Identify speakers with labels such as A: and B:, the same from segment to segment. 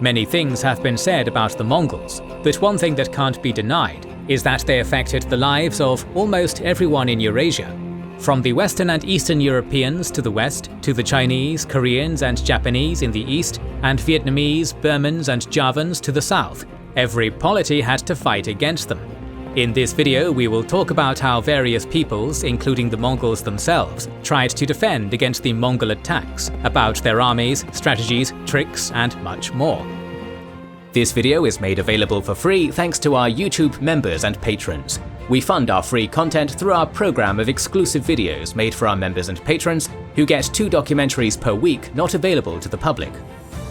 A: Many things have been said about the Mongols, but one thing that can't be denied is that they affected the lives of almost everyone in Eurasia. From the Western and Eastern Europeans to the west, to the Chinese, Koreans and Japanese in the east, and Vietnamese, Burmans and Javans to the south, every polity had to fight against them. In this video we will talk about how various peoples, including the Mongols themselves, tried to defend against the Mongol attacks, about their armies, strategies, tricks and much more. This video is made available for free thanks to our YouTube members and patrons. We fund our free content through our program of exclusive videos made for our members and patrons, who get 2 documentaries per week not available to the public.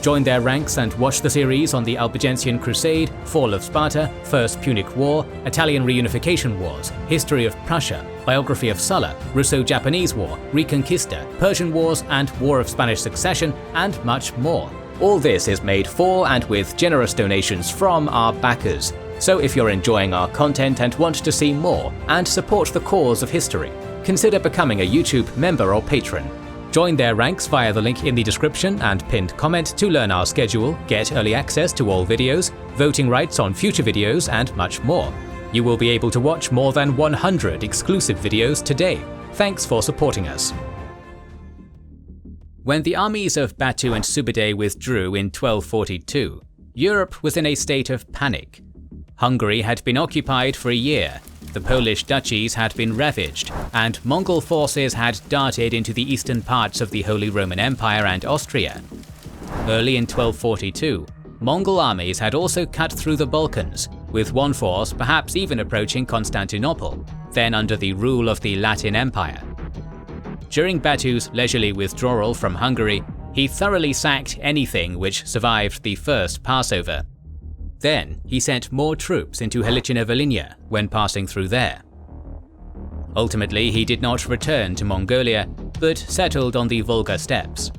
A: Join their ranks and watch the series on the Albigensian Crusade, Fall of Sparta, First Punic War, Italian Reunification Wars, History of Prussia, Biography of Sulla, Russo-Japanese War, Reconquista, Persian Wars and War of Spanish Succession, and much more. All this is made for and with generous donations from our backers. So if you're enjoying our content and want to see more and support the cause of history, consider becoming a YouTube member or patron. Join their ranks via the link in the description and pinned comment to learn our schedule, get early access to all videos, voting rights on future videos and much more. You will be able to watch more than 100 exclusive videos today. Thanks for supporting us. When the armies of Batu and Subutai withdrew in 1242, Europe was in a state of panic. Hungary had been occupied for a year, the Polish duchies had been ravaged, and Mongol forces had darted into the eastern parts of the Holy Roman Empire and Austria. Early in 1242, Mongol armies had also cut through the Balkans, with one force perhaps even approaching Constantinople, then under the rule of the Latin Empire. During Batu's leisurely withdrawal from Hungary, he thoroughly sacked anything which survived the first Passover. Then he sent more troops into Halychina-Volhynia when passing through there. Ultimately, he did not return to Mongolia, but settled on the Volga steppes.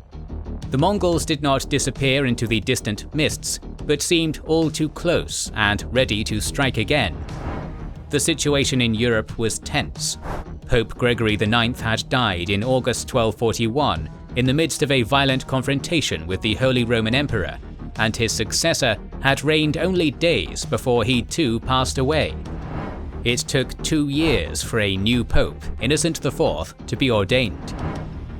A: The Mongols did not disappear into the distant mists, but seemed all too close and ready to strike again. The situation in Europe was tense. Pope Gregory IX had died in August 1241 in the midst of a violent confrontation with the Holy Roman Emperor, and his successor had reigned only days before he too passed away. It took 2 years for a new pope, Innocent IV, to be ordained.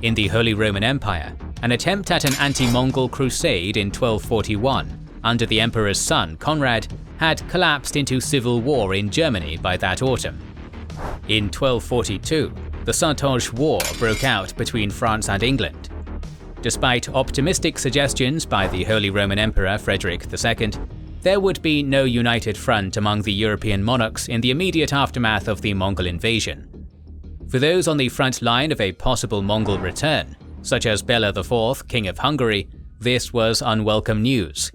A: In the Holy Roman Empire, an attempt at an anti-Mongol crusade in 1241, under the emperor's son Conrad, had collapsed into civil war in Germany by that autumn. In 1242, the Saintonge War broke out between France and England. Despite optimistic suggestions by the Holy Roman Emperor Frederick II, there would be no united front among the European monarchs in the immediate aftermath of the Mongol invasion. For those on the front line of a possible Mongol return, such as Bela IV, King of Hungary, this was unwelcome news.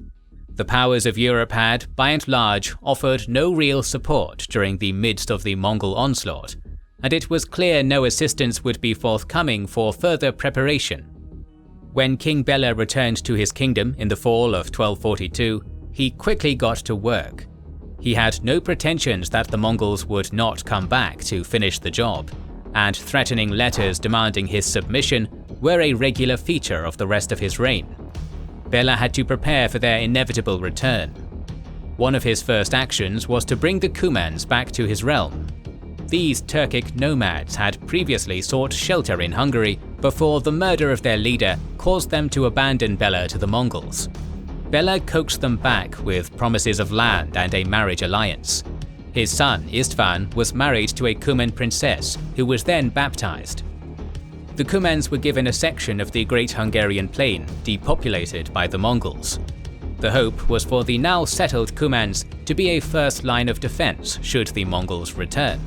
A: The powers of Europe had, by and large, offered no real support during the midst of the Mongol onslaught, and it was clear no assistance would be forthcoming for further preparation. When King Bela returned to his kingdom in the fall of 1242, he quickly got to work. He had no pretensions that the Mongols would not come back to finish the job, and threatening letters demanding his submission were a regular feature of the rest of his reign. Bela had to prepare for their inevitable return. One of his first actions was to bring the Cumans back to his realm. These Turkic nomads had previously sought shelter in Hungary before the murder of their leader caused them to abandon Bela to the Mongols. Bela coaxed them back with promises of land and a marriage alliance. His son, Istvan, was married to a Cuman princess who was then baptized. The Cumans were given a section of the Great Hungarian Plain depopulated by the Mongols. The hope was for the now settled Cumans to be a first line of defense should the Mongols return.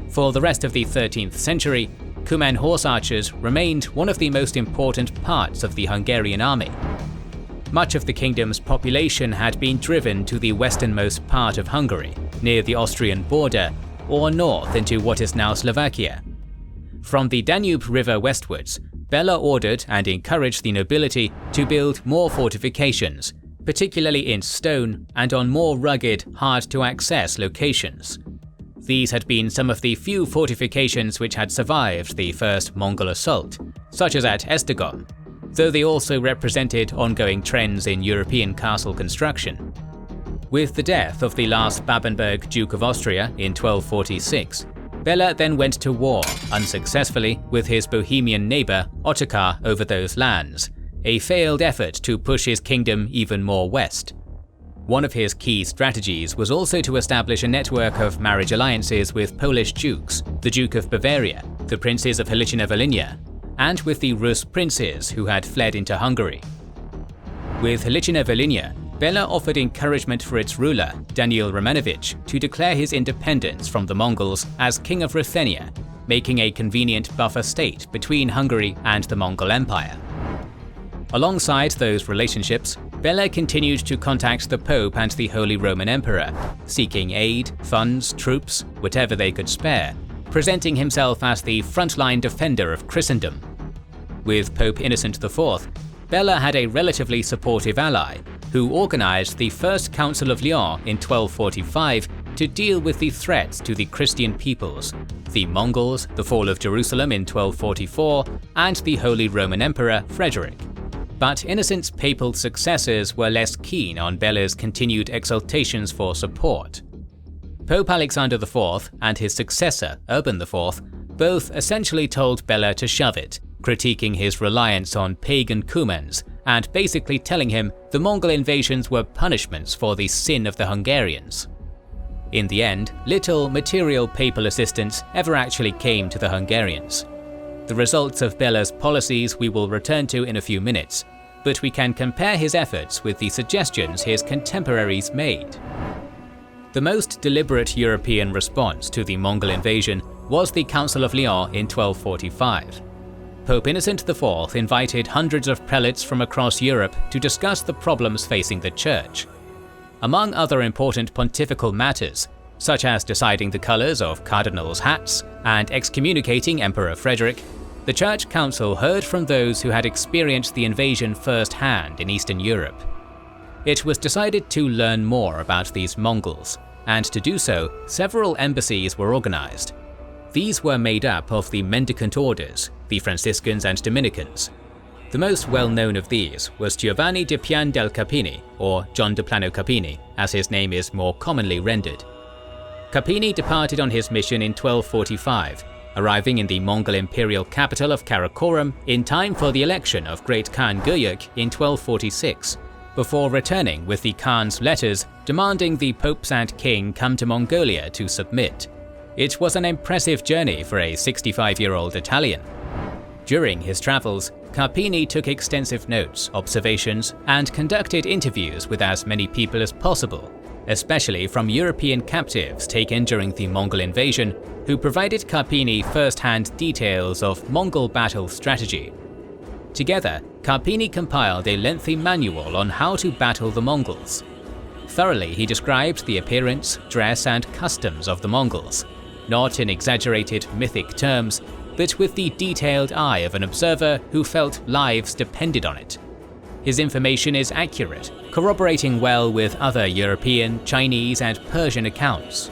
A: For the rest of the 13th century, Cuman horse archers remained one of the most important parts of the Hungarian army. Much of the kingdom's population had been driven to the westernmost part of Hungary, near the Austrian border, or north into what is now Slovakia. From the Danube River westwards, Bela ordered and encouraged the nobility to build more fortifications, particularly in stone and on more rugged, hard-to-access locations. These had been some of the few fortifications which had survived the first Mongol assault, such as at Esztergom. though they also represented ongoing trends in European castle construction. With the death of the last Babenberg Duke of Austria in 1246, Bela then went to war, unsuccessfully, with his Bohemian neighbour Ottokar over those lands, a failed effort to push his kingdom even more west. One of his key strategies was also to establish a network of marriage alliances with Polish dukes, the Duke of Bavaria, the princes of Halycina-Volhynia, and with the Rus princes who had fled into Hungary. With Halycina-Volhynia, Bela offered encouragement for its ruler, Daniel Romanovich, to declare his independence from the Mongols as King of Ruthenia, making a convenient buffer state between Hungary and the Mongol Empire. Alongside those relationships, Bela continued to contact the Pope and the Holy Roman Emperor, seeking aid, funds, troops, whatever they could spare, presenting himself as the frontline defender of Christendom. With Pope Innocent IV, Bela had a relatively supportive ally, who organized the First Council of Lyon in 1245 to deal with the threats to the Christian peoples, the Mongols, the fall of Jerusalem in 1244, and the Holy Roman Emperor Frederick. But Innocent's papal successors were less keen on Bela's continued exaltations for support. Pope Alexander IV and his successor, Urban IV, both essentially told Bela to shove it, critiquing his reliance on pagan Cumans and basically telling him the Mongol invasions were punishments for the sin of the Hungarians. In the end, little material papal assistance ever actually came to the Hungarians. The results of Bela's policies we will return to in a few minutes, but we can compare his efforts with the suggestions his contemporaries made. The most deliberate European response to the Mongol invasion was the Council of Lyon in 1245. Pope Innocent IV invited hundreds of prelates from across Europe to discuss the problems facing the Church. Among other important pontifical matters, such as deciding the colours of cardinals' hats and excommunicating Emperor Frederick, the Church Council heard from those who had experienced the invasion firsthand in Eastern Europe. It was decided to learn more about these Mongols, and to do so, several embassies were organised. These were made up of the mendicant orders, the Franciscans and Dominicans. The most well-known of these was Giovanni di Pian del Capini, or John de Plano Capini, as his name is more commonly rendered. Capini departed on his mission in 1245, arriving in the Mongol imperial capital of Karakorum in time for the election of Great Khan Guyuk in 1246, before returning with the Khan's letters demanding the popes and king come to Mongolia to submit. It was an impressive journey for a 65-year-old Italian. During his travels, Carpini took extensive notes, observations, and conducted interviews with as many people as possible, especially from European captives taken during the Mongol invasion, who provided Carpini first-hand details of Mongol battle strategy. Together, Carpini compiled a lengthy manual on how to battle the Mongols. Thoroughly, he described the appearance, dress, and customs of the Mongols, not in exaggerated mythic terms, but with the detailed eye of an observer who felt lives depended on it. His information is accurate, corroborating well with other European, Chinese, and Persian accounts.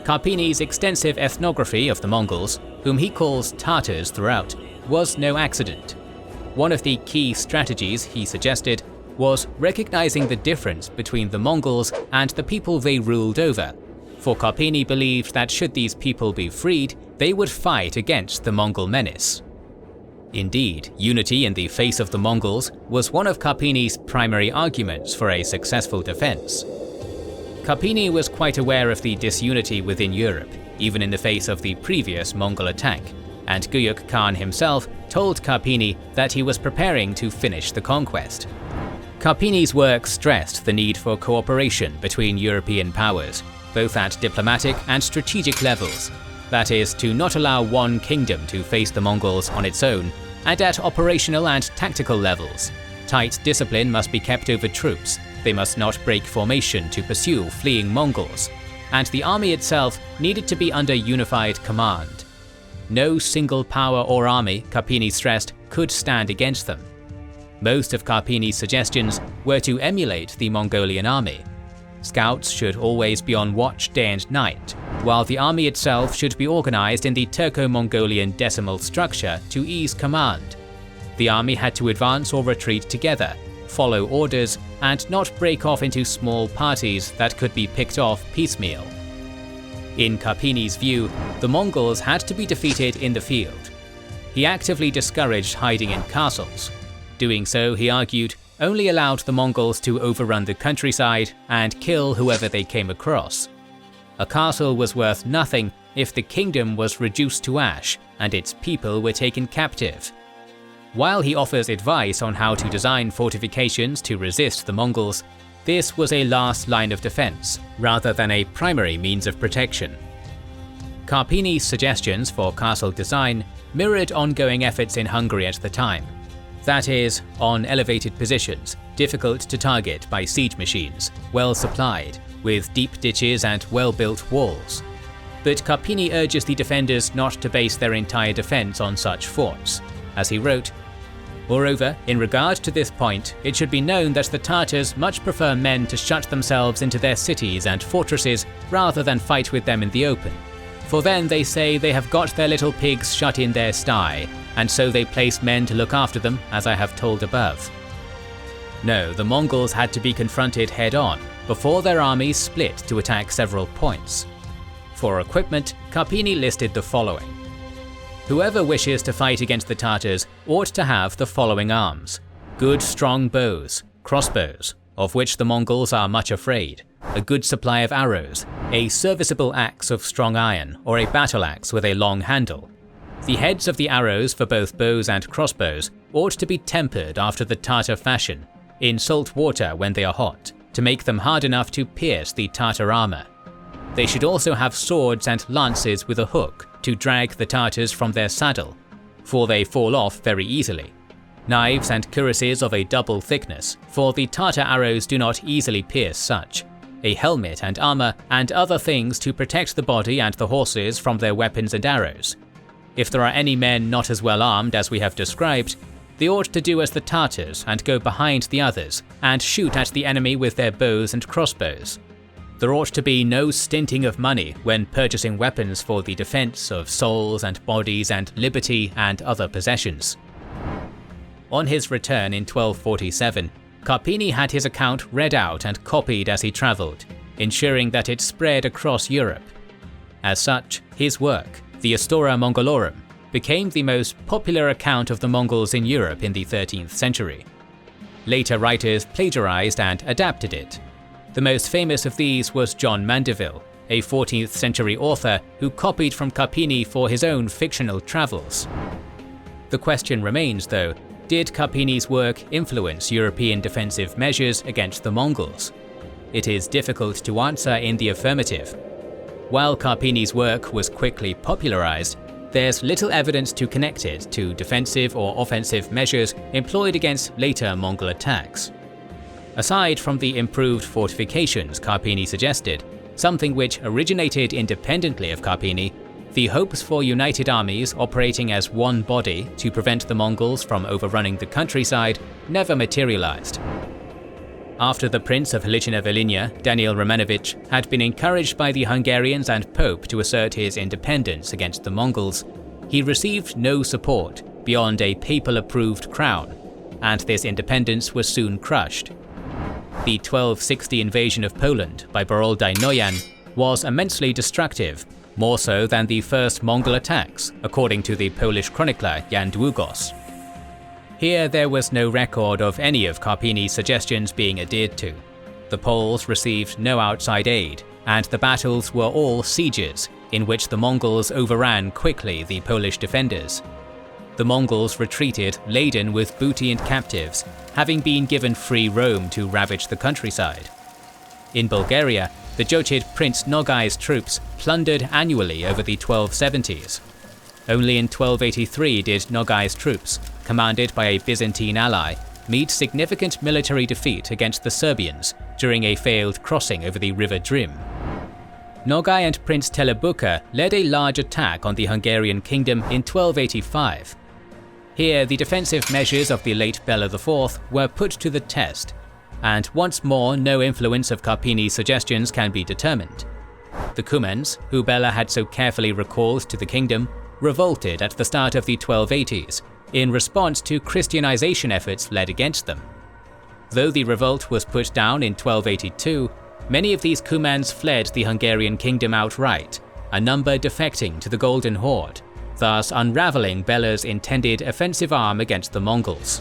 A: Carpini's extensive ethnography of the Mongols, whom he calls Tartars throughout, was no accident. One of the key strategies he suggested was recognizing the difference between the Mongols and the people they ruled over, for Carpini believed that should these people be freed, they would fight against the Mongol menace. Indeed, unity in the face of the Mongols was one of Carpini's primary arguments for a successful defense. Carpini was quite aware of the disunity within Europe, even in the face of the previous Mongol attack, and Guyuk Khan himself told Carpini that he was preparing to finish the conquest. Carpini's work stressed the need for cooperation between European powers, both at diplomatic and strategic levels, that is, to not allow one kingdom to face the Mongols on its own, and at operational and tactical levels. Tight discipline must be kept over troops, they must not break formation to pursue fleeing Mongols, and the army itself needed to be under unified command. No single power or army, Carpini stressed, could stand against them. Most of Carpini's suggestions were to emulate the Mongolian army. Scouts should always be on watch day and night, while the army itself should be organized in the Turco-Mongolian decimal structure to ease command. The army had to advance or retreat together, follow orders, and not break off into small parties that could be picked off piecemeal. In Karpini's view, the Mongols had to be defeated in the field. He actively discouraged hiding in castles. Doing so, he argued, only allowed the Mongols to overrun the countryside and kill whoever they came across. A castle was worth nothing if the kingdom was reduced to ash and its people were taken captive. While he offers advice on how to design fortifications to resist the Mongols, this was a last line of defense, rather than a primary means of protection. Karpini's suggestions for castle design mirrored ongoing efforts in Hungary at the time. That is, on elevated positions, difficult to target by siege machines, well supplied, with deep ditches and well-built walls. But Karpini urges the defenders not to base their entire defense on such forts. As he wrote, "Moreover, in regard to this point, it should be known that the Tartars much prefer men to shut themselves into their cities and fortresses rather than fight with them in the open. For then they say they have got their little pigs shut in their sty, and so they place men to look after them, as I have told above." No, the Mongols had to be confronted head-on before their armies split to attack several points. For equipment, Karpini listed the following. Whoever wishes to fight against the Tartars ought to have the following arms: good strong bows, crossbows, of which the Mongols are much afraid, a good supply of arrows, a serviceable axe of strong iron or a battle axe with a long handle. The heads of the arrows for both bows and crossbows ought to be tempered after the Tartar fashion, in salt water when they are hot, to make them hard enough to pierce the Tartar armor. They should also have swords and lances with a hook to drag the Tartars from their saddle, for they fall off very easily. Knives and cuirasses of a double thickness, for the Tartar arrows do not easily pierce such. A helmet and armor, and other things to protect the body and the horses from their weapons and arrows. If there are any men not as well armed as we have described, they ought to do as the Tartars and go behind the others, and shoot at the enemy with their bows and crossbows. There ought to be no stinting of money when purchasing weapons for the defense of souls and bodies and liberty and other possessions. On his return in 1247, Karpini had his account read out and copied as he travelled, ensuring that it spread across Europe. As such, his work, the Histoire Mongolorum, became the most popular account of the Mongols in Europe in the 13th century. Later writers plagiarized and adapted it. The most famous of these was John Mandeville, a 14th century author who copied from Karpini for his own fictional travels. The question remains though, did Karpini's work influence European defensive measures against the Mongols? It is difficult to answer in the affirmative. While Karpini's work was quickly popularized, there's little evidence to connect it to defensive or offensive measures employed against later Mongol attacks. Aside from the improved fortifications Karpini suggested, something which originated independently of Karpini, the hopes for united armies operating as one body to prevent the Mongols from overrunning the countryside never materialized. After the Prince of Halychina-Volhynia, Daniel Romanovich, had been encouraged by the Hungarians and Pope to assert his independence against the Mongols, he received no support beyond a papal-approved crown, and this independence was soon crushed. The 1260 invasion of Poland by Borodai Noyan was immensely destructive, more so than the first Mongol attacks, according to the Polish chronicler Jan Długos. Here there was no record of any of Karpini's suggestions being adhered to. The Poles received no outside aid, and the battles were all sieges, in which the Mongols overran quickly the Polish defenders. The Mongols retreated laden with booty and captives, having been given free roam to ravage the countryside. In Bulgaria, the Jochid Prince Nogai's troops plundered annually over the 1270s. Only in 1283 did Nogai's troops, commanded by a Byzantine ally, meet significant military defeat against the Serbians during a failed crossing over the River Drym. Nogai and Prince Telebuka led a large attack on the Hungarian kingdom in 1285. Here, the defensive measures of the late Bela IV were put to the test, and once more no influence of Karpini's suggestions can be determined. The Cumans, who Bela had so carefully recalled to the kingdom, revolted at the start of the 1280s, in response to Christianization efforts led against them. Though the revolt was put down in 1282, many of these Cumans fled the Hungarian kingdom outright, a number defecting to the Golden Horde, thus unravelling Bela's intended offensive arm against the Mongols.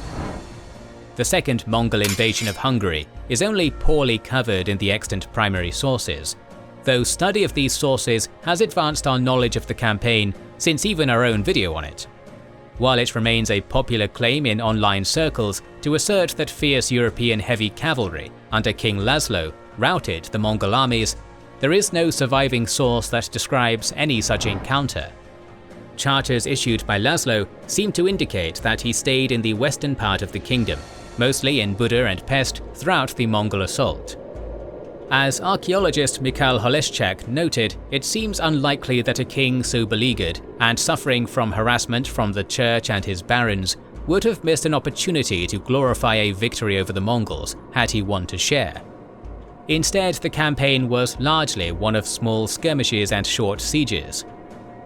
A: The second Mongol invasion of Hungary is only poorly covered in the extant primary sources, though study of these sources has advanced our knowledge of the campaign since even our own video on it. While it remains a popular claim in online circles to assert that fierce European heavy cavalry under King Laszlo routed the Mongol armies, there is no surviving source that describes any such encounter. Charters issued by Laszlo seem to indicate that he stayed in the western part of the kingdom, mostly in Buda and Pest, throughout the Mongol assault. As archaeologist Mikhail Holeschak noted, it seems unlikely that a king so beleaguered and suffering from harassment from the church and his barons would have missed an opportunity to glorify a victory over the Mongols had he one to share. Instead, the campaign was largely one of small skirmishes and short sieges.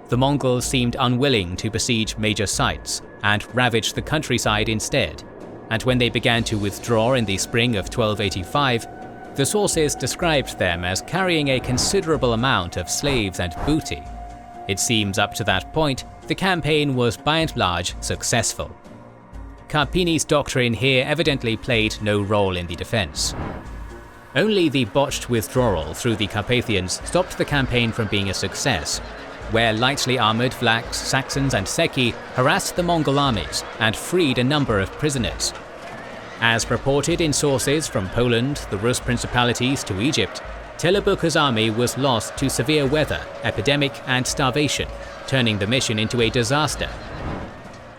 A: The Mongols seemed unwilling to besiege major sites and ravaged the countryside instead, and when they began to withdraw in the spring of 1285, the sources described them as carrying a considerable amount of slaves and booty. It seems up to that point, the campaign was by and large successful. Carpini's doctrine here evidently played no role in the defense. Only the botched withdrawal through the Carpathians stopped the campaign from being a success, where lightly armoured Vlachs, Saxons and Seki harassed the Mongol armies and freed a number of prisoners. As reported in sources from Poland, the Rus principalities to Egypt, Telebuka's army was lost to severe weather, epidemic and starvation, turning the mission into a disaster.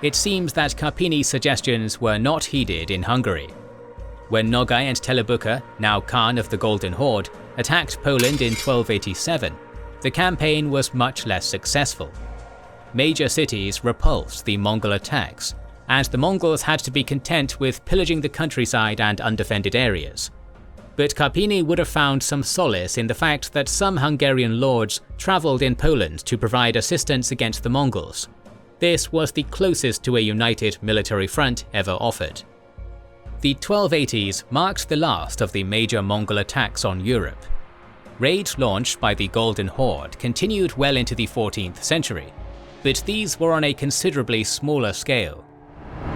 A: It seems that Carpini's suggestions were not heeded in Hungary. When Nogai and Telebuka, now Khan of the Golden Horde, attacked Poland in 1287, the campaign was much less successful. Major cities repulsed the Mongol attacks, and the Mongols had to be content with pillaging the countryside and undefended areas. But Carpini would have found some solace in the fact that some Hungarian lords travelled in Poland to provide assistance against the Mongols. This was the closest to a united military front ever offered. The 1280s marked the last of the major Mongol attacks on Europe. Raids launched by the Golden Horde continued well into the 14th century, but these were on a considerably smaller scale.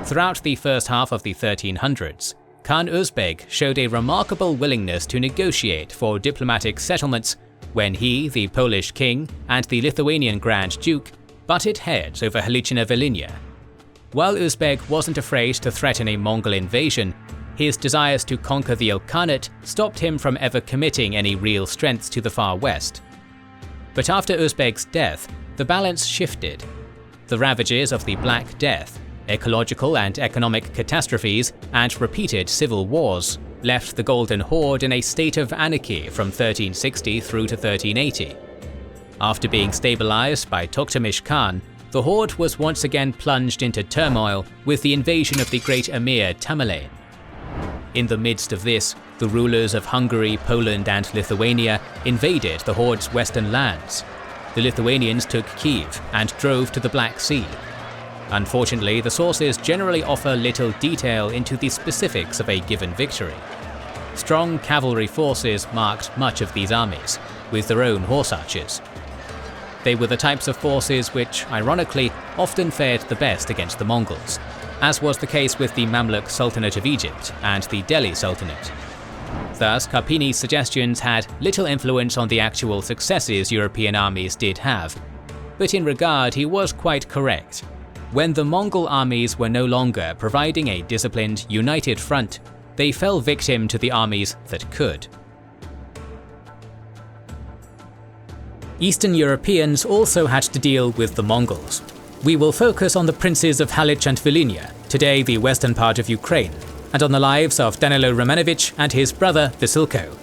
A: Throughout the first half of the 1300s, Khan Uzbeg showed a remarkable willingness to negotiate for diplomatic settlements when he, the Polish king, and the Lithuanian Grand Duke butted heads over Halychina Volhynia. While Uzbeg wasn't afraid to threaten a Mongol invasion, his desires to conquer the Ilkhanate stopped him from ever committing any real strength to the far west. But after Uzbeg's death, the balance shifted. The ravages of the Black Death, ecological and economic catastrophes, and repeated civil wars left the Golden Horde in a state of anarchy from 1360 through to 1380. After being stabilized by Toktamish Khan, the Horde was once again plunged into turmoil with the invasion of the great Emir Tamerlane. In the midst of this, the rulers of Hungary, Poland and Lithuania invaded the Horde's western lands. The Lithuanians took Kiev and drove to the Black Sea. Unfortunately, the sources generally offer little detail into the specifics of a given victory. Strong cavalry forces marked much of these armies, with their own horse archers. They were the types of forces which, ironically, often fared the best against the Mongols, as was the case with the Mamluk Sultanate of Egypt and the Delhi Sultanate. Thus, Carpini's suggestions had little influence on the actual successes European armies did have, but in regard he was quite correct. When the Mongol armies were no longer providing a disciplined, united front, they fell victim to the armies that could. Eastern Europeans also had to deal with the Mongols. We will focus on the princes of Halych and Volhynia, today the western part of Ukraine, and on the lives of Danilo Romanovich and his brother Vasilko.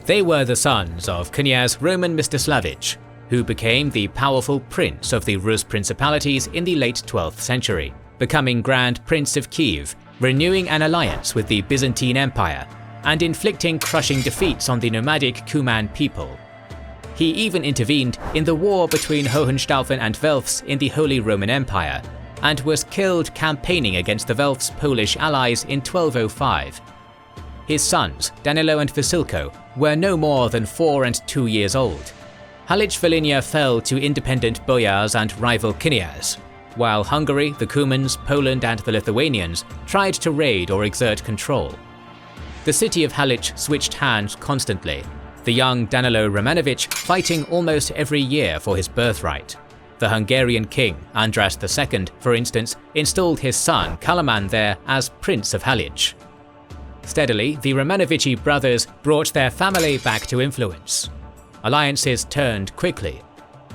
A: They were the sons of Knyaz Roman Mstislavich, who became the powerful prince of the Rus principalities in the late 12th century, becoming Grand Prince of Kiev, renewing an alliance with the Byzantine Empire, and inflicting crushing defeats on the nomadic Kuman people. He even intervened in the war between Hohenstaufen and Welfs in the Holy Roman Empire, and was killed campaigning against the Welf's Polish allies in 1205. His sons, Danilo and Wasilko, were no more than 4 and 2 years old. Halych-Volhynia fell to independent boyars and rival Kniaz, while Hungary, the Cumans, Poland and the Lithuanians tried to raid or exert control. The city of Halych switched hands constantly, the young Danilo Romanovich fighting almost every year for his birthright. The Hungarian king, Andras II, for instance, installed his son Kalaman there as Prince of Halych. Steadily, the Romanovici brothers brought their family back to influence. Alliances turned quickly.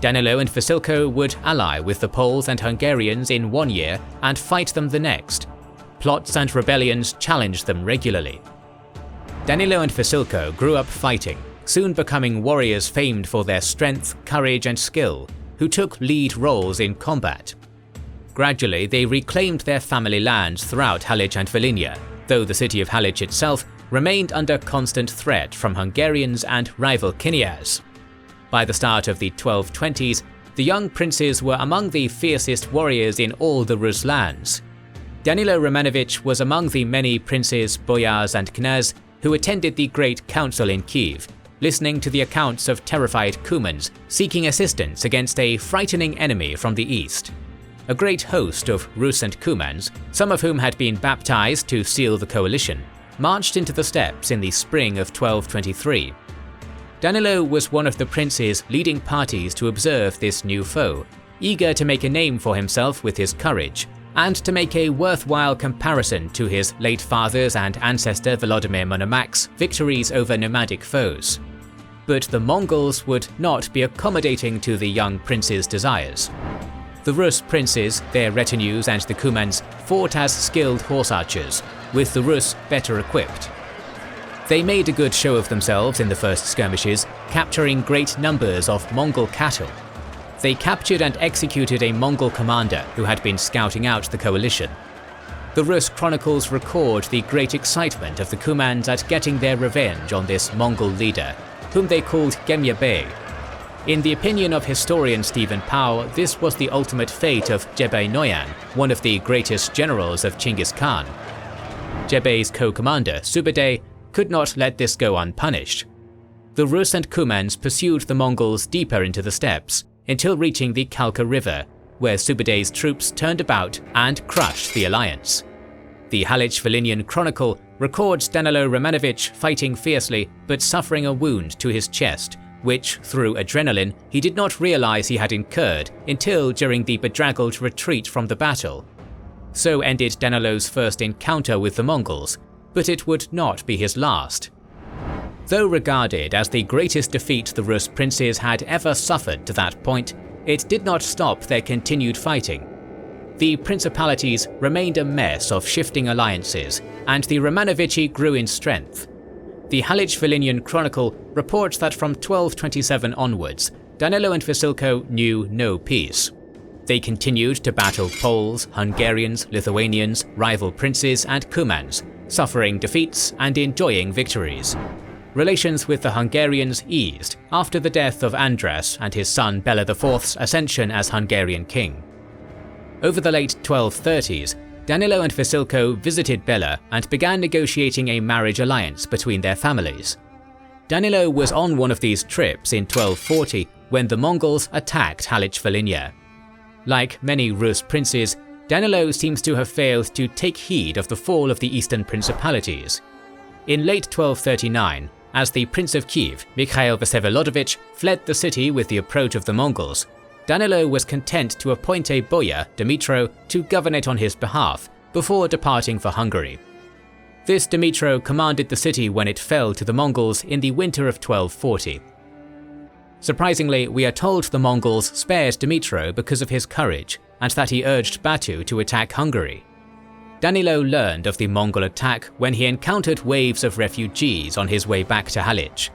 A: Danilo and Wasilko would ally with the Poles and Hungarians in one year and fight them the next. Plots and rebellions challenged them regularly. Danilo and Wasilko grew up fighting, soon becoming warriors famed for their strength, courage and skill, who took lead roles in combat. Gradually, they reclaimed their family lands throughout Halych and Volhynia, though the city of Halych itself remained under constant threat from Hungarians and rival Kniaz. By the start of the 1220s, the young princes were among the fiercest warriors in all the Rus lands. Danilo Romanovich was among the many princes, boyars and knas who attended the Great Council in Kiev, listening to the accounts of terrified Cumans seeking assistance against a frightening enemy from the east. A great host of Rus and Cumans, some of whom had been baptized to seal the coalition, marched into the steppes in the spring of 1223. Danilo was one of the princes leading parties to observe this new foe, eager to make a name for himself with his courage, and to make a worthwhile comparison to his late father's and ancestor Volodymyr Monomach's victories over nomadic foes. But the Mongols would not be accommodating to the young prince's desires. The Rus princes, their retinues and the Cumans fought as skilled horse archers, with the Rus better equipped. They made a good show of themselves in the first skirmishes, capturing great numbers of Mongol cattle. They captured and executed a Mongol commander who had been scouting out the coalition. The Rus chronicles record the great excitement of the Cumans at getting their revenge on this Mongol leader, whom they called Gemya Bey. In the opinion of historian Stephen Powell, this was the ultimate fate of Jebey Noyan, one of the greatest generals of Chinggis Khan. Jebey's co-commander, Subedey, could not let this go unpunished. The Rus and Cumans pursued the Mongols deeper into the steppes, until reaching the Kalka River, where Subedey's troops turned about and crushed the alliance. The Halych-Volhynian Chronicle records Danilo Romanovich fighting fiercely but suffering a wound to his chest, which, through adrenaline, he did not realize he had incurred until during the bedraggled retreat from the battle. So ended Danilo's first encounter with the Mongols, but it would not be his last. Though regarded as the greatest defeat the Rus princes had ever suffered to that point, it did not stop their continued fighting. The principalities remained a mess of shifting alliances, and the Romanovici grew in strength. The Halych-Volhynian Chronicle reports that from 1227 onwards, Danilo and Wasilko knew no peace. They continued to battle Poles, Hungarians, Lithuanians, rival princes and Cumans, suffering defeats and enjoying victories. Relations with the Hungarians eased after the death of Andras and his son Bela IV's ascension as Hungarian king. Over the late 1230s, Danilo and Wasilko visited Bela and began negotiating a marriage alliance between their families. Danilo was on one of these trips in 1240 when the Mongols attacked Halych-Volhynia. Like many Rus princes, Danilo seems to have failed to take heed of the fall of the eastern principalities. In late 1239, as the Prince of Kiev, Mikhail Vsevolodovich, fled the city with the approach of the Mongols, Danilo was content to appoint a boyar, Dmitro, to govern it on his behalf, before departing for Hungary. This Dmitro commanded the city when it fell to the Mongols in the winter of 1240. Surprisingly, we are told the Mongols spared Dmitro because of his courage, and that he urged Batu to attack Hungary. Danilo learned of the Mongol attack when he encountered waves of refugees on his way back to Halych.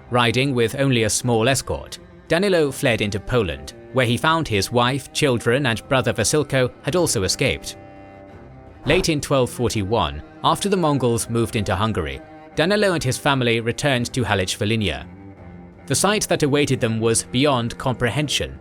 A: Riding with only a small escort, Danilo fled into Poland, where he found his wife, children and brother Wasilko had also escaped. Late in 1241, after the Mongols moved into Hungary, Danilo and his family returned to Halych-Volhynia. The sight that awaited them was beyond comprehension.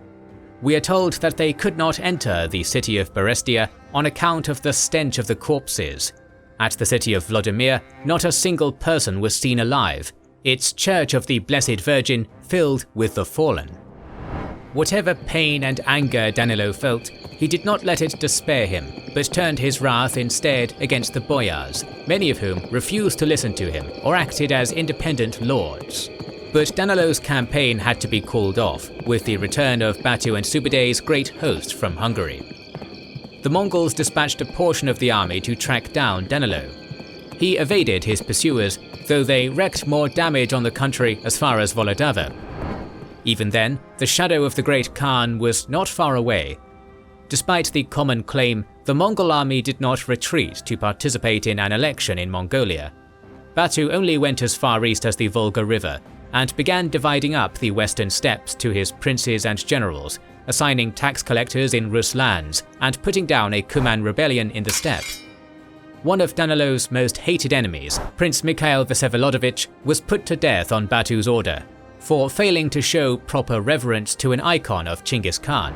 A: We are told that they could not enter the city of Berestia on account of the stench of the corpses. At the city of Vladimir, not a single person was seen alive, its Church of the Blessed Virgin filled with the fallen. Whatever pain and anger Danilo felt, he did not let it despair him, but turned his wrath instead against the boyars, many of whom refused to listen to him or acted as independent lords. But Danilo's campaign had to be called off, with the return of Batu and Subaday's great host from Hungary. The Mongols dispatched a portion of the army to track down Danilo. He evaded his pursuers, though they wreaked more damage on the country as far as Volodava. Even then, the shadow of the Great Khan was not far away. Despite the common claim, the Mongol army did not retreat to participate in an election in Mongolia. Batu only went as far east as the Volga River, and began dividing up the western steppes to his princes and generals, assigning tax collectors in Rus lands, and putting down a Kuman rebellion in the steppe. One of Danilo's most hated enemies, Prince Mikhail Vsevolodovich, was put to death on Batu's order, for failing to show proper reverence to an icon of Chinggis Khan.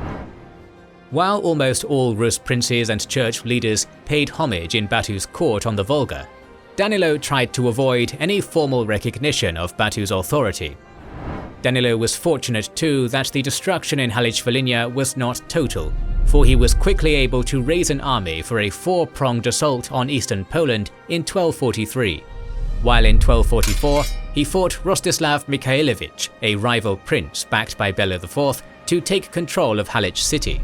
A: While almost all Rus princes and church leaders paid homage in Batu's court on the Volga, Danilo tried to avoid any formal recognition of Batu's authority. Danilo was fortunate too that the destruction in Halych-Volhynia was not total, for he was quickly able to raise an army for a four-pronged assault on eastern Poland in 1243. While in 1244, he fought Rostislav Mikhailovich, a rival prince backed by Bela IV, to take control of Halych city.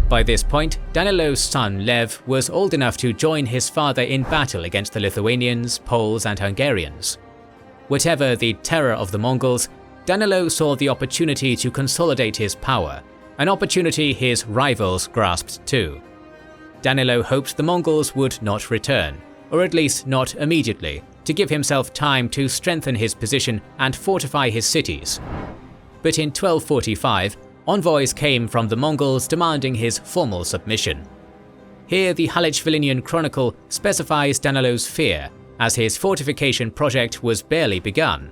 A: By this point, Danilo's son Lev was old enough to join his father in battle against the Lithuanians, Poles and Hungarians. Whatever the terror of the Mongols, Danilo saw the opportunity to consolidate his power, an opportunity his rivals grasped too. Danilo hoped the Mongols would not return, or at least not immediately, to give himself time to strengthen his position and fortify his cities. But in 1245, envoys came from the Mongols demanding his formal submission. Here the Halych-Volhynian Chronicle specifies Danilo's fear, as his fortification project was barely begun.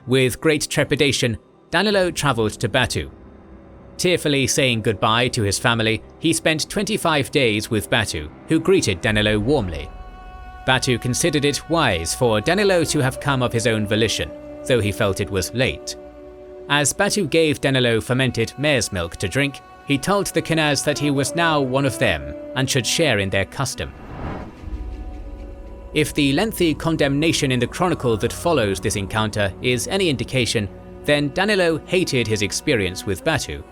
A: With great trepidation, Danilo travelled to Batu. Tearfully saying goodbye to his family, he spent 25 days with Batu, who greeted Danilo warmly. Batu considered it wise for Danilo to have come of his own volition, though he felt it was late. As Batu gave Danilo fermented mare's milk to drink, he told the Khanaz that he was now one of them and should share in their custom. If the lengthy condemnation in the chronicle that follows this encounter is any indication, then Danilo hated his experience with Batu.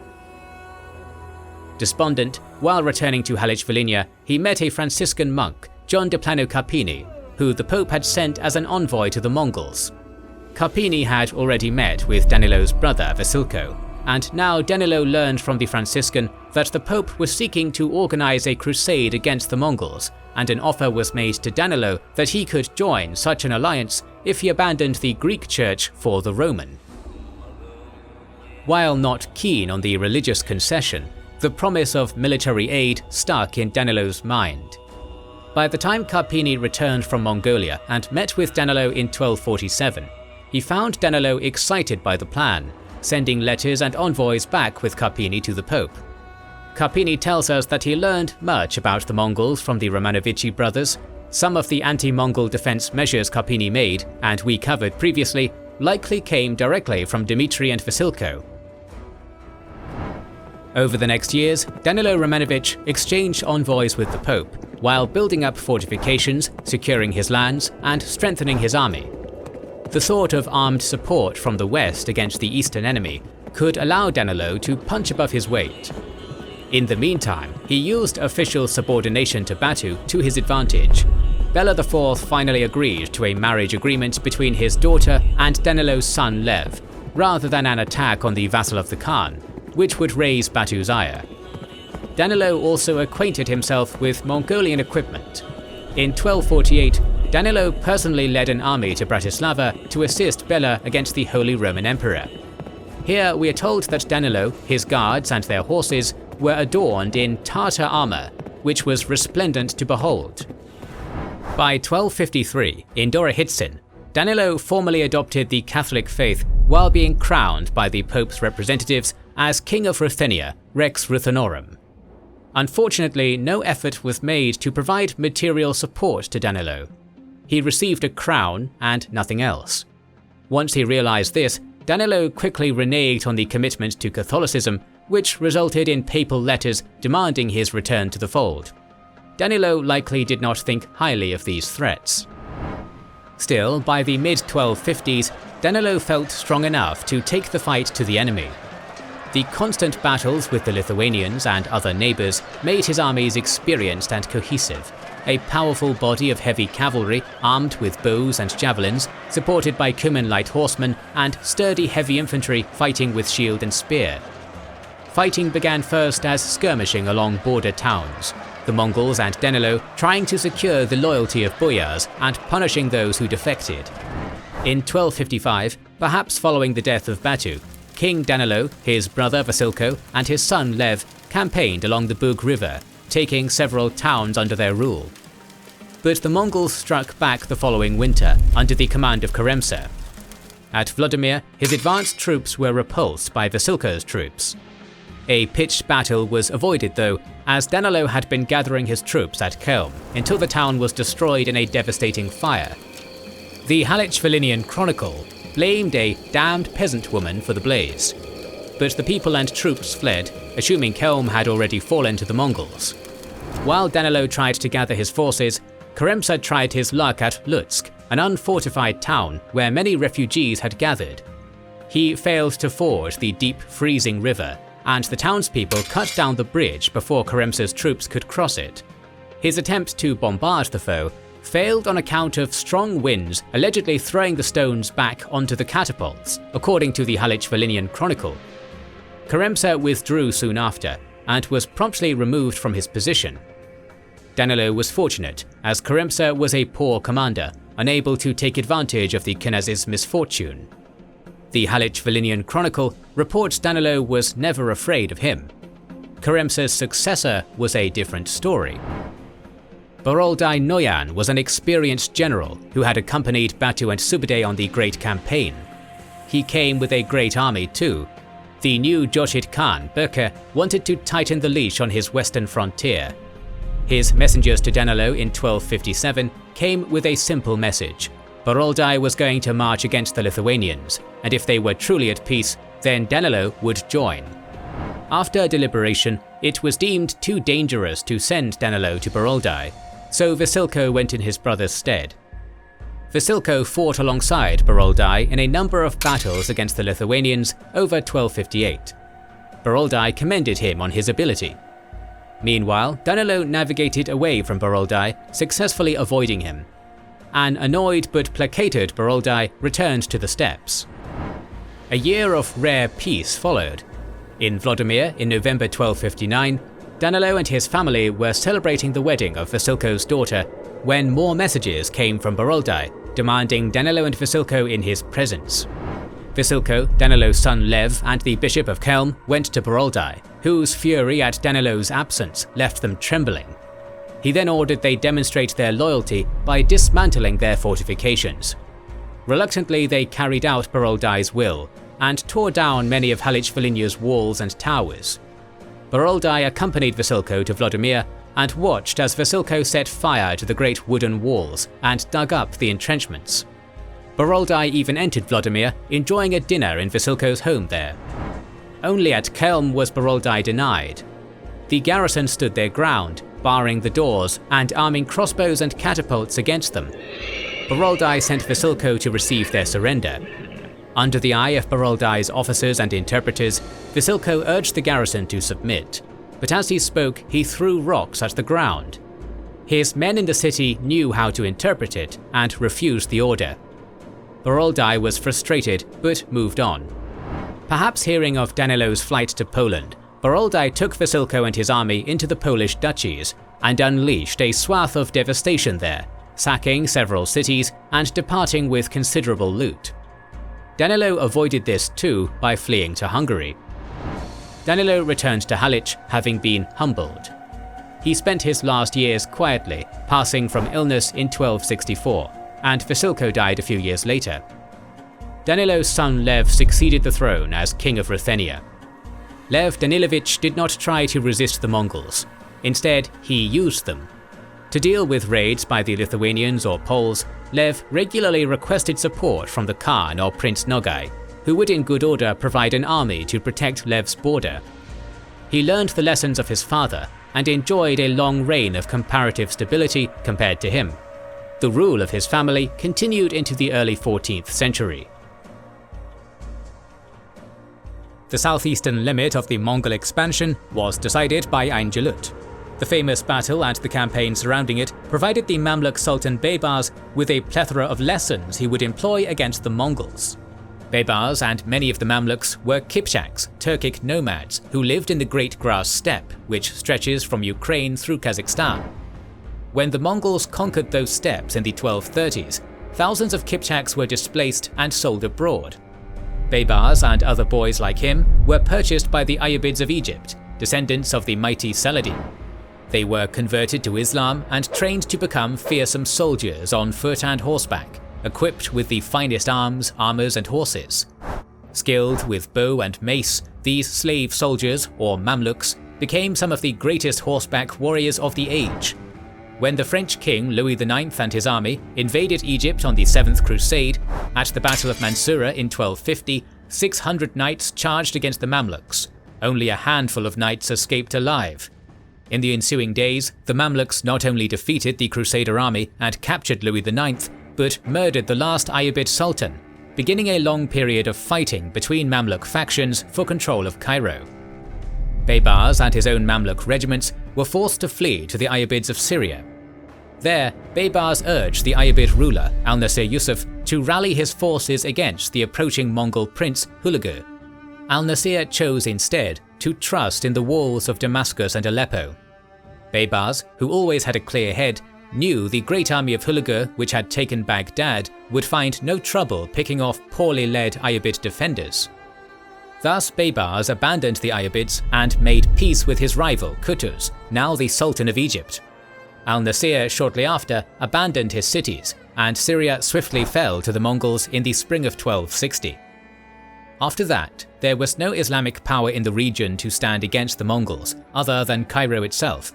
A: Despondent, while returning to Halych-Volhynia, he met a Franciscan monk, John de Plano Carpini, who the Pope had sent as an envoy to the Mongols. Carpini had already met with Danilo's brother Vasilko, and now Danilo learned from the Franciscan that the Pope was seeking to organize a crusade against the Mongols, and an offer was made to Danilo that he could join such an alliance if he abandoned the Greek Church for the Roman. While not keen on the religious concession, the promise of military aid stuck in Danilo's mind. By the time Carpini returned from Mongolia and met with Danilo in 1247, he found Danilo excited by the plan, sending letters and envoys back with Carpini to the Pope. Carpini tells us that he learned much about the Mongols from the Romanovici brothers. Some of the anti-Mongol defense measures Carpini made, and we covered previously, likely came directly from Dmitry and Vasilko. Over the next years, Danilo Romanovich exchanged envoys with the Pope, while building up fortifications, securing his lands, and strengthening his army. The sort of armed support from the west against the eastern enemy could allow Danilo to punch above his weight. In the meantime, he used official subordination to Batu to his advantage. Bela IV finally agreed to a marriage agreement between his daughter and Danilo's son Lev, rather than an attack on the vassal of the Khan, which would raise Batu's ire. Danilo also acquainted himself with Mongolian equipment. In 1248, Danilo personally led an army to Bratislava to assist Bela against the Holy Roman Emperor. Here we are told that Danilo, his guards and their horses were adorned in Tartar armor, which was resplendent to behold. By 1253, in Dorohitsin, Danilo formally adopted the Catholic faith while being crowned by the Pope's representatives as King of Ruthenia, Rex Ruthenorum. Unfortunately, no effort was made to provide material support to Danilo. He received a crown and nothing else. Once he realized this, Danilo quickly reneged on the commitment to Catholicism, which resulted in papal letters demanding his return to the fold. Danilo likely did not think highly of these threats. Still, by the mid-1250s, Danilo felt strong enough to take the fight to the enemy. The constant battles with the Lithuanians and other neighbours made his armies experienced and cohesive. A powerful body of heavy cavalry armed with bows and javelins, supported by Cuman light horsemen and sturdy heavy infantry fighting with shield and spear. Fighting began first as skirmishing along border towns, the Mongols and Danilo trying to secure the loyalty of boyars and punishing those who defected. In 1255, perhaps following the death of Batu, King Danilo, his brother Vasilko, and his son Lev campaigned along the Bug River, taking several towns under their rule. But the Mongols struck back the following winter under the command of Keremser. At Vladimir, his advanced troops were repulsed by Vasilko's troops. A pitched battle was avoided though, as Danilo had been gathering his troops at Kelm until the town was destroyed in a devastating fire. The Halych-Volhynian Chronicle blamed a damned peasant woman for the blaze, but the people and troops fled, assuming Kelm had already fallen to the Mongols. While Danilo tried to gather his forces, Keremser tried his luck at Lutsk, an unfortified town where many refugees had gathered. He failed to ford the deep, freezing river, and the townspeople cut down the bridge before Keremser's troops could cross it. His attempt to bombard the foe failed on account of strong winds allegedly throwing the stones back onto the catapults, according to the Halych-Volhynian Chronicle. Keremser withdrew soon after, and was promptly removed from his position. Danilo was fortunate, as Keremser was a poor commander, unable to take advantage of the Knaz's misfortune. The Halych-Volhynian Chronicle reports Danilo was never afraid of him. Keremser's successor was a different story. Boroldai Noyan was an experienced general who had accompanied Batu and Subutai on the Great Campaign. He came with a great army too. The new Jochid Khan, Berke, wanted to tighten the leash on his western frontier. His messengers to Danilo in 1257 came with a simple message. Boroldai was going to march against the Lithuanians, and if they were truly at peace, then Danilo would join. After deliberation, it was deemed too dangerous to send Danilo to Boroldai, so Vasilko went in his brother's stead. Vasilko fought alongside Boroldai in a number of battles against the Lithuanians over 1258. Boroldai commended him on his ability. Meanwhile, Danilo navigated away from Boroldai, successfully avoiding him. An annoyed but placated Boroldai returned to the steppes. A year of rare peace followed. In Vladimir, in November 1259, Danilo and his family were celebrating the wedding of Vasilko's daughter when more messages came from Boroldai, demanding Danilo and Vasilko in his presence. Vasilko, Danilo's son Lev, and the Bishop of Kelm went to Boroldai, whose fury at Danilo's absence left them trembling. He then ordered they demonstrate their loyalty by dismantling their fortifications. Reluctantly, they carried out Boroldai's will and tore down many of Halych-Volhynia's walls and towers. Boroldai accompanied Vasilko to Vladimir and watched as Vasilko set fire to the great wooden walls and dug up the entrenchments. Boroldai even entered Vladimir, enjoying a dinner in Vasilko's home there. Only at Kelm was Boroldai denied. The garrison stood their ground, barring the doors and arming crossbows and catapults against them. Boroldai sent Vasilko to receive their surrender. Under the eye of Boroldai's officers and interpreters, Vasilko urged the garrison to submit, but as he spoke, he threw rocks at the ground. His men in the city knew how to interpret it and refused the order. Boroldai was frustrated but moved on. Perhaps hearing of Danilo's flight to Poland, Boroldai took Vasilko and his army into the Polish duchies and unleashed a swath of devastation there, sacking several cities and departing with considerable loot. Danilo avoided this too by fleeing to Hungary. Danilo returned to Halych, having been humbled. He spent his last years quietly, passing from illness in 1264, and Vasilko died a few years later. Danilo's son Lev succeeded the throne as King of Ruthenia. Lev Danilovich did not try to resist the Mongols. Instead, he used them. To deal with raids by the Lithuanians or Poles, Lev regularly requested support from the Khan or Prince Nogai, who would in good order provide an army to protect Lev's border. He learned the lessons of his father and enjoyed a long reign of comparative stability compared to him. The rule of his family continued into the early 14th century. The southeastern limit of the Mongol expansion was decided by Ainjalut. The famous battle and the campaign surrounding it provided the Mamluk Sultan Baybars with a plethora of lessons he would employ against the Mongols. Baybars and many of the Mamluks were Kipchaks, Turkic nomads who lived in the Great Grass Steppe, which stretches from Ukraine through Kazakhstan. When the Mongols conquered those steppes in the 1230s, thousands of Kipchaks were displaced and sold abroad. Baybars and other boys like him were purchased by the Ayyubids of Egypt, descendants of the mighty Saladin. They were converted to Islam and trained to become fearsome soldiers on foot and horseback, equipped with the finest arms, armors and horses. Skilled with bow and mace, these slave soldiers, or Mamluks, became some of the greatest horseback warriors of the age. When the French king Louis IX and his army invaded Egypt on the 7th Crusade, at the Battle of Mansoura in 1250, 600 knights charged against the Mamluks. Only a handful of knights escaped alive. In the ensuing days, the Mamluks not only defeated the Crusader army and captured Louis IX, but murdered the last Ayyubid Sultan, beginning a long period of fighting between Mamluk factions for control of Cairo. Baybars and his own Mamluk regiments were forced to flee to the Ayyubids of Syria. There, Baybars urged the Ayyubid ruler, Al-Nasir Yusuf, to rally his forces against the approaching Mongol prince Hulagu. Al-Nasir chose instead to trust in the walls of Damascus and Aleppo. Baybars, who always had a clear head, knew the great army of Hulagu, which had taken Baghdad, would find no trouble picking off poorly led Ayyubid defenders. Thus Baybars abandoned the Ayyubids and made peace with his rival Qutuz, now the Sultan of Egypt. Al-Nasir shortly after abandoned his cities, and Syria swiftly fell to the Mongols in the spring of 1260. After that, there was no Islamic power in the region to stand against the Mongols, other than Cairo itself.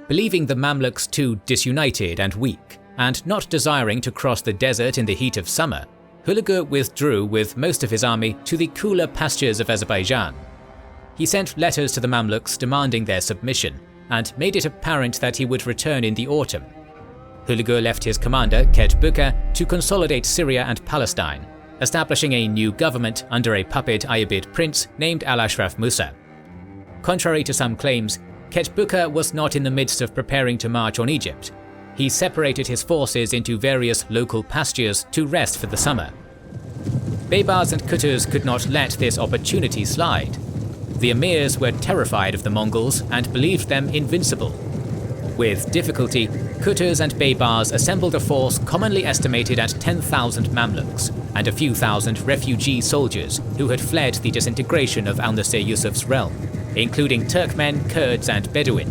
A: Believing the Mamluks too disunited and weak, and not desiring to cross the desert in the heat of summer, Hulagu withdrew with most of his army to the cooler pastures of Azerbaijan. He sent letters to the Mamluks demanding their submission, and made it apparent that he would return in the autumn. Hulagu left his commander, Ket Buka, to consolidate Syria and Palestine, establishing a new government under a puppet Ayyubid prince named Al-Ashraf Musa. Contrary to some claims, Ket Buka was not in the midst of preparing to march on Egypt. He separated his forces into various local pastures to rest for the summer. Baybars and Qutuz could not let this opportunity slide. The emirs were terrified of the Mongols and believed them invincible. With difficulty, Qutuz and Baybars assembled a force commonly estimated at 10,000 Mamluks and a few thousand refugee soldiers who had fled the disintegration of Al-Nasir Yusuf's realm, including Turkmen, Kurds and Bedouin.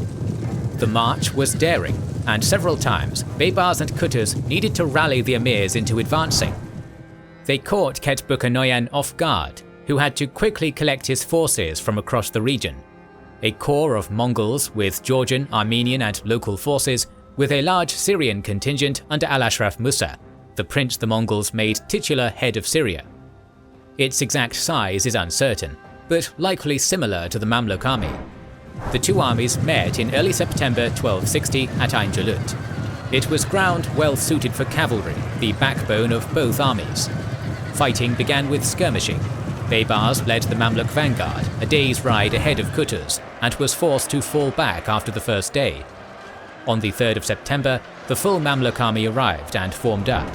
A: The march was daring, and several times Baybars and Qutuz needed to rally the emirs into advancing. They caught Ket Buka Noyan off guard, who had to quickly collect his forces from across the region. A corps of Mongols with Georgian, Armenian and local forces, with a large Syrian contingent under Al-Ashraf Musa, the prince the Mongols made titular head of Syria. Its exact size is uncertain, but likely similar to the Mamluk army. The two armies met in early September 1260 at Ain Jalut. It was ground well suited for cavalry, the backbone of both armies. Fighting began with skirmishing. Baybars led the Mamluk vanguard, a day's ride ahead of Qutuz, and was forced to fall back after the first day. On the 3rd of September, the full Mamluk army arrived and formed up.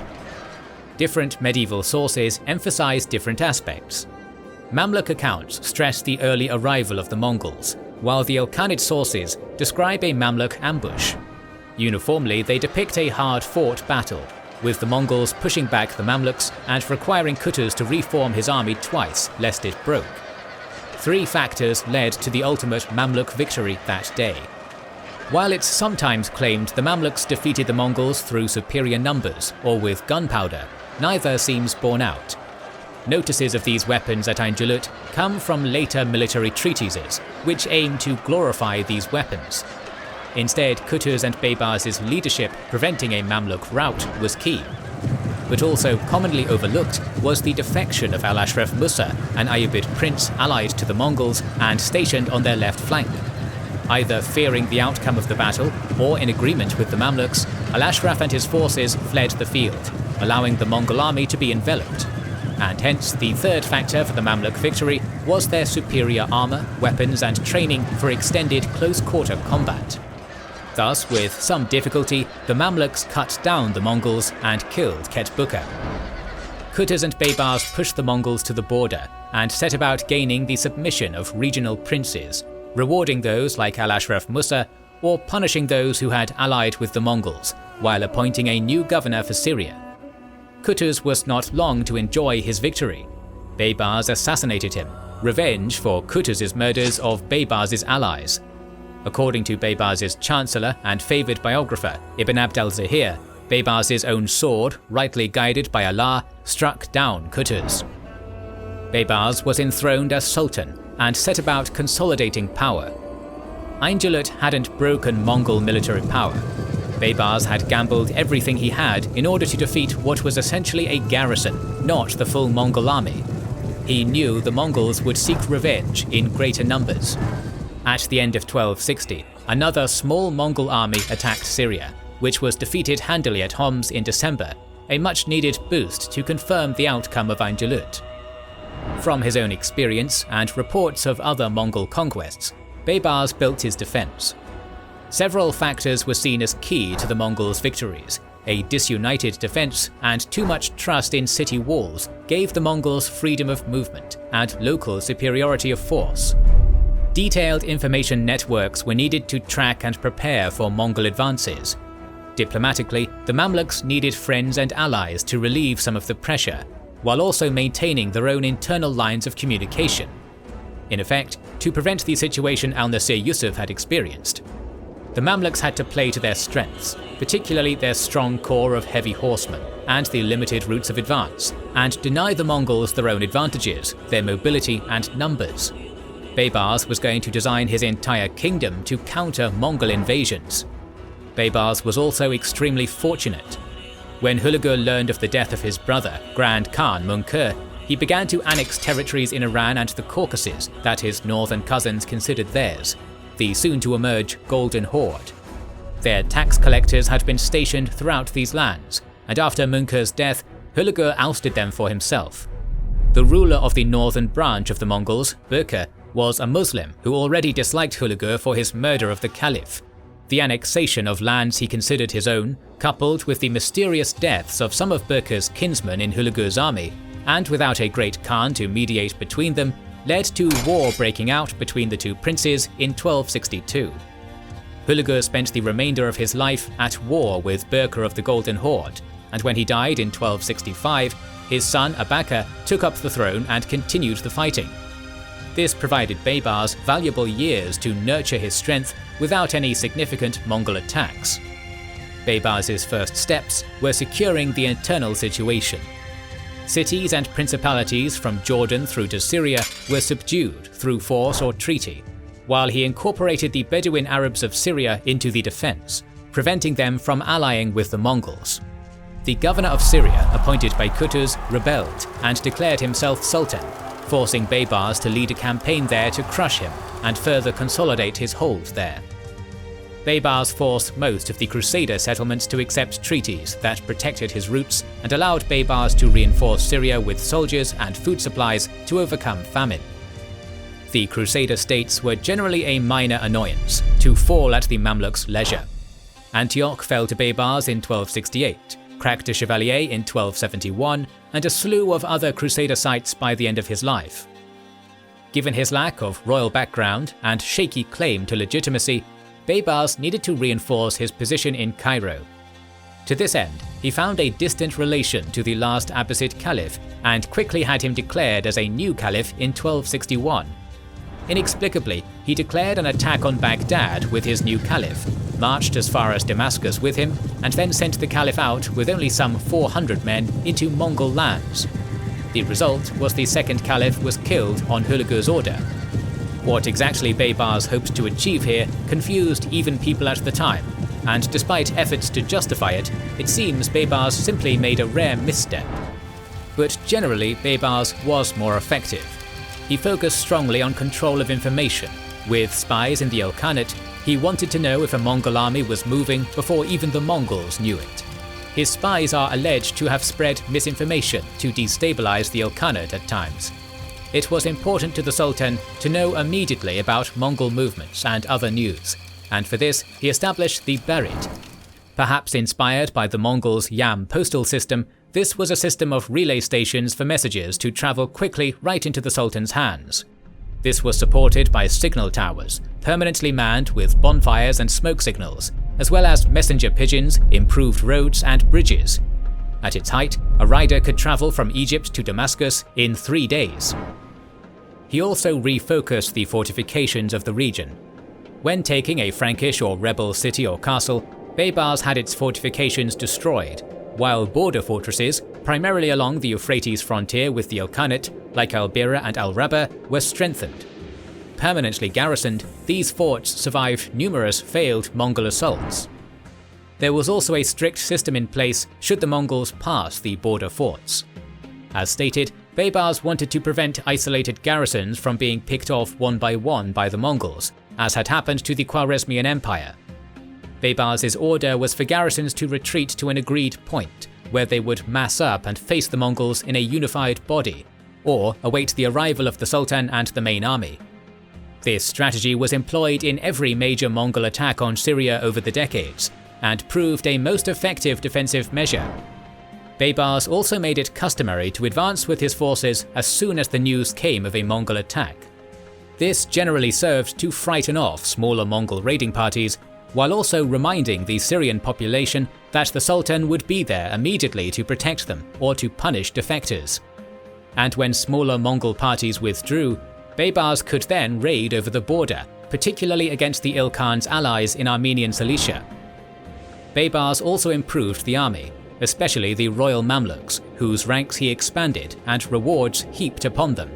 A: Different medieval sources emphasize different aspects. Mamluk accounts stress the early arrival of the Mongols, while the Ilkhanid sources describe a Mamluk ambush. Uniformly, they depict a hard-fought battle, with the Mongols pushing back the Mamluks and requiring Qutuz to reform his army twice lest it broke. Three factors led to the ultimate Mamluk victory that day. While it's sometimes claimed the Mamluks defeated the Mongols through superior numbers or with gunpowder, neither seems borne out. Notices of these weapons at Ain Jalut come from later military treatises, which aim to glorify these weapons. Instead, Qutuz and Baybars' leadership preventing a Mamluk rout was key. But also commonly overlooked was the defection of Al-Ashraf Musa, an Ayyubid prince allied to the Mongols and stationed on their left flank. Either fearing the outcome of the battle or in agreement with the Mamluks, Al-Ashraf and his forces fled the field, allowing the Mongol army to be enveloped. And hence the third factor for the Mamluk victory was their superior armor, weapons and training for extended close-quarter combat. Thus, with some difficulty, the Mamluks cut down the Mongols and killed Ket Buka. Qutuz and Baybars pushed the Mongols to the border and set about gaining the submission of regional princes, rewarding those like Al-Ashraf Musa or punishing those who had allied with the Mongols, while appointing a new governor for Syria. Qutuz was not long to enjoy his victory. Baybars assassinated him, revenge for Qutuz's murders of Baybars' allies. According to Baybars' chancellor and favoured biographer Ibn Abd al-Zahir, Baybars' own sword, rightly guided by Allah, struck down Qutuz. Baybars was enthroned as sultan and set about consolidating power. Ain Jalut hadn't broken Mongol military power. Baybars had gambled everything he had in order to defeat what was essentially a garrison, not the full Mongol army. He knew the Mongols would seek revenge in greater numbers. At the end of 1260, another small Mongol army attacked Syria, which was defeated handily at Homs in December, a much-needed boost to confirm the outcome of Ain Jalut. From his own experience and reports of other Mongol conquests, Baybars built his defense. Several factors were seen as key to the Mongols' victories. A disunited defense and too much trust in city walls gave the Mongols freedom of movement and local superiority of force. Detailed information networks were needed to track and prepare for Mongol advances. Diplomatically, the Mamluks needed friends and allies to relieve some of the pressure, while also maintaining their own internal lines of communication. In effect, to prevent the situation al-Nasir Yusuf had experienced. The Mamluks had to play to their strengths, particularly their strong core of heavy horsemen and the limited routes of advance, and deny the Mongols their own advantages, their mobility and numbers. Baybars was going to design his entire kingdom to counter Mongol invasions. Baybars was also extremely fortunate. When Hulagur learned of the death of his brother, Grand Khan Mungke, he began to annex territories in Iran and the Caucasus that his northern cousins considered theirs, the soon-to-emerge Golden Horde. Their tax collectors had been stationed throughout these lands, and after Mungke's death, Hulagur ousted them for himself. The ruler of the northern branch of the Mongols, Berke, was a Muslim who already disliked Hulagur for his murder of the Caliph. The annexation of lands he considered his own, coupled with the mysterious deaths of some of Berke's kinsmen in Hulagur's army, and without a great Khan to mediate between them, led to war breaking out between the two princes in 1262. Hulagur spent the remainder of his life at war with Berke of the Golden Horde, and when he died in 1265, his son Abaka took up the throne and continued the fighting. This provided Baybars valuable years to nurture his strength without any significant Mongol attacks. Baybars' first steps were securing the internal situation. Cities and principalities from Jordan through to Syria were subdued through force or treaty, while he incorporated the Bedouin Arabs of Syria into the defense, preventing them from allying with the Mongols. The governor of Syria, appointed by Qutuz, rebelled and declared himself sultan, forcing Baybars to lead a campaign there to crush him and further consolidate his hold there. Baybars forced most of the Crusader settlements to accept treaties that protected his roots and allowed Baybars to reinforce Syria with soldiers and food supplies to overcome famine. The Crusader states were generally a minor annoyance, to fall at the Mamluks' leisure. Antioch fell to Baybars in 1268, Crac de Chevalier in 1271, and a slew of other Crusader sites by the end of his life. Given his lack of royal background and shaky claim to legitimacy, Baybars needed to reinforce his position in Cairo. To this end, he found a distant relation to the last Abbasid Caliph and quickly had him declared as a new Caliph in 1261. Inexplicably, he declared an attack on Baghdad with his new Caliph, marched as far as Damascus with him, and then sent the Caliph out with only some 400 men into Mongol lands. The result was the second caliph was killed on Hulagu's order. What exactly Baybars hoped to achieve here confused even people at the time, and despite efforts to justify it, it seems Baybars simply made a rare misstep. But generally, Baybars was more effective. He focused strongly on control of information. With spies in the Ilkhanate, he wanted to know if a Mongol army was moving before even the Mongols knew it. His spies are alleged to have spread misinformation to destabilize the Ilkhanate at times. It was important to the Sultan to know immediately about Mongol movements and other news, and for this he established the Berit. Perhaps inspired by the Mongols' Yam postal system, this was a system of relay stations for messages to travel quickly right into the Sultan's hands. This was supported by signal towers, permanently manned with bonfires and smoke signals, as well as messenger pigeons, improved roads and bridges. At its height, a rider could travel from Egypt to Damascus in 3 days. He also refocused the fortifications of the region. When taking a Frankish or rebel city or castle, Baybars had its fortifications destroyed, while border fortresses, primarily along the Euphrates frontier with the Ilkhanate, like Al-Bira and Al-Rabba, were strengthened. Permanently garrisoned, these forts survived numerous failed Mongol assaults. There was also a strict system in place should the Mongols pass the border forts. As stated, Baybars wanted to prevent isolated garrisons from being picked off one by the Mongols, as had happened to the Khwarezmian Empire. Baybars' order was for garrisons to retreat to an agreed point, where they would mass up and face the Mongols in a unified body, or await the arrival of the Sultan and the main army. This strategy was employed in every major Mongol attack on Syria over the decades, and proved a most effective defensive measure. Baybars also made it customary to advance with his forces as soon as the news came of a Mongol attack. This generally served to frighten off smaller Mongol raiding parties, while also reminding the Syrian population that the Sultan would be there immediately to protect them or to punish defectors. And when smaller Mongol parties withdrew, Baybars could then raid over the border, particularly against the Ilkhan's allies in Armenian Cilicia. Baybars also improved the army, especially the royal Mamluks, whose ranks he expanded and rewards heaped upon them,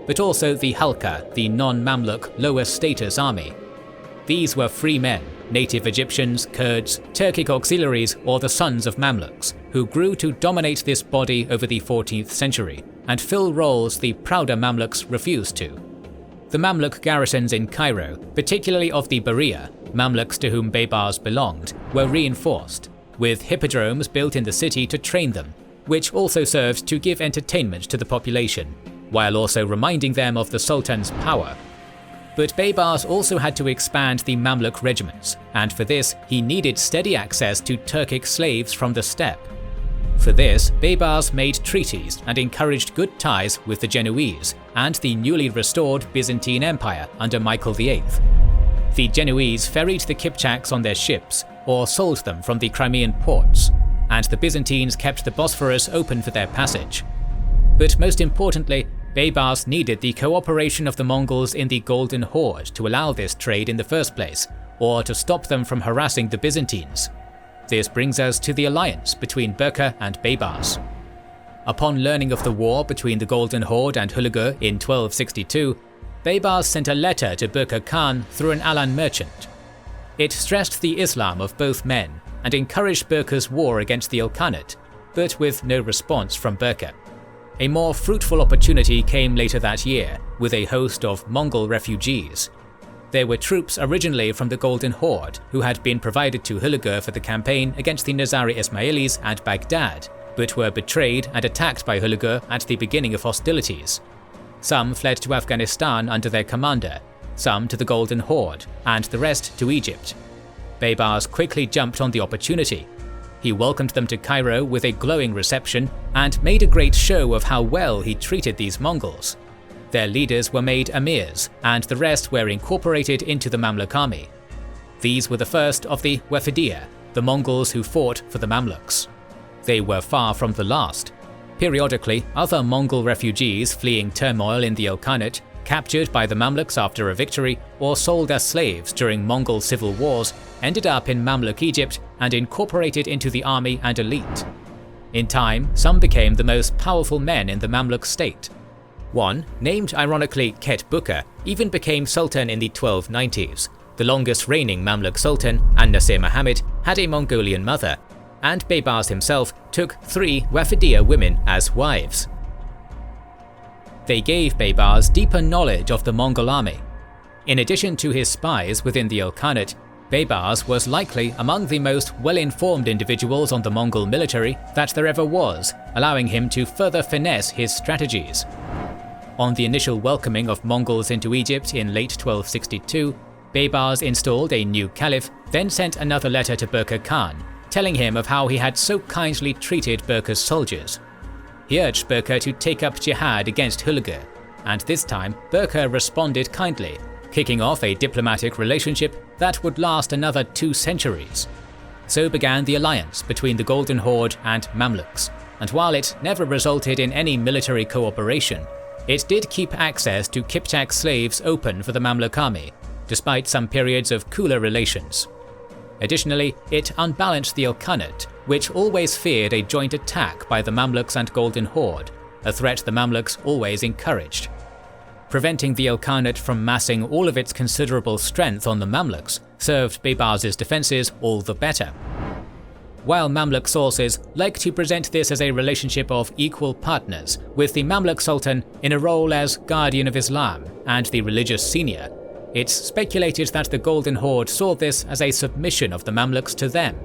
A: but also the Halka, the non-Mamluk lower status army. These were free men, native Egyptians, Kurds, Turkic auxiliaries, or the sons of Mamluks, who grew to dominate this body over the 14th century, and fill roles the prouder Mamluks refused to. The Mamluk garrisons in Cairo, particularly of the Berea, Mamluks to whom Baybars belonged, were reinforced, with hippodromes built in the city to train them, which also served to give entertainment to the population, while also reminding them of the Sultan's power. But Baybars also had to expand the Mamluk regiments, and for this he needed steady access to Turkic slaves from the steppe. For this, Baybars made treaties and encouraged good ties with the Genoese and the newly restored Byzantine Empire under Michael VIII. The Genoese ferried the Kipchaks on their ships, or sold them from the Crimean ports, and the Byzantines kept the Bosphorus open for their passage. But most importantly, Baybars needed the cooperation of the Mongols in the Golden Horde to allow this trade in the first place, or to stop them from harassing the Byzantines. This brings us to the alliance between Berke and Baybars. Upon learning of the war between the Golden Horde and Hulagu in 1262, Baybars sent a letter to Berke Khan through an Alan merchant. It stressed the Islam of both men and encouraged Berke's war against the Ilkhanate, but with no response from Berke. A more fruitful opportunity came later that year, with a host of Mongol refugees. There were troops originally from the Golden Horde who had been provided to Hulagu for the campaign against the Nizari Ismailis and Baghdad, but were betrayed and attacked by Hulagu at the beginning of hostilities. Some fled to Afghanistan under their commander, some to the Golden Horde, and the rest to Egypt. Baybars quickly jumped on the opportunity. He welcomed them to Cairo with a glowing reception and made a great show of how well he treated these Mongols. Their leaders were made emirs, and the rest were incorporated into the Mamluk army. These were the first of the Wafidiyya, the Mongols who fought for the Mamluks. They were far from the last. Periodically, other Mongol refugees fleeing turmoil in the Ilkhanate, captured by the Mamluks after a victory, or sold as slaves during Mongol civil wars, ended up in Mamluk Egypt and incorporated into the army and elite. In time, some became the most powerful men in the Mamluk state. One, named ironically Ket Buka, even became sultan in the 1290s. The longest reigning Mamluk sultan, An-Nasir Muhammad, had a Mongolian mother, and Baybars himself took 3 Wafidiya women as wives. They gave Baybars deeper knowledge of the Mongol army. In addition to his spies within the Ilkhanate, Baybars was likely among the most well-informed individuals on the Mongol military that there ever was, allowing him to further finesse his strategies. On the initial welcoming of Mongols into Egypt in late 1262, Baybars installed a new caliph, then sent another letter to Burqa Khan, telling him of how he had so kindly treated Burqa's soldiers. He urged Burqa to take up jihad against Hulagu, and this time Burqa responded kindly, kicking off a diplomatic relationship that would last another 2 centuries. So began the alliance between the Golden Horde and Mamluks, and while it never resulted in any military cooperation, it did keep access to Kipchak slaves open for the Mamluk army, despite some periods of cooler relations. Additionally, it unbalanced the Ilkhanate, which always feared a joint attack by the Mamluks and Golden Horde, a threat the Mamluks always encouraged. Preventing the Ilkhanate from massing all of its considerable strength on the Mamluks served Baybars' defences all the better. While Mamluk sources like to present this as a relationship of equal partners, with the Mamluk Sultan in a role as guardian of Islam and the religious senior, it's speculated that the Golden Horde saw this as a submission of the Mamluks to them.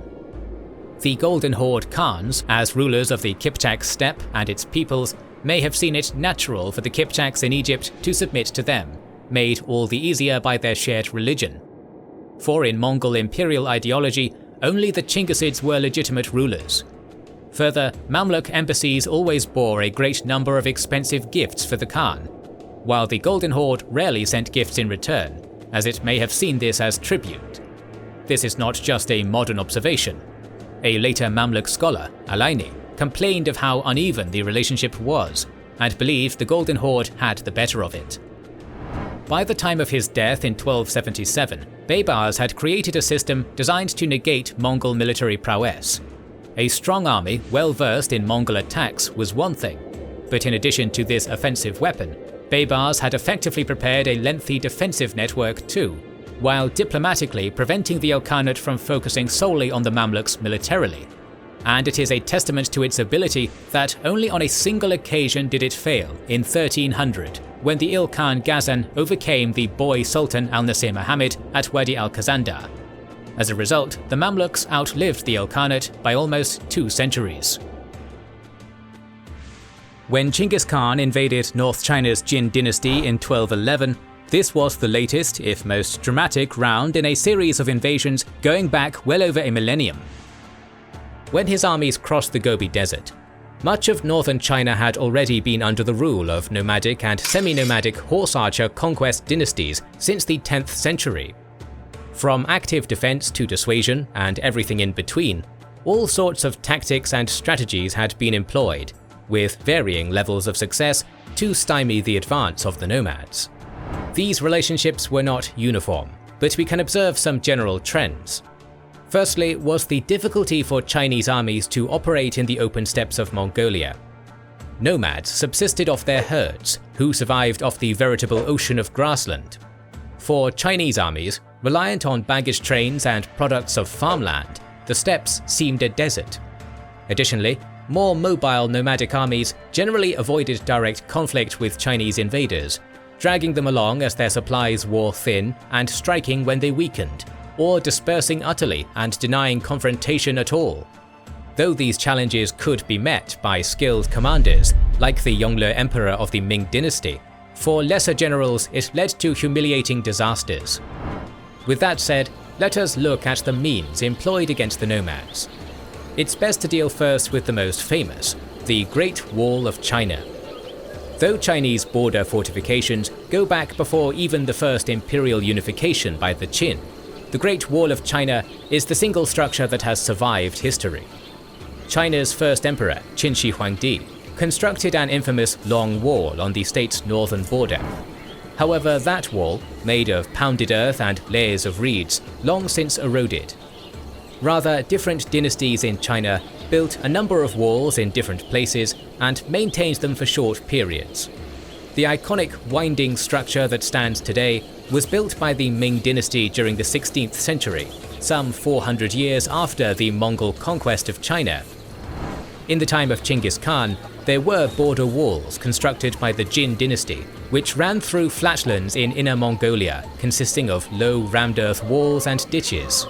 A: The Golden Horde Khans, as rulers of the Kipchak steppe and its peoples, may have seen it natural for the Kipchaks in Egypt to submit to them, made all the easier by their shared religion. For in Mongol imperial ideology, only the Chinggisids were legitimate rulers. Further, Mamluk embassies always bore a great number of expensive gifts for the Khan, while the Golden Horde rarely sent gifts in return, as it may have seen this as tribute. This is not just a modern observation. A later Mamluk scholar, Alaini, complained of how uneven the relationship was, and believed the Golden Horde had the better of it. By the time of his death in 1277, Baybars had created a system designed to negate Mongol military prowess. A strong army well versed in Mongol attacks was one thing, but in addition to this offensive weapon, Baybars had effectively prepared a lengthy defensive network too, while diplomatically preventing the Ilkhanate from focusing solely on the Mamluks militarily. And it is a testament to its ability that only on a single occasion did it fail, in 1300, when the Il-Khan Ghazan overcame the boy Sultan Al-Nasir Muhammad at Wadi al-Khazandar. As a result, the Mamluks outlived the Ilkhanate by almost 2 centuries. When Chinggis Khan invaded North China's Jin dynasty in 1211, this was the latest, if most dramatic, round in a series of invasions going back well over a millennium. When his armies crossed the Gobi Desert, much of northern China had already been under the rule of nomadic and semi-nomadic horse archer conquest dynasties since the 10th century. From active defense to dissuasion and everything in between, all sorts of tactics and strategies had been employed, with varying levels of success, to stymie the advance of the nomads. These relationships were not uniform, but we can observe some general trends. Firstly was the difficulty for Chinese armies to operate in the open steppes of Mongolia. Nomads subsisted off their herds, who survived off the veritable ocean of grassland. For Chinese armies, reliant on baggage trains and products of farmland, the steppes seemed a desert. Additionally, more mobile nomadic armies generally avoided direct conflict with Chinese invaders, dragging them along as their supplies wore thin and striking when they weakened, or dispersing utterly and denying confrontation at all. Though these challenges could be met by skilled commanders, like the Yongle Emperor of the Ming dynasty, for lesser generals it led to humiliating disasters. With that said, let us look at the means employed against the nomads. It's best to deal first with the most famous, the Great Wall of China. Though Chinese border fortifications go back before even the first imperial unification by the Qin, the Great Wall of China is the single structure that has survived history. China's first emperor, Qin Shi Huangdi, constructed an infamous Long Wall on the state's northern border. However, that wall, made of pounded earth and layers of reeds, long since eroded. Rather, different dynasties in China built a number of walls in different places and maintained them for short periods. The iconic winding structure that stands today was built by the Ming dynasty during the 16th century, some 400 years after the Mongol conquest of China. In the time of Chinggis Khan, there were border walls constructed by the Jin dynasty, which ran through flatlands in Inner Mongolia, consisting of low rammed earth walls and ditches.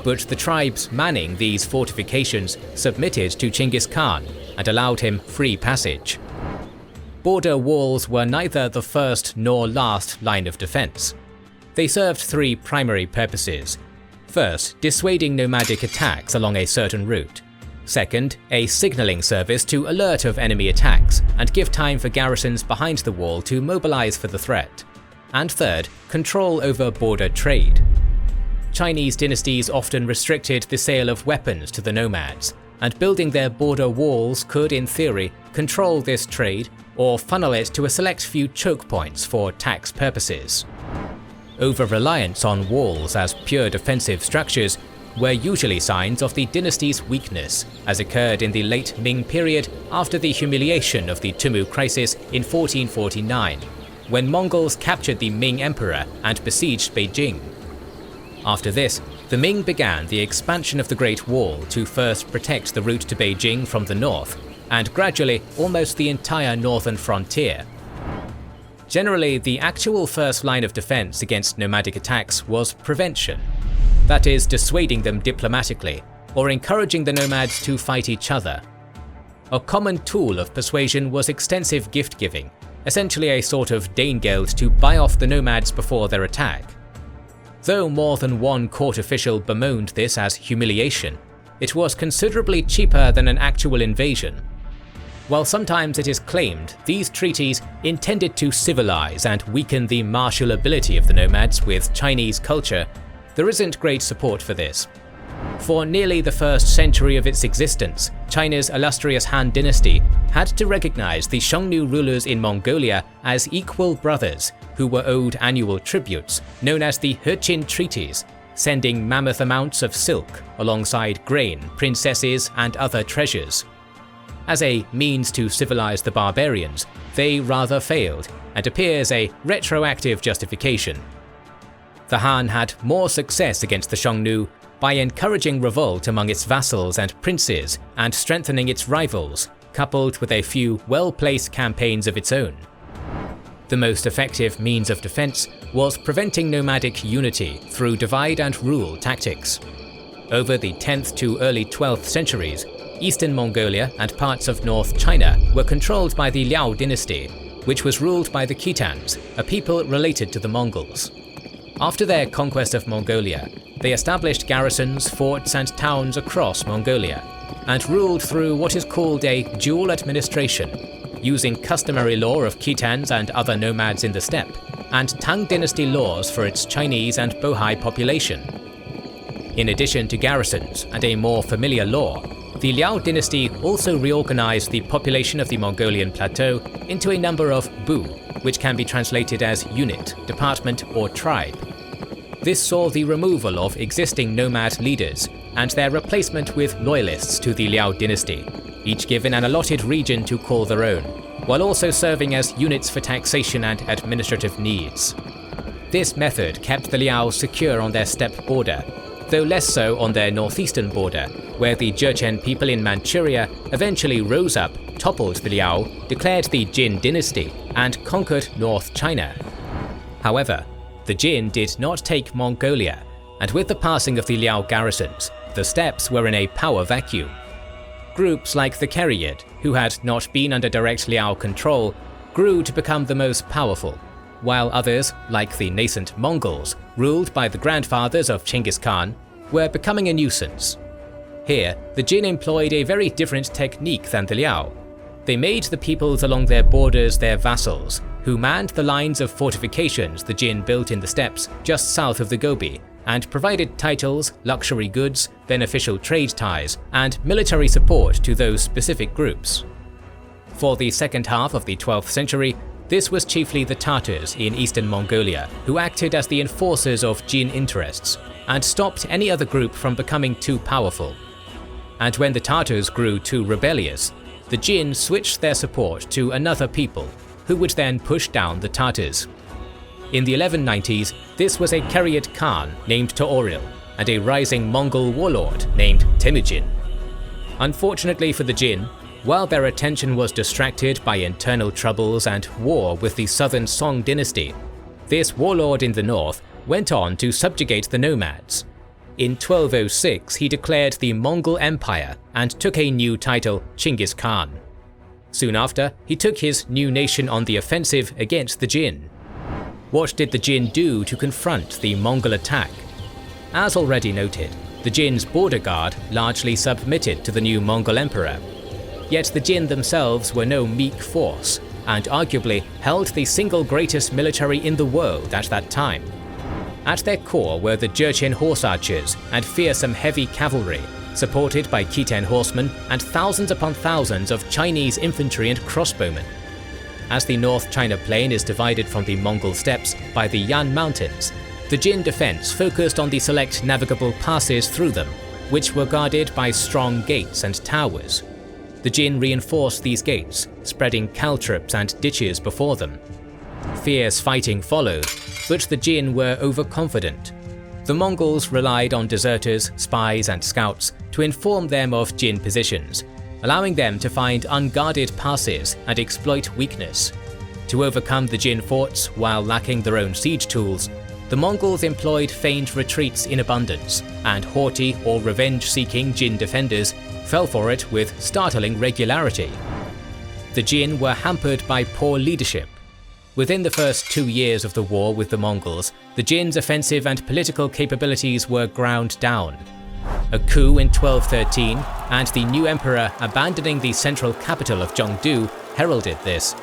A: But the tribes manning these fortifications submitted to Chinggis Khan and allowed him free passage. Border walls were neither the first nor last line of defense. They served three primary purposes. First, dissuading nomadic attacks along a certain route. Second, a signaling service to alert of enemy attacks and give time for garrisons behind the wall to mobilize for the threat. And third, control over border trade. Chinese dynasties often restricted the sale of weapons to the nomads, and building their border walls could, in theory, control this trade or funnel it to a select few choke points for tax purposes. Over-reliance on walls as pure defensive structures were usually signs of the dynasty's weakness, as occurred in the late Ming period after the humiliation of the Tumu crisis in 1449, when Mongols captured the Ming emperor and besieged Beijing. After this, the Ming began the expansion of the Great Wall to first protect the route to Beijing from the north, and gradually almost the entire northern frontier. Generally, the actual first line of defense against nomadic attacks was prevention. That is, dissuading them diplomatically, or encouraging the nomads to fight each other. A common tool of persuasion was extensive gift-giving, essentially a sort of Danegeld to buy off the nomads before their attack. Though more than one court official bemoaned this as humiliation, it was considerably cheaper than an actual invasion. While sometimes it is claimed these treaties intended to civilize and weaken the martial ability of the nomads with Chinese culture, there isn't great support for this. For nearly the first century of its existence, China's illustrious Han dynasty had to recognize the Xiongnu rulers in Mongolia as equal brothers who were owed annual tributes, known as the Heqin Treaties, sending mammoth amounts of silk alongside grain, princesses, and other treasures. As a means to civilize the barbarians, they rather failed, and appears a retroactive justification. The Han had more success against the Xiongnu by encouraging revolt among its vassals and princes and strengthening its rivals, coupled with a few well-placed campaigns of its own. The most effective means of defense was preventing nomadic unity through divide and rule tactics. Over the 10th to early 12th centuries, Eastern Mongolia and parts of North China were controlled by the Liao dynasty, which was ruled by the Khitans, a people related to the Mongols. After their conquest of Mongolia, they established garrisons, forts, and towns across Mongolia, and ruled through what is called a dual administration, using customary law of Khitans and other nomads in the steppe, and Tang dynasty laws for its Chinese and Bohai population. In addition to garrisons and a more familiar law, the Liao dynasty also reorganized the population of the Mongolian plateau into a number of bu, which can be translated as unit, department, or tribe. This saw the removal of existing nomad leaders and their replacement with loyalists to the Liao dynasty, each given an allotted region to call their own, while also serving as units for taxation and administrative needs. This method kept the Liao secure on their steppe border, though less so on their northeastern border, where the Jurchen people in Manchuria eventually rose up, toppled the Liao, declared the Jin dynasty, and conquered North China. However, the Jin did not take Mongolia, and with the passing of the Liao garrisons, the steppes were in a power vacuum. Groups like the Keriid, who had not been under direct Liao control, grew to become the most powerful, while others, like the nascent Mongols, ruled by the grandfathers of Chinggis Khan, were becoming a nuisance. Here, the Jin employed a very different technique than the Liao. They made the peoples along their borders their vassals, who manned the lines of fortifications the Jin built in the steppes just south of the Gobi, and provided titles, luxury goods, beneficial trade ties, and military support to those specific groups. For the second half of the 12th century, this was chiefly the Tatars in eastern Mongolia who acted as the enforcers of Jin interests, and stopped any other group from becoming too powerful. and when the Tatars grew too rebellious, the Jin switched their support to another people, who would then push down the Tatars. In the 1190s, this was a Kiryat Khan named To'oril and a rising Mongol warlord named Temujin. Unfortunately for the Jin, while their attention was distracted by internal troubles and war with the southern Song dynasty, this warlord in the north went on to subjugate the nomads. In 1206, he declared the Mongol Empire and took a new title, Chinggis Khan. Soon after, he took his new nation on the offensive against the Jin. What did the Jin do to confront the Mongol attack? As already noted, the Jin's border guard largely submitted to the new Mongol emperor. Yet the Jin themselves were no meek force, and arguably held the single greatest military in the world at that time. At their core were the Jurchen horse archers and fearsome heavy cavalry, supported by Khitan horsemen and thousands upon thousands of Chinese infantry and crossbowmen. As the North China Plain is divided from the Mongol steppes by the Yan Mountains, the Jin defense focused on the select navigable passes through them, which were guarded by strong gates and towers. The Jin reinforced these gates, spreading caltrops and ditches before them. Fierce fighting followed, but the Jin were overconfident. The Mongols relied on deserters, spies and scouts to inform them of Jin positions, allowing them to find unguarded passes and exploit weakness. To overcome the Jin forts while lacking their own siege tools, the Mongols employed feigned retreats in abundance, and haughty or revenge-seeking Jin defenders fell for it with startling regularity. The Jin were hampered by poor leadership. Within the first 2 years of the war with the Mongols, the Jin's offensive and political capabilities were ground down. A coup in 1213 and the new emperor abandoning the central capital of Zhengdu heralded this.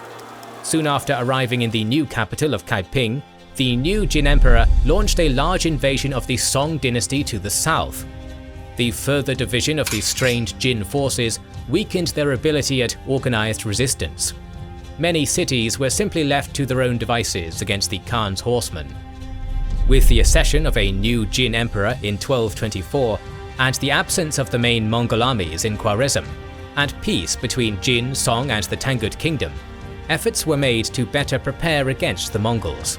A: Soon after arriving in the new capital of Kaiping, the new Jin emperor launched a large invasion of the Song dynasty to the south. The further division of the strained Jin forces weakened their ability at organized resistance. Many cities were simply left to their own devices against the Khan's horsemen. With the accession of a new Jin emperor in 1224, and the absence of the main Mongol armies in Khwarezm, and peace between Jin, Song and the Tangut Kingdom, efforts were made to better prepare against the Mongols.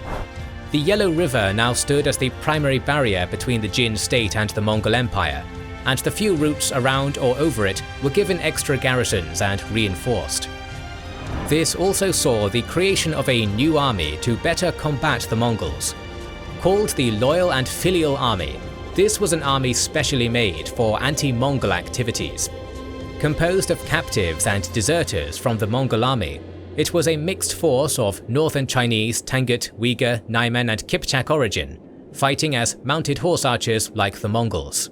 A: The Yellow River now stood as the primary barrier between the Jin state and the Mongol Empire, and the few routes around or over it were given extra garrisons and reinforced. This also saw the creation of a new army to better combat the Mongols. Called the Loyal and Filial Army, this was an army specially made for anti-Mongol activities. Composed of captives and deserters from the Mongol army, it was a mixed force of northern Chinese, Tangut, Uyghur, Naiman and Kipchak origin, fighting as mounted horse archers like the Mongols.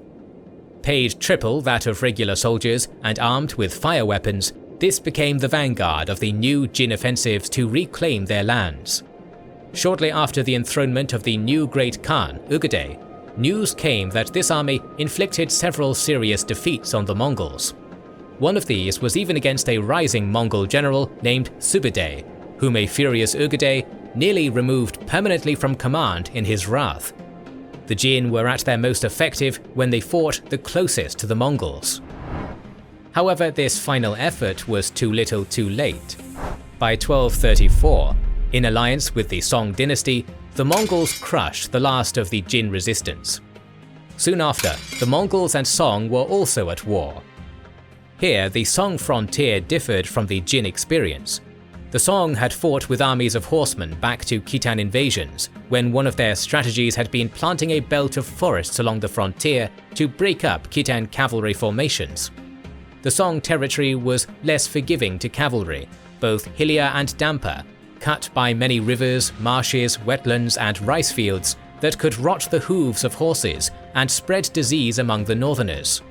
A: Paid triple that of regular soldiers and armed with fire weapons, this became the vanguard of the new Jin offensives to reclaim their lands. Shortly after the enthronement of the new Great Khan, Ugade, news came that this army inflicted several serious defeats on the Mongols. One of these was even against a rising Mongol general named Subedai, whom a furious Ugade nearly removed permanently from command in his wrath. The Jin were at their most effective when they fought the closest to the Mongols. However, this final effort was too little too late. By 1234, in alliance with the Song dynasty, the Mongols crushed the last of the Jin resistance. Soon after, the Mongols and Song were also at war. Here, the Song frontier differed from the Jin experience. The Song had fought with armies of horsemen back to Khitan invasions, when one of their strategies had been planting a belt of forests along the frontier to break up Khitan cavalry formations. The Song territory was less forgiving to cavalry, both hillier and damper, cut by many rivers, marshes, wetlands and rice fields that could rot the hooves of horses and spread disease among the northerners.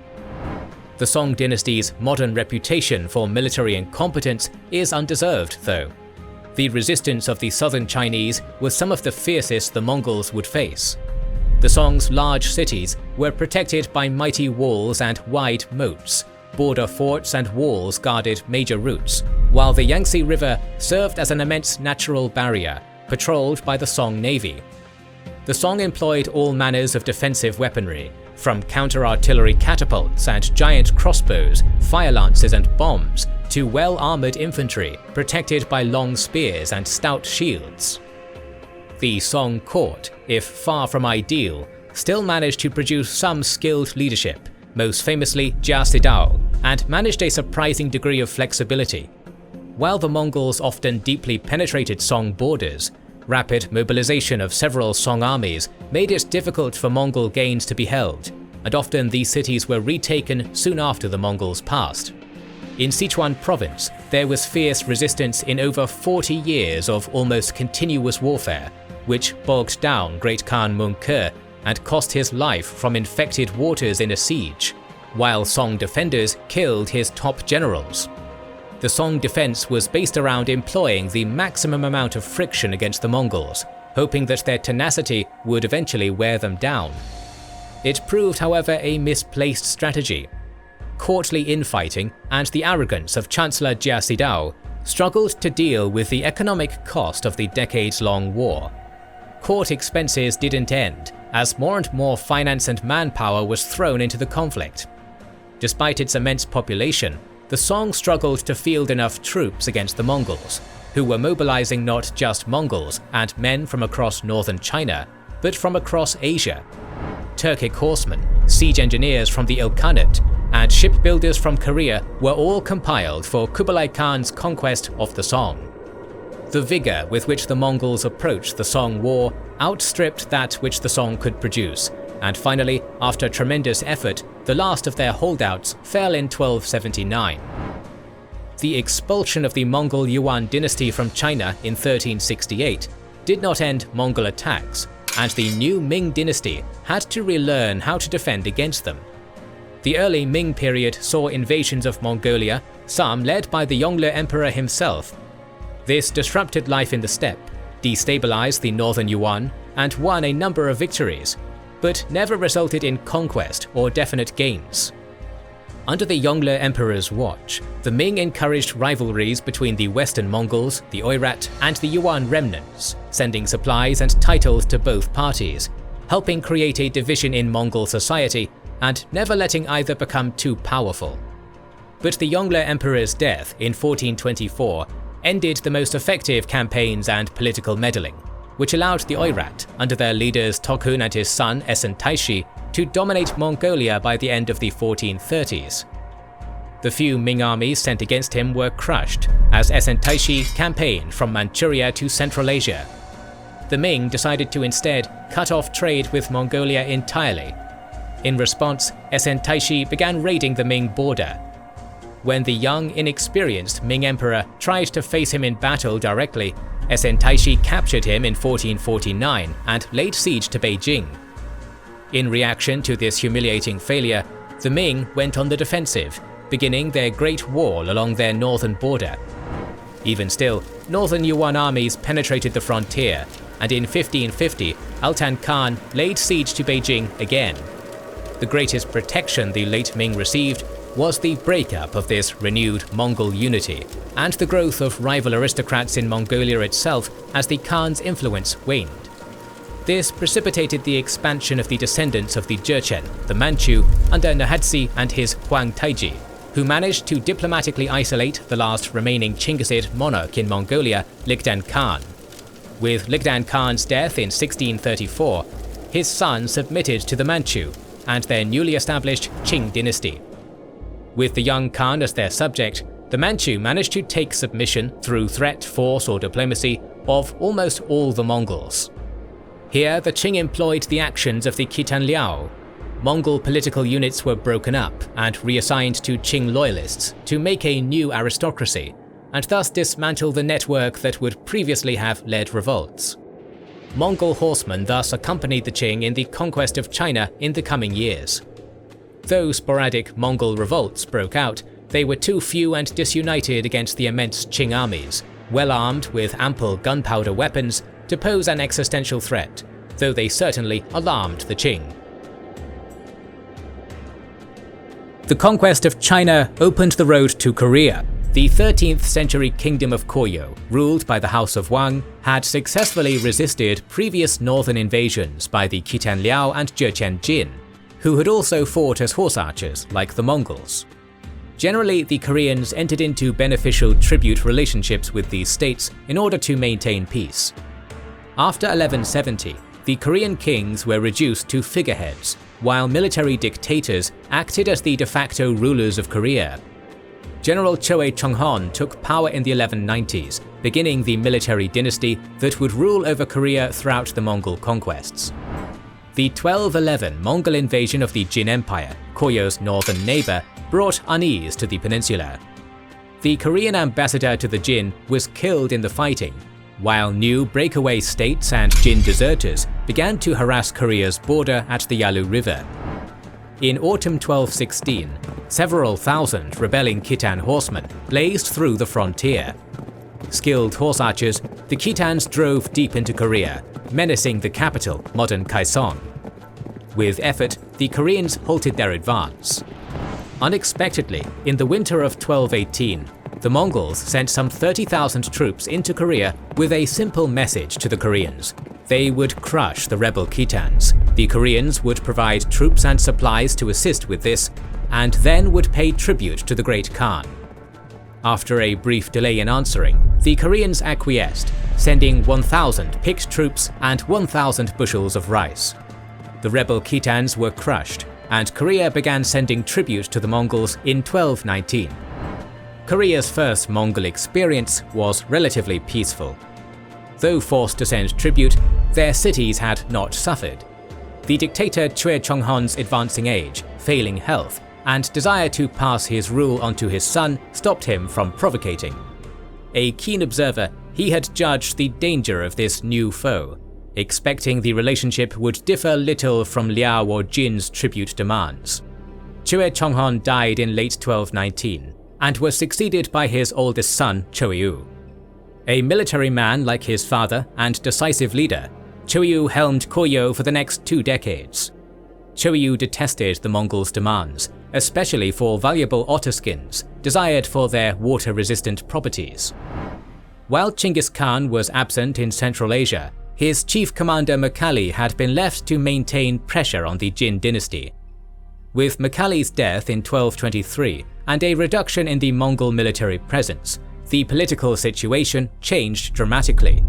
A: The Song dynasty's modern reputation for military incompetence is undeserved, though. The resistance of the southern Chinese was some of the fiercest the Mongols would face. The Song's large cities were protected by mighty walls and wide moats. Border forts and walls guarded major routes, while the Yangtze River served as an immense natural barrier, patrolled by the Song navy. The Song employed all manners of defensive weaponry, from counter-artillery catapults and giant crossbows, fire lances and bombs, to well-armoured infantry protected by long spears and stout shields. The Song court, if far from ideal, still managed to produce some skilled leadership, most famously Jia Sidao, and managed a surprising degree of flexibility. While the Mongols often deeply penetrated Song borders, rapid mobilization of several Song armies made it difficult for Mongol gains to be held, and often these cities were retaken soon after the Mongols passed. In Sichuan province, there was fierce resistance in over 40 years of almost continuous warfare, which bogged down Great Khan Mungke and cost his life from infected waters in a siege, while Song defenders killed his top generals. The Song defense was based around employing the maximum amount of friction against the Mongols, hoping that their tenacity would eventually wear them down. It proved, however, a misplaced strategy. Courtly infighting and the arrogance of Chancellor Jia Sidao struggled to deal with the economic cost of the decades-long war. Court expenses didn't end, as more and more finance and manpower was thrown into the conflict. Despite its immense population, the Song struggled to field enough troops against the Mongols, who were mobilizing not just Mongols and men from across northern China, but from across Asia. Turkic horsemen, siege engineers from the Ilkhanate, and shipbuilders from Korea were all compiled for Kublai Khan's conquest of the Song. The vigor with which the Mongols approached the Song war outstripped that which the Song could produce, and finally, after tremendous effort, the last of their holdouts fell in 1279. The expulsion of the Mongol Yuan dynasty from China in 1368 did not end Mongol attacks, and the new Ming dynasty had to relearn how to defend against them. The early Ming period saw invasions of Mongolia, some led by the Yongle Emperor himself. This disrupted life in the steppe, destabilized the northern Yuan, and won a number of victories, but never resulted in conquest or definite gains. Under the Yongle Emperor's watch, the Ming encouraged rivalries between the Western Mongols, the Oirat, and the Yuan remnants, sending supplies and titles to both parties, helping create a division in Mongol society and never letting either become too powerful. But the Yongle Emperor's death in 1424 ended the most effective campaigns and political meddling, which allowed the Oirat, under their leaders Tokhun and his son Esen Taishi, to dominate Mongolia by the end of the 1430s. The few Ming armies sent against him were crushed, as Esen Taishi campaigned from Manchuria to Central Asia. The Ming decided to instead cut off trade with Mongolia entirely. In response, Esen Taishi began raiding the Ming border. When the young, inexperienced Ming Emperor tried to face him in battle directly, Esen Taishi captured him in 1449 and laid siege to Beijing. In reaction to this humiliating failure, the Ming went on the defensive, beginning their Great Wall along their northern border. Even still, northern Yuan armies penetrated the frontier, and in 1550, Altan Khan laid siege to Beijing again. The greatest protection the late Ming received was the breakup of this renewed Mongol unity, and the growth of rival aristocrats in Mongolia itself as the Khan's influence waned. This precipitated the expansion of the descendants of the Jurchen, the Manchu, under Nahadzi and his Huang Taiji, who managed to diplomatically isolate the last remaining Chinggisid monarch in Mongolia, Ligdan Khan. With Ligdan Khan's death in 1634, his son submitted to the Manchu and their newly established Qing dynasty. With the young Khan as their subject, the Manchu managed to take submission through threat, force, or diplomacy of almost all the Mongols. Here, the Qing employed the actions of the Khitan Liao. Mongol political units were broken up and reassigned to Qing loyalists to make a new aristocracy, and thus dismantle the network that would previously have led revolts. Mongol horsemen thus accompanied the Qing in the conquest of China in the coming years. Though sporadic Mongol revolts broke out, they were too few and disunited against the immense Qing armies, well armed with ample gunpowder weapons, to pose an existential threat, though they certainly alarmed the Qing. The conquest of China opened the road to Korea. The 13th century kingdom of Koryo, ruled by the House of Wang, had successfully resisted previous northern invasions by the Khitan Liao and Jurchen Jin, who had also fought as horse archers like the Mongols. Generally, the Koreans entered into beneficial tribute relationships with these states in order to maintain peace. After 1170, the Korean kings were reduced to figureheads, while military dictators acted as the de facto rulers of Korea. General Choe Chung-hon took power in the 1190s, beginning the military dynasty that would rule over Korea throughout the Mongol conquests. The 1211 Mongol invasion of the Jin Empire, Koryo's northern neighbor, brought unease to the peninsula. The Korean ambassador to the Jin was killed in the fighting, while new breakaway states and Jin deserters began to harass Korea's border at the Yalu River. In autumn 1216, several thousand rebelling Khitan horsemen blazed through the frontier. Skilled horse archers, the Khitans drove deep into Korea, menacing the capital, modern Kaesong. With effort, the Koreans halted their advance. Unexpectedly, in the winter of 1218, the Mongols sent some 30,000 troops into Korea with a simple message to the Koreans. They would crush the rebel Khitans, the Koreans would provide troops and supplies to assist with this, and then would pay tribute to the Great Khan. After a brief delay in answering, the Koreans acquiesced, sending 1,000 picked troops and 1,000 bushels of rice. The rebel Khitans were crushed, and Korea began sending tribute to the Mongols in 1219. Korea's first Mongol experience was relatively peaceful. Though forced to send tribute, their cities had not suffered. The dictator Choe Chung-hon's advancing age, failing health, and desire to pass his rule onto his son stopped him from provocating. A keen observer, he had judged the danger of this new foe, expecting the relationship would differ little from Liao or Jin's tribute demands. Choe Chung-hon died in late 1219, and was succeeded by his oldest son, Choe-yu. A military man like his father and decisive leader, Choe-yu helmed Koryo for the next 2 decades. Choe-yu detested the Mongols' demands, especially for valuable otter skins, desired for their water-resistant properties. While Chinggis Khan was absent in Central Asia, his chief commander Mukhali had been left to maintain pressure on the Jin dynasty. With Mukhali's death in 1223 and a reduction in the Mongol military presence, the political situation changed dramatically.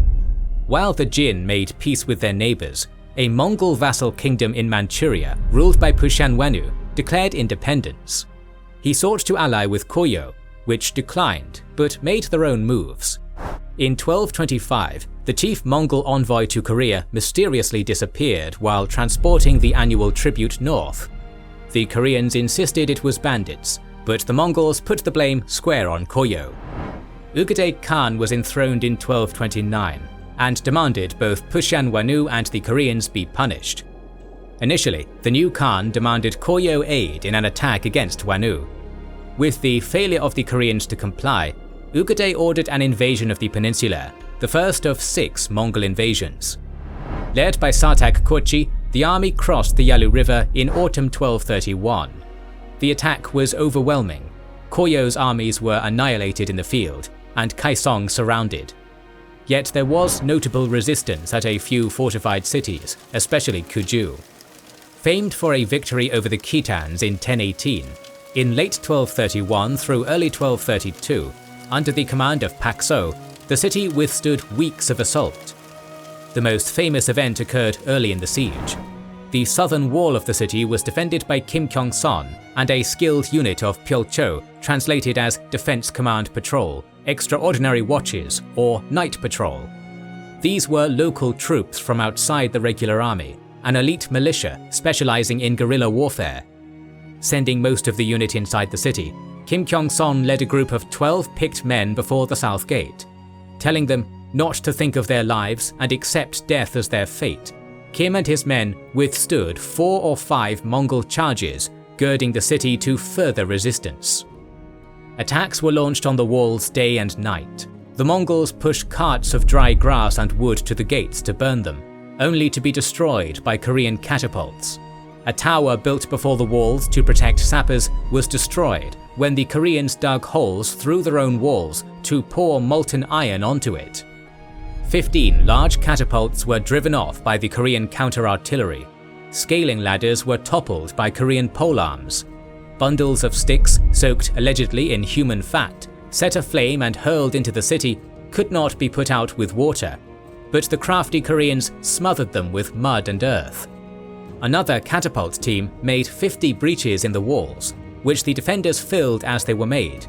A: While the Jin made peace with their neighbors, a Mongol vassal kingdom in Manchuria, ruled by Pushanwanu, declared independence. He sought to ally with Koryo, which declined, but made their own moves. In 1225, the chief Mongol envoy to Korea mysteriously disappeared while transporting the annual tribute north. The Koreans insisted it was bandits, but the Mongols put the blame square on Koryo. Ugadai Khan was enthroned in 1229 and demanded both Pushanwanu and the Koreans be punished. Initially, the new Khan demanded Koryo aid in an attack against Wanu. With the failure of the Koreans to comply, Ugadai ordered an invasion of the peninsula, the first of 6 Mongol invasions. Led by Sartak Kochi, the army crossed the Yalu River in autumn 1231. The attack was overwhelming. Koryo's armies were annihilated in the field, and Kaesong surrounded. Yet there was notable resistance at a few fortified cities, especially Kuju. Famed for a victory over the Khitans in 1018, in late 1231 through early 1232, under the command of Pak So, the city withstood weeks of assault. The most famous event occurred early in the siege. The southern wall of the city was defended by Kim Kyong-son and a skilled unit of Pyolcho, translated as Defense Command Patrol, Extraordinary Watches, or Night Patrol. These were local troops from outside the regular army, an elite militia specializing in guerrilla warfare. Sending most of the unit inside the city, Kim Kyong-son led a group of 12 picked men before the south gate. Telling them not to think of their lives and accept death as their fate, Kim and his men withstood 4 or 5 Mongol charges, girding the city to further resistance. Attacks were launched on the walls day and night. The Mongols pushed carts of dry grass and wood to the gates to burn them, only to be destroyed by Korean catapults. A tower built before the walls to protect sappers was destroyed when the Koreans dug holes through their own walls to pour molten iron onto it. 15 large catapults were driven off by the Korean counter-artillery. scaling ladders were toppled by Korean polearms. Bundles of sticks, soaked allegedly in human fat, set aflame and hurled into the city, could not be put out with water, but the crafty Koreans smothered them with mud and earth. Another catapult team made 50 breaches in the walls, which the defenders filled as they were made.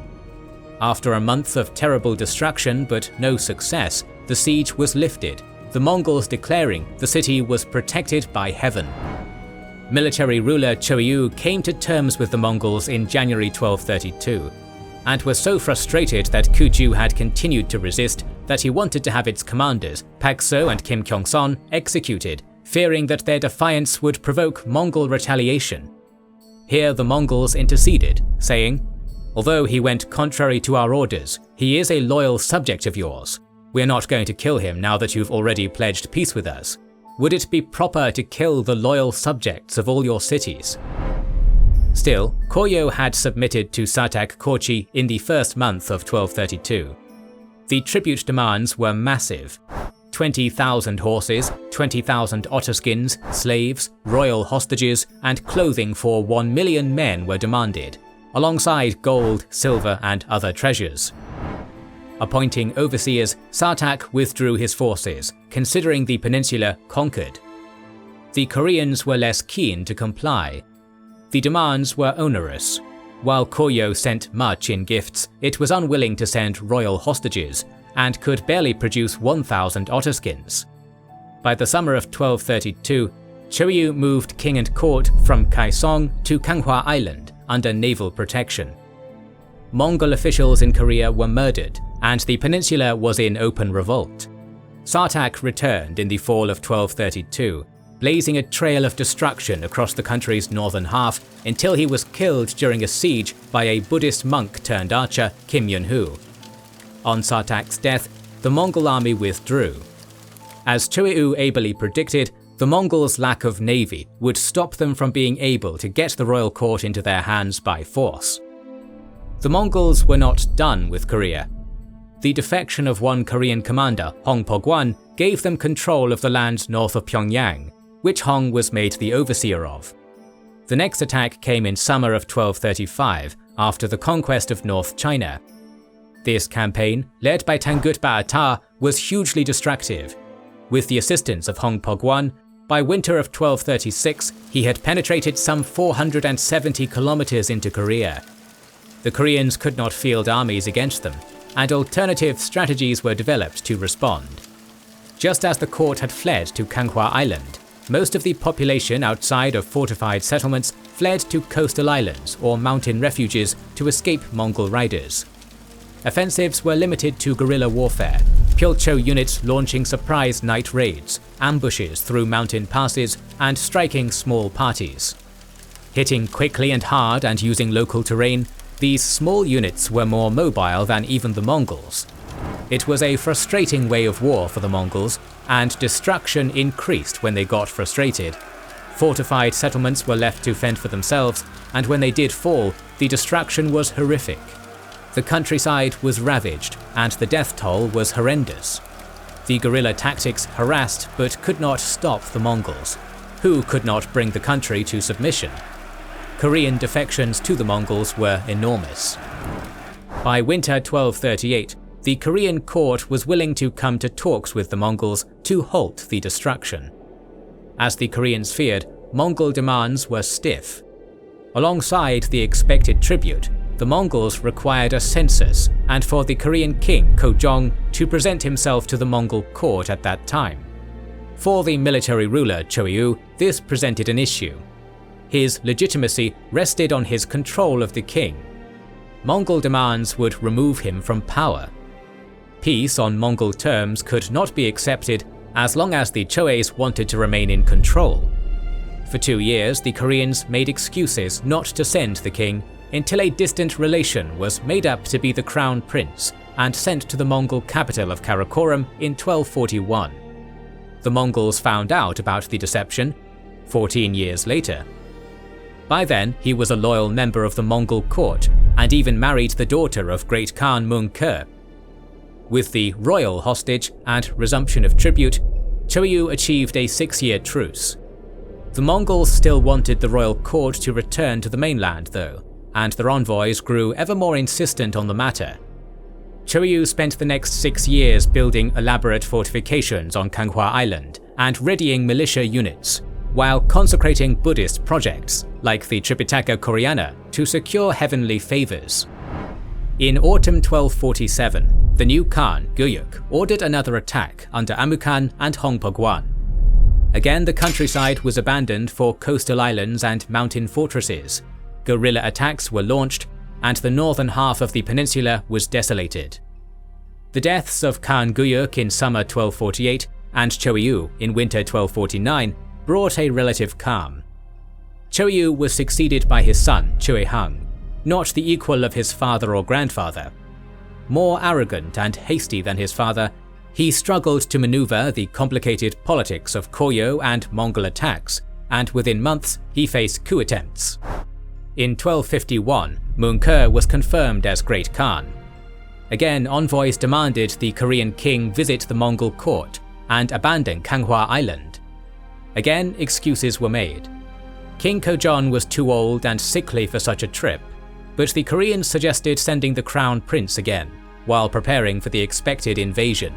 A: After a month of terrible destruction but no success, the siege was lifted, the Mongols declaring the city was protected by heaven. Military ruler Choiyu came to terms with the Mongols in January 1232, and was so frustrated that Kuju had continued to resist that he wanted to have its commanders, Pakso and Kim Kyong-son, executed, fearing that their defiance would provoke Mongol retaliation. Here the Mongols interceded, saying, "Although he went contrary to our orders, he is a loyal subject of yours. We are not going to kill him now that you've already pledged peace with us. Would it be proper to kill the loyal subjects of all your cities?" Still, Koryo had submitted to Satak Korchi in the first month of 1232. The tribute demands were massive. 20,000 horses, 20,000 otterskins, slaves, royal hostages, and clothing for 1 million men were demanded, alongside gold, silver, and other treasures. Appointing overseers, Satak withdrew his forces, considering the peninsula conquered. The Koreans were less keen to comply. The demands were onerous. While Koryo sent much in gifts, it was unwilling to send royal hostages, and could barely produce 1,000 otterskins. By the summer of 1232, Choiyu moved king and court from Kaesong to Kanghwa Island under naval protection. Mongol officials in Korea were murdered, and the peninsula was in open revolt. Satak returned in the fall of 1232, blazing a trail of destruction across the country's northern half until he was killed during a siege by a Buddhist monk turned archer, Kim Yun-hoo. On Satak's death, the Mongol army withdrew. As Choiyu ably predicted, the Mongols' lack of navy would stop them from being able to get the royal court into their hands by force. The Mongols were not done with Korea. The defection of one Korean commander, Hong Pogwan, gave them control of the land north of Pyongyang, which Hong was made the overseer of. The next attack came in summer of 1235, after the conquest of North China. This campaign, led by Tangut Ba'ata, was hugely destructive. With the assistance of Hong Pogwan, by winter of 1236, he had penetrated some 470 kilometers into Korea. The Koreans could not field armies against them, and alternative strategies were developed to respond. Just as the court had fled to Kanghwa Island, most of the population outside of fortified settlements fled to coastal islands or mountain refuges to escape Mongol riders. Offensives were limited to guerrilla warfare, Pyulcho units launching surprise night raids, ambushes through mountain passes, and striking small parties. Hitting quickly and hard and using local terrain, these small units were more mobile than even the Mongols. It was a frustrating way of war for the Mongols, and destruction increased when they got frustrated. Fortified settlements were left to fend for themselves, and when they did fall, the destruction was horrific. The countryside was ravaged, and the death toll was horrendous. The guerrilla tactics harassed but could not stop the Mongols, who could not bring the country to submission. Korean defections to the Mongols were enormous. By winter 1238, the Korean court was willing to come to talks with the Mongols to halt the destruction. As the Koreans feared, Mongol demands were stiff. Alongside the expected tribute, the Mongols required a census and for the Korean king Kojong to present himself to the Mongol court at that time. For the military ruler Choiyu, this presented an issue. His legitimacy rested on his control of the king. Mongol demands would remove him from power. Peace on Mongol terms could not be accepted as long as the Choes wanted to remain in control. For 2 years, the Koreans made excuses not to send the king until a distant relation was made up to be the crown prince and sent to the Mongol capital of Karakoram in 1241. The Mongols found out about the deception 14 years later. By then, he was a loyal member of the Mongol court and even married the daughter of Great Khan Mung-Ke. With the royal hostage and resumption of tribute, Choiyu achieved a 6-year truce. The Mongols still wanted the royal court to return to the mainland though, and their envoys grew ever more insistent on the matter. Choiyu spent the next 6 years building elaborate fortifications on Kanghua Island and readying militia units, while consecrating Buddhist projects like the Tripitaka Koreana to secure heavenly favors. In autumn 1247, the new Khan, Guyuk, ordered another attack under Amukan and Hongpoguan. Again, the countryside was abandoned for coastal islands and mountain fortresses. Guerrilla attacks were launched, and the northern half of the peninsula was desolated. The deaths of Khan Guyuk in summer 1248 and Choiyu in winter 1249 brought a relative calm. Choiyu was succeeded by his son, Chue Hung, not the equal of his father or grandfather. More arrogant and hasty than his father, he struggled to maneuver the complicated politics of Koryo and Mongol attacks, and within months he faced coup attempts. In 1251, Mungke was confirmed as Great Khan. Again, envoys demanded the Korean king visit the Mongol court and abandon Kanghua Island. Again, excuses were made. King Kojong was too old and sickly for such a trip, but the Koreans suggested sending the crown prince again, while preparing for the expected invasion.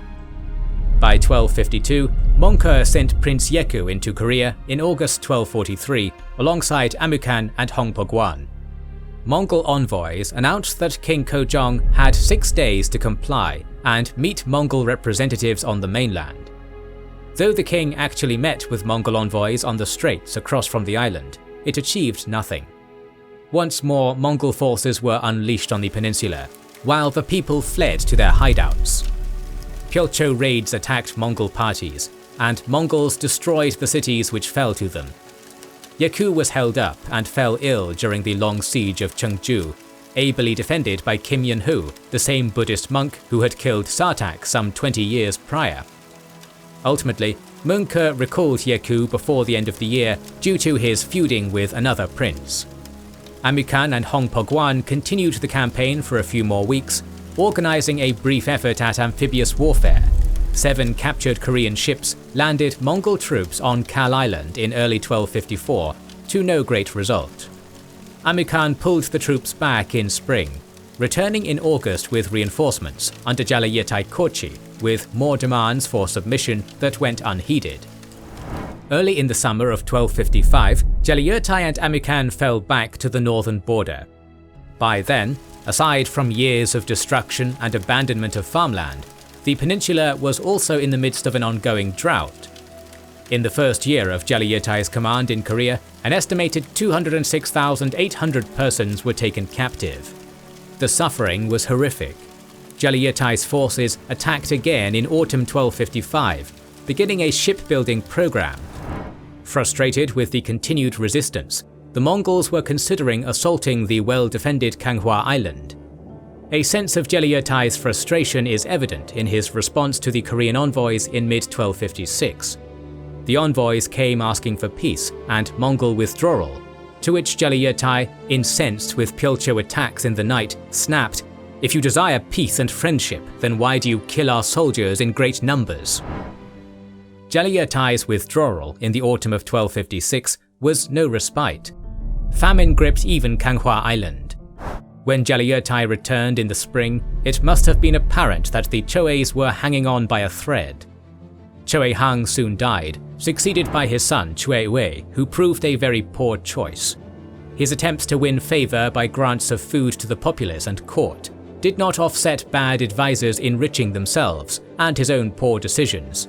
A: By 1252, Mongke sent Prince Yeku into Korea in August 1243 alongside Amukan and Hongpoguan. Mongol envoys announced that King Kojong had 6 days to comply and meet Mongol representatives on the mainland. Though the king actually met with Mongol envoys on the straits across from the island, it achieved nothing. Once more, Mongol forces were unleashed on the peninsula, while the people fled to their hideouts. Pyolcho raids attacked Mongol parties, and Mongols destroyed the cities which fell to them. Yeku was held up and fell ill during the long siege of Cheongju, ably defended by Kim Yun-hu, the same Buddhist monk who had killed Sartak some 20 years prior. Ultimately, Mungke recalled Yeku before the end of the year due to his feuding with another prince. Amukan and Hongpoguan continued the campaign for a few more weeks, organizing a brief effort at amphibious warfare. 7 captured Korean ships landed Mongol troops on Kal Island in early 1254, to no great result. Amukan pulled the troops back in spring, returning in August with reinforcements under Jalayitai Kochi, with more demands for submission that went unheeded. Early in the summer of 1255, Jalayitai and Amukan fell back to the northern border. By then, aside from years of destruction and abandonment of farmland, the peninsula was also in the midst of an ongoing drought. In the first year of Jalayitai's command in Korea, an estimated 206,800 persons were taken captive. The suffering was horrific. Jalayitai's forces attacked again in autumn 1255, beginning a shipbuilding program. Frustrated with the continued resistance, the Mongols were considering assaulting the well-defended Kanghua Island. A sense of Jalayitai's frustration is evident in his response to the Korean envoys in mid-1256. The envoys came asking for peace and Mongol withdrawal, to which Jalayitai, incensed with Pyolcho attacks in the night, snapped, "If you desire peace and friendship, then why do you kill our soldiers in great numbers?" Jalayitai's withdrawal in the autumn of 1256 was no respite. Famine gripped even Kanghua Island. When Jalayitai returned in the spring, it must have been apparent that the Choes were hanging on by a thread. Chue Hung soon died, succeeded by his son Chue Wei, who proved a very poor choice. His attempts to win favour by grants of food to the populace and court did not offset bad advisors enriching themselves and his own poor decisions.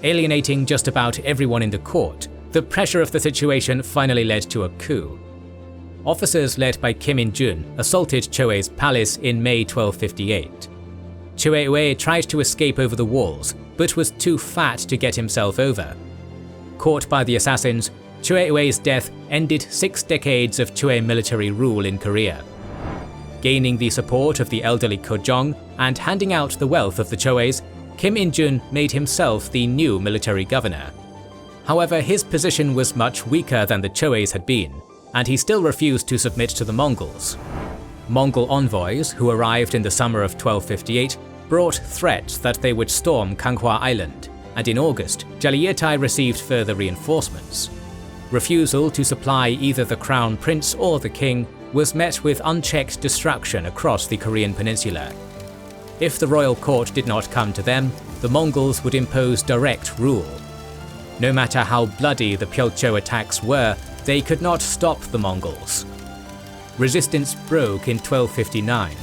A: Alienating just about everyone in the court, the pressure of the situation finally led to a coup. Officers led by Kim In-jun assaulted Choe's palace in May 1258. Chue Wei tried to escape over the walls, but was too fat to get himself over. Caught by the assassins, Chue Wei's death ended 6 decades of Chue military rule in Korea. Gaining the support of the elderly Kojong and handing out the wealth of the Choes, Kim In-jun made himself the new military governor. However, his position was much weaker than the Choes had been, and he still refused to submit to the Mongols. Mongol envoys, who arrived in the summer of 1258, brought threats that they would storm Kanghua Island, and in August, Jalayitai received further reinforcements. Refusal to supply either the crown prince or the king was met with unchecked destruction across the Korean peninsula. If the royal court did not come to them, the Mongols would impose direct rule. No matter how bloody the Pyeongcho attacks were, they could not stop the Mongols. Resistance broke in 1259.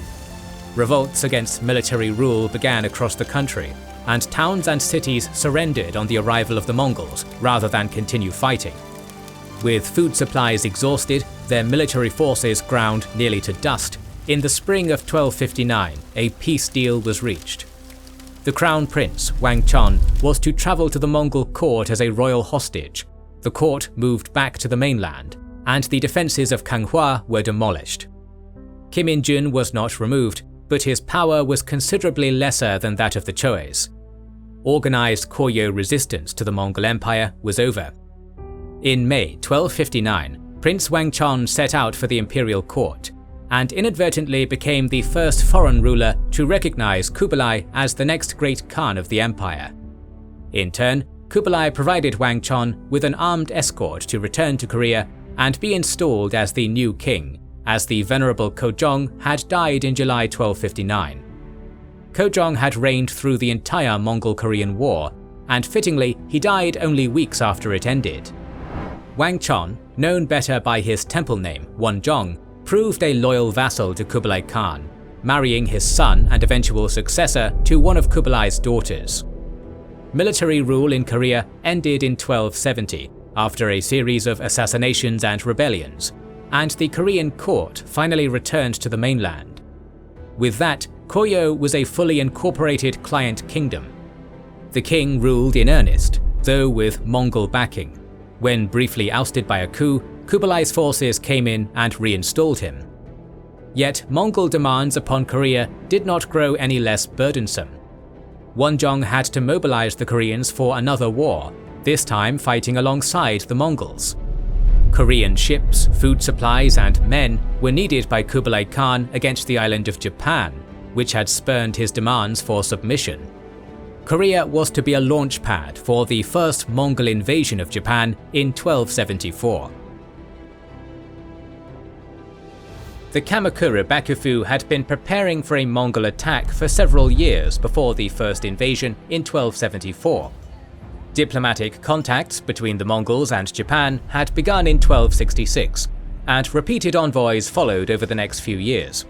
A: Revolts against military rule began across the country, and towns and cities surrendered on the arrival of the Mongols rather than continue fighting. With food supplies exhausted, their military forces ground nearly to dust. In the spring of 1259, a peace deal was reached. The crown prince, Wang Chon, was to travel to the Mongol court as a royal hostage. The court moved back to the mainland, and the defences of Kanghua were demolished. Kim In-jun was not removed, but his power was considerably lesser than that of the Choes. Organized Koryo resistance to the Mongol Empire was over. In May 1259, Prince Wang Chon set out for the imperial court, and inadvertently became the first foreign ruler to recognize Kublai as the next great Khan of the empire. In turn, Kublai provided Wang Chon with an armed escort to return to Korea and be installed as the new king, as the venerable Kojong had died in July 1259. Kojong had reigned through the entire Mongol-Korean War, and fittingly, he died only weeks after it ended. Wang Chon, known better by his temple name, Wonjong, proved a loyal vassal to Kublai Khan, marrying his son and eventual successor to one of Kublai's daughters. Military rule in Korea ended in 1270 after a series of assassinations and rebellions, and the Korean court finally returned to the mainland. With that, Koryo was a fully incorporated client kingdom. The king ruled in earnest, though with Mongol backing. When briefly ousted by a coup, Kublai's forces came in and reinstalled him. Yet Mongol demands upon Korea did not grow any less burdensome. Wonjong had to mobilize the Koreans for another war, this time fighting alongside the Mongols. Korean ships, food supplies, and men were needed by Kublai Khan against the island of Japan, which had spurned his demands for submission. Korea was to be a launch pad for the first Mongol invasion of Japan in 1274. The Kamakura Bakufu had been preparing for a Mongol attack for several years before the first invasion in 1274. Diplomatic contacts between the Mongols and Japan had begun in 1266, and repeated envoys followed over the next few years.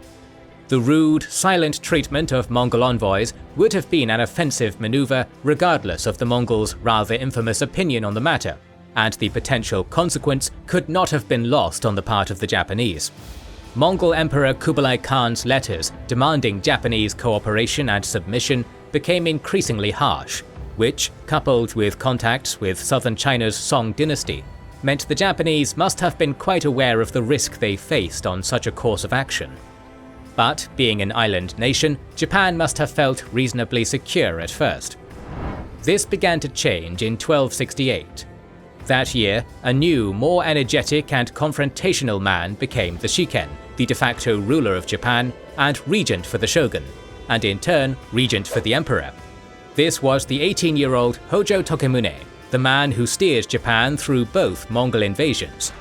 A: The rude, silent treatment of Mongol envoys would have been an offensive maneuver regardless of the Mongols' rather infamous opinion on the matter, and the potential consequence could not have been lost on the part of the Japanese. Mongol Emperor Kublai Khan's letters demanding Japanese cooperation and submission became increasingly harsh, which, coupled with contacts with southern China's Song dynasty, meant the Japanese must have been quite aware of the risk they faced on such a course of action. But, being an island nation, Japan must have felt reasonably secure at first. This began to change in 1268. That year, a new, more energetic and confrontational man became the Shiken, the de facto ruler of Japan and regent for the shogun, and in turn, regent for the emperor. This was the 18-year-old Hojo Tokemune, the man who steered Japan through both Mongol invasions.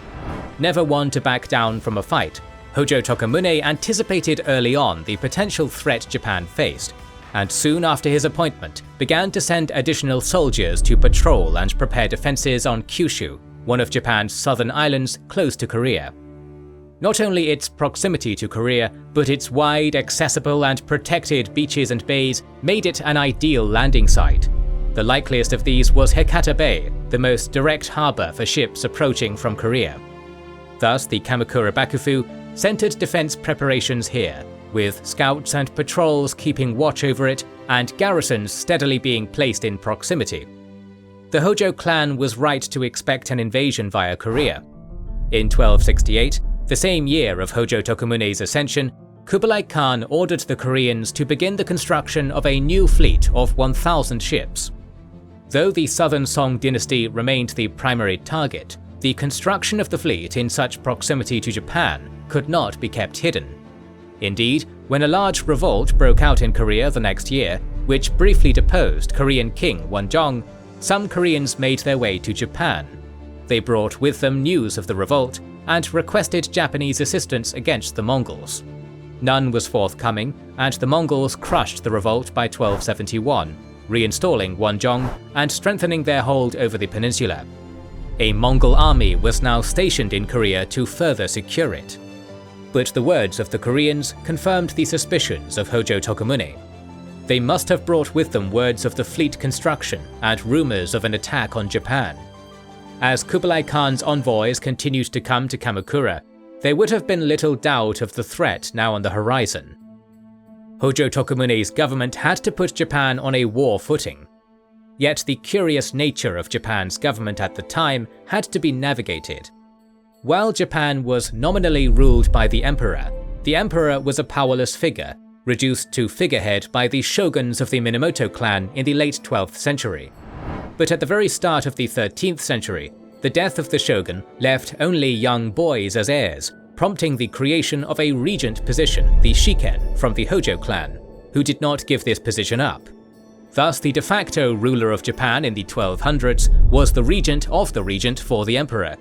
A: Never one to back down from a fight, Hojo Tokemune anticipated early on the potential threat Japan faced, and soon after his appointment began to send additional soldiers to patrol and prepare defenses on Kyushu, one of Japan's southern islands close to Korea. Not only its proximity to Korea, but its wide, accessible and protected beaches and bays made it an ideal landing site. The likeliest of these was Hakata Bay, the most direct harbour for ships approaching from Korea. Thus, the Kamakura Bakufu centered defense preparations here, with scouts and patrols keeping watch over it and garrisons steadily being placed in proximity. The Hojo clan was right to expect an invasion via Korea. In 1268, the same year of Hojo Tokemune's ascension, Kublai Khan ordered the Koreans to begin the construction of a new fleet of 1,000 ships. Though the southern Song dynasty remained the primary target, the construction of the fleet in such proximity to Japan could not be kept hidden. Indeed, when a large revolt broke out in Korea the next year, which briefly deposed Korean King Wonjong, some Koreans made their way to Japan. They brought with them news of the revolt and requested Japanese assistance against the Mongols. None was forthcoming, and the Mongols crushed the revolt by 1271, reinstalling Wonjong and strengthening their hold over the peninsula. A Mongol army was now stationed in Korea to further secure it. But the words of the Koreans confirmed the suspicions of Hojo Tokumune. They must have brought with them words of the fleet construction and rumors of an attack on Japan. As Kublai Khan's envoys continued to come to Kamakura, there would have been little doubt of the threat now on the horizon. Hojo Tokumune's government had to put Japan on a war footing. Yet the curious nature of Japan's government at the time had to be navigated. While Japan was nominally ruled by the emperor was a powerless figure, reduced to figurehead by the shoguns of the Minamoto clan in the late 12th century. But at the very start of the 13th century, the death of the shogun left only young boys as heirs, prompting the creation of a regent position, the shiken, from the Hojo clan, who did not give this position up. Thus, the de facto ruler of Japan in the 1200s was the regent of the regent for the emperor.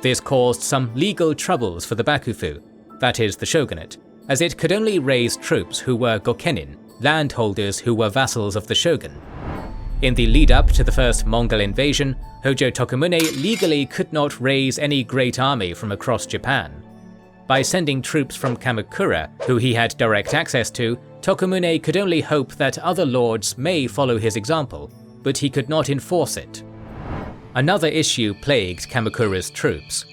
A: This caused some legal troubles for the Bakufu, that is the shogunate, as it could only raise troops who were gokenin, landholders who were vassals of the shogun. In the lead-up to the first Mongol invasion, Hojo Tokumune legally could not raise any great army from across Japan. By sending troops from Kamakura, who he had direct access to, Tokumune could only hope that other lords may follow his example, but he could not enforce it. Another issue plagued Kamakura's troops.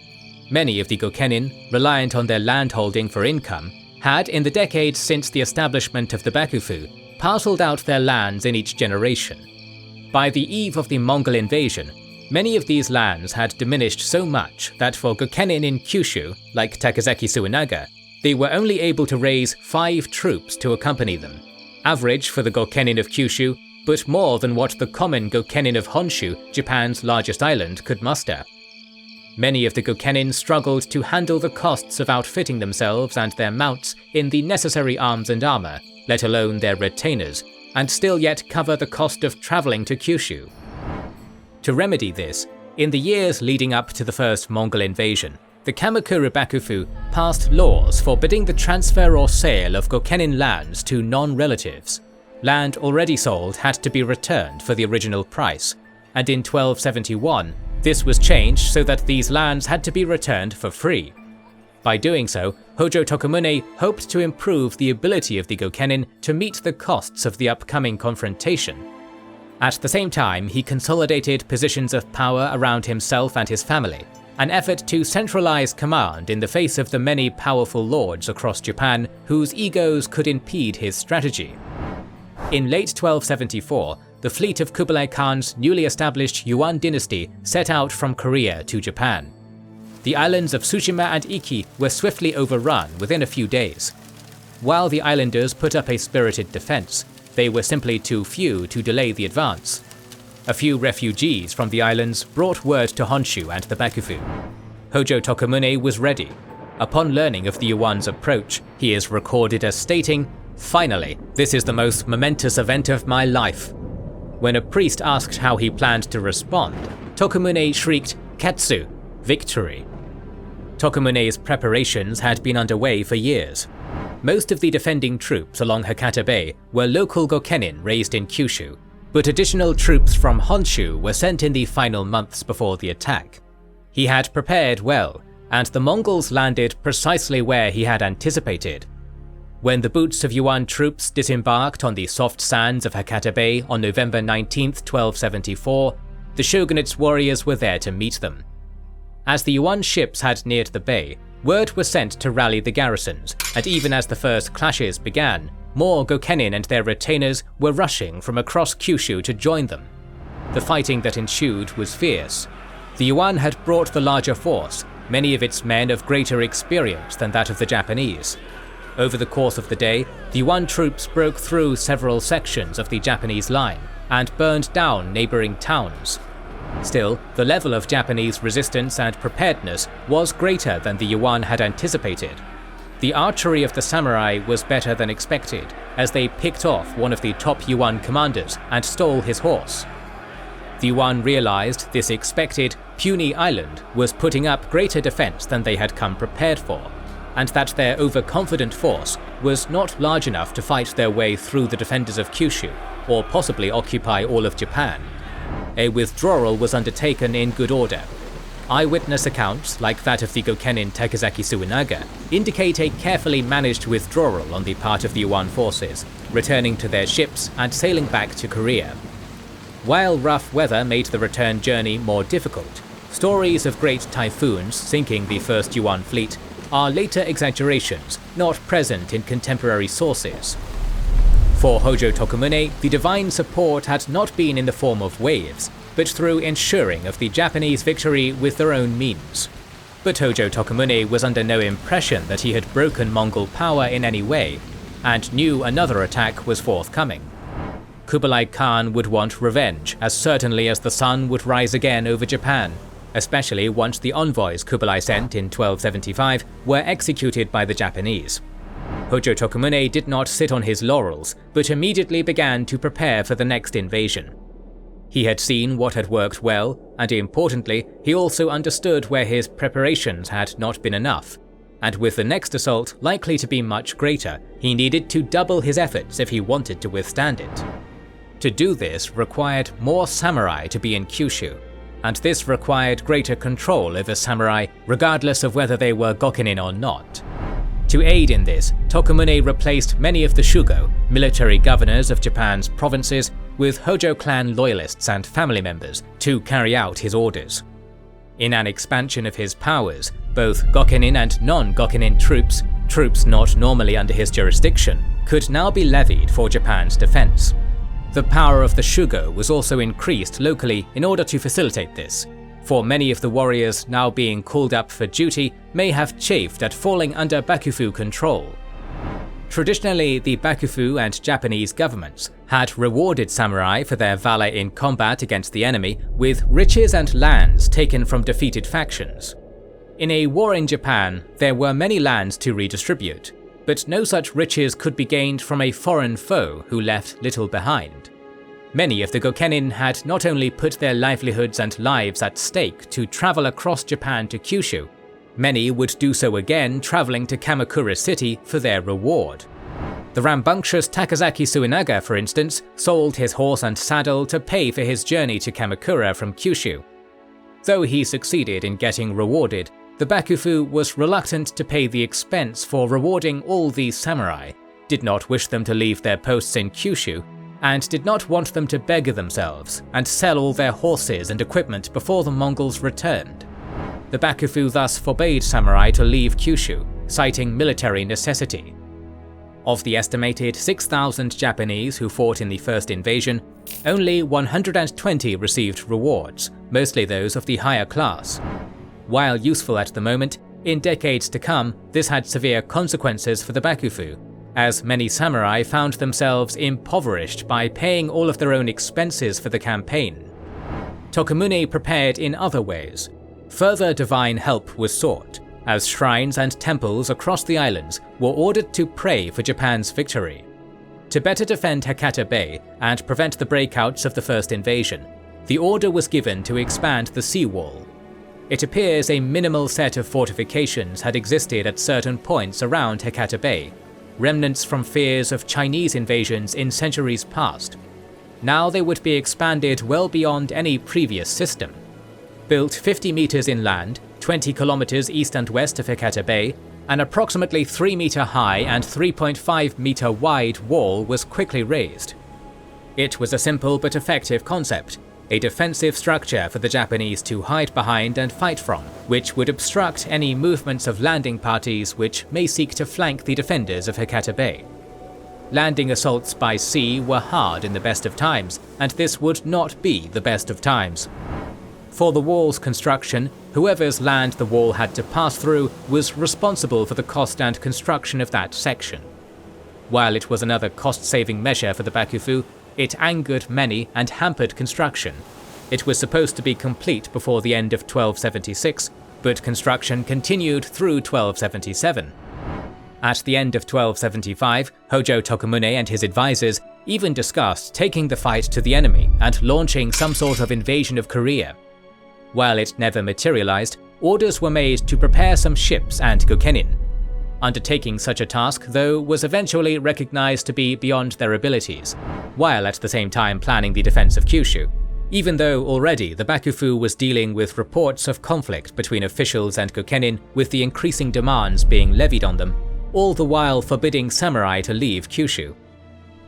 A: Many of the gokenin, reliant on their landholding for income, had in the decades since the establishment of the Bakufu, parceled out their lands in each generation. By the eve of the Mongol invasion, many of these lands had diminished so much that for gokenin in Kyushu, like Takazaki Suinaga, they were only able to raise 5 troops to accompany them, average for the gokenin of Kyushu, but more than what the common gokenin of Honshu, Japan's largest island, could muster. Many of the gokenin struggled to handle the costs of outfitting themselves and their mounts in the necessary arms and armor, let alone their retainers, and still yet cover the cost of traveling to Kyushu. To remedy this, in the years leading up to the first Mongol invasion, the Kamakura Bakufu passed laws forbidding the transfer or sale of gokenin lands to non-relatives. Land already sold had to be returned for the original price, and in 1271, this was changed so that these lands had to be returned for free. By doing so, Hojo Tokumune hoped to improve the ability of the gokenin to meet the costs of the upcoming confrontation. At the same time, he consolidated positions of power around himself and his family, an effort to centralize command in the face of the many powerful lords across Japan whose egos could impede his strategy. In late 1274, the fleet of Kublai Khan's newly established Yuan dynasty set out from Korea to Japan. The islands of Tsushima and Iki were swiftly overrun within a few days. While the islanders put up a spirited defense, they were simply too few to delay the advance. A few refugees from the islands brought word to Honshu and the Bakufu. Hojo Tokumune was ready. Upon learning of the Yuan's approach, he is recorded as stating, "Finally, this is the most momentous event of my life." When a priest asked how he planned to respond, Tokumune shrieked, "Ketsu!" Victory. Tokumune's preparations had been underway for years. Most of the defending troops along Hakata Bay were local gokenin raised in Kyushu, but additional troops from Honshu were sent in the final months before the attack. He had prepared well, and the Mongols landed precisely where he had anticipated. When the boots of Yuan troops disembarked on the soft sands of Hakata Bay on November 19, 1274, the shogunate's warriors were there to meet them. As the Yuan ships had neared the bay, word was sent to rally the garrisons, and even as the first clashes began, more gokenin and their retainers were rushing from across Kyushu to join them. The fighting that ensued was fierce. The Yuan had brought the larger force, many of its men of greater experience than that of the Japanese. Over the course of the day, the Yuan troops broke through several sections of the Japanese line and burned down neighboring towns. Still, the level of Japanese resistance and preparedness was greater than the Yuan had anticipated. The archery of the samurai was better than expected, as they picked off one of the top Yuan commanders and stole his horse. The Yuan realized this expected, puny island was putting up greater defense than they had come prepared for, and that their overconfident force was not large enough to fight their way through the defenders of Kyushu, or possibly occupy all of Japan. A withdrawal was undertaken in good order. Eyewitness accounts, like that of the Gokenin Takazaki Suinaga, indicate a carefully managed withdrawal on the part of the Yuan forces, returning to their ships and sailing back to Korea. While rough weather made the return journey more difficult, stories of great typhoons sinking the first Yuan fleet are later exaggerations not present in contemporary sources. For Hojo Tokumune, the divine support had not been in the form of waves, but through ensuring of the Japanese victory with their own means. But Hojo Tokumune was under no impression that he had broken Mongol power in any way, and knew another attack was forthcoming. Kublai Khan would want revenge as certainly as the sun would rise again over Japan, especially once the envoys Kublai sent in 1275 were executed by the Japanese. Hojo Tokumune did not sit on his laurels, but immediately began to prepare for the next invasion. He had seen what had worked well, and importantly, he also understood where his preparations had not been enough, and with the next assault likely to be much greater, he needed to double his efforts if he wanted to withstand it. To do this required more samurai to be in Kyushu, and this required greater control over samurai regardless of whether they were Gokenin or not. To aid in this, Tokumune replaced many of the Shugo, military governors of Japan's provinces, with Hojo clan loyalists and family members to carry out his orders. In an expansion of his powers, both Gokenin and non-Gokenin troops not normally under his jurisdiction, could now be levied for Japan's defense. The power of the Shugo was also increased locally in order to facilitate this, for many of the warriors now being called up for duty may have chafed at falling under Bakufu control. Traditionally, the Bakufu and Japanese governments had rewarded samurai for their valor in combat against the enemy with riches and lands taken from defeated factions. In a war in Japan, there were many lands to redistribute, but no such riches could be gained from a foreign foe who left little behind. Many of the Gokenin had not only put their livelihoods and lives at stake to travel across Japan to Kyushu, many would do so again traveling to Kamakura City for their reward. The rambunctious Takazaki Suinaga, for instance, sold his horse and saddle to pay for his journey to Kamakura from Kyushu. Though he succeeded in getting rewarded, the Bakufu was reluctant to pay the expense for rewarding all these samurai, did not wish them to leave their posts in Kyushu, and did not want them to beggar themselves and sell all their horses and equipment before the Mongols returned. The Bakufu thus forbade samurai to leave Kyushu, citing military necessity. Of the estimated 6,000 Japanese who fought in the first invasion, only 120 received rewards, mostly those of the higher class. While useful at the moment, in decades to come this had severe consequences for the Bakufu, as many samurai found themselves impoverished by paying all of their own expenses for the campaign. Tokumune prepared in other ways. Further divine help was sought, as shrines and temples across the islands were ordered to pray for Japan's victory. To better defend Hakata Bay and prevent the breakouts of the first invasion, the order was given to expand the seawall. It appears a minimal set of fortifications had existed at certain points around Hakata Bay, remnants from fears of Chinese invasions in centuries past. Now they would be expanded well beyond any previous system. Built 50 meters inland, 20 kilometers east and west of Hakata Bay, an approximately 3 meter high and 3.5 meter wide wall was quickly raised. It was a simple but effective concept, a defensive structure for the Japanese to hide behind and fight from, which would obstruct any movements of landing parties which may seek to flank the defenders of Hakata Bay. Landing assaults by sea were hard in the best of times, and this would not be the best of times. For the wall's construction, whoever's land the wall had to pass through was responsible for the cost and construction of that section. While it was another cost-saving measure for the Bakufu, it angered many and hampered construction. It was supposed to be complete before the end of 1276, but construction continued through 1277. At the end of 1275, Hojo Tokumune and his advisors even discussed taking the fight to the enemy and launching some sort of invasion of Korea. While it never materialized, orders were made to prepare some ships and Gokenin. Undertaking such a task, though, was eventually recognized to be beyond their abilities, while at the same time planning the defense of Kyushu, even though already the Bakufu was dealing with reports of conflict between officials and Gokenin, with the increasing demands being levied on them, all the while forbidding samurai to leave Kyushu.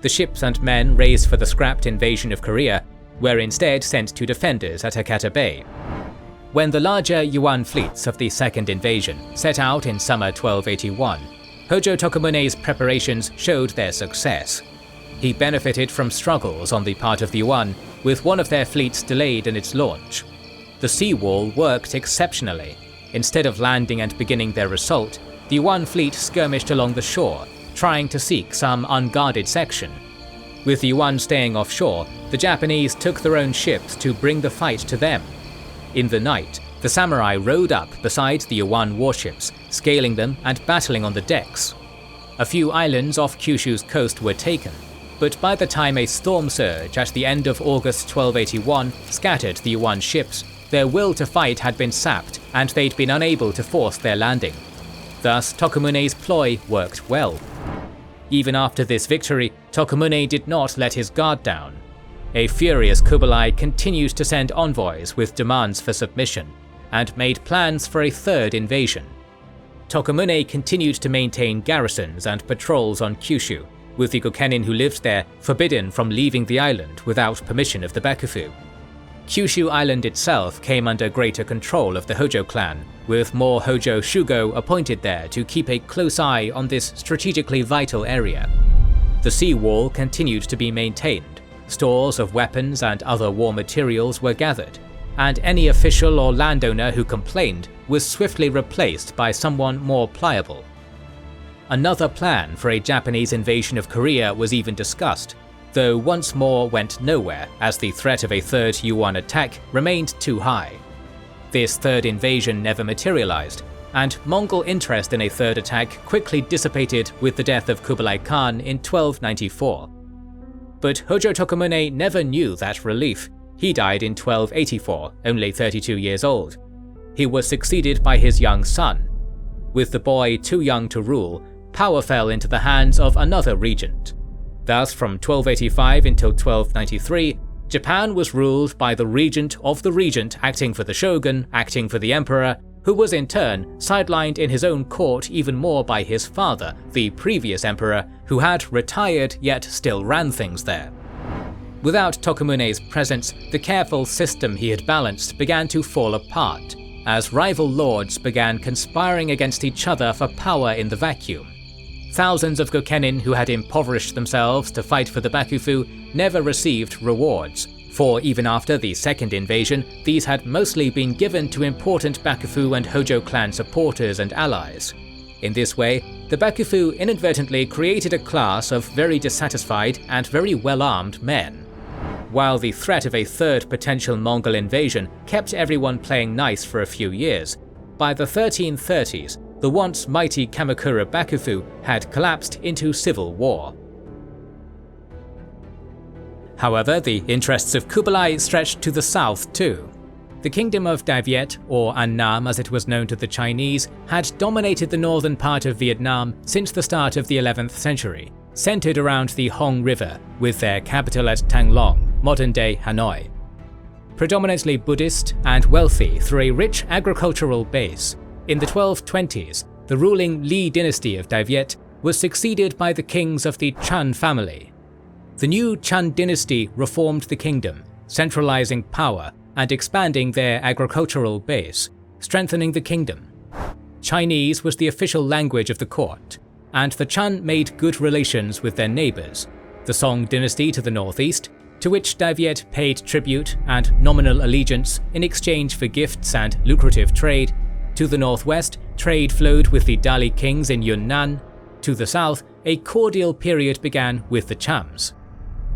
A: The ships and men raised for the scrapped invasion of Korea were instead sent to defenders at Hakata Bay. When the larger Yuan fleets of the second invasion set out in summer 1281, Hojo Tokumune's preparations showed their success. He benefited from struggles on the part of the Yuan, with one of their fleets delayed in its launch. The seawall worked exceptionally. Instead of landing and beginning their assault, the Yuan fleet skirmished along the shore, trying to seek some unguarded section. With the Yuan staying offshore, the Japanese took their own ships to bring the fight to them. In the night, the samurai rowed up beside the Yuan warships, scaling them and battling on the decks. A few islands off Kyushu's coast were taken, but by the time a storm surge at the end of August 1281 scattered the Yuan ships, their will to fight had been sapped and they'd been unable to force their landing. Thus, Tokumune's ploy worked well. Even after this victory, Tokumune did not let his guard down. A furious Kublai continued to send envoys with demands for submission, and made plans for a third invasion. Tokumune continued to maintain garrisons and patrols on Kyushu, with the Gokenin who lived there forbidden from leaving the island without permission of the Bakufu. Kyushu Island itself came under greater control of the Hojo clan, with more Hojo Shugo appointed there to keep a close eye on this strategically vital area. The seawall continued to be maintained, stores of weapons and other war materials were gathered, and any official or landowner who complained was swiftly replaced by someone more pliable. Another plan for a Japanese invasion of Korea was even discussed, though once more went nowhere as the threat of a third Yuan attack remained too high. This third invasion never materialized, and Mongol interest in a third attack quickly dissipated with the death of Kublai Khan in 1294. But Hojo Tokumune never knew that relief. He died in 1284, only 32 years old. He was succeeded by his young son. With the boy too young to rule, power fell into the hands of another regent. Thus, from 1285 until 1293, Japan was ruled by the regent of the regent acting for the shogun, acting for the emperor, who was in turn sidelined in his own court even more by his father, the previous emperor, who had retired yet still ran things there. Without Tokumune's presence, the careful system he had balanced began to fall apart, as rival lords began conspiring against each other for power in the vacuum. Thousands of Gokenin who had impoverished themselves to fight for the Bakufu never received rewards, for even after the second invasion, these had mostly been given to important Bakufu and Hojo clan supporters and allies. In this way, the Bakufu inadvertently created a class of very dissatisfied and very well-armed men. While the threat of a third potential Mongol invasion kept everyone playing nice for a few years, by the 1330s, the once mighty Kamakura Bakufu had collapsed into civil war. However, the interests of Kublai stretched to the south too. The kingdom of Daviet, or Annam as it was known to the Chinese, had dominated the northern part of Vietnam since the start of the 11th century, centered around the Hong River, with their capital at Thang Long, modern-day Hanoi. Predominantly Buddhist and wealthy through a rich agricultural base, in the 1220s, the ruling Li dynasty of Daviet was succeeded by the kings of the Chan family. The new Chan dynasty reformed the kingdom, centralizing power and expanding their agricultural base, strengthening the kingdom. Chinese was the official language of the court, and the Chan made good relations with their neighbors, the Song dynasty to the northeast, to which Daviet paid tribute and nominal allegiance in exchange for gifts and lucrative trade. To the northwest, trade flowed with the Dali kings in Yunnan. To the south, a cordial period began with the Chams.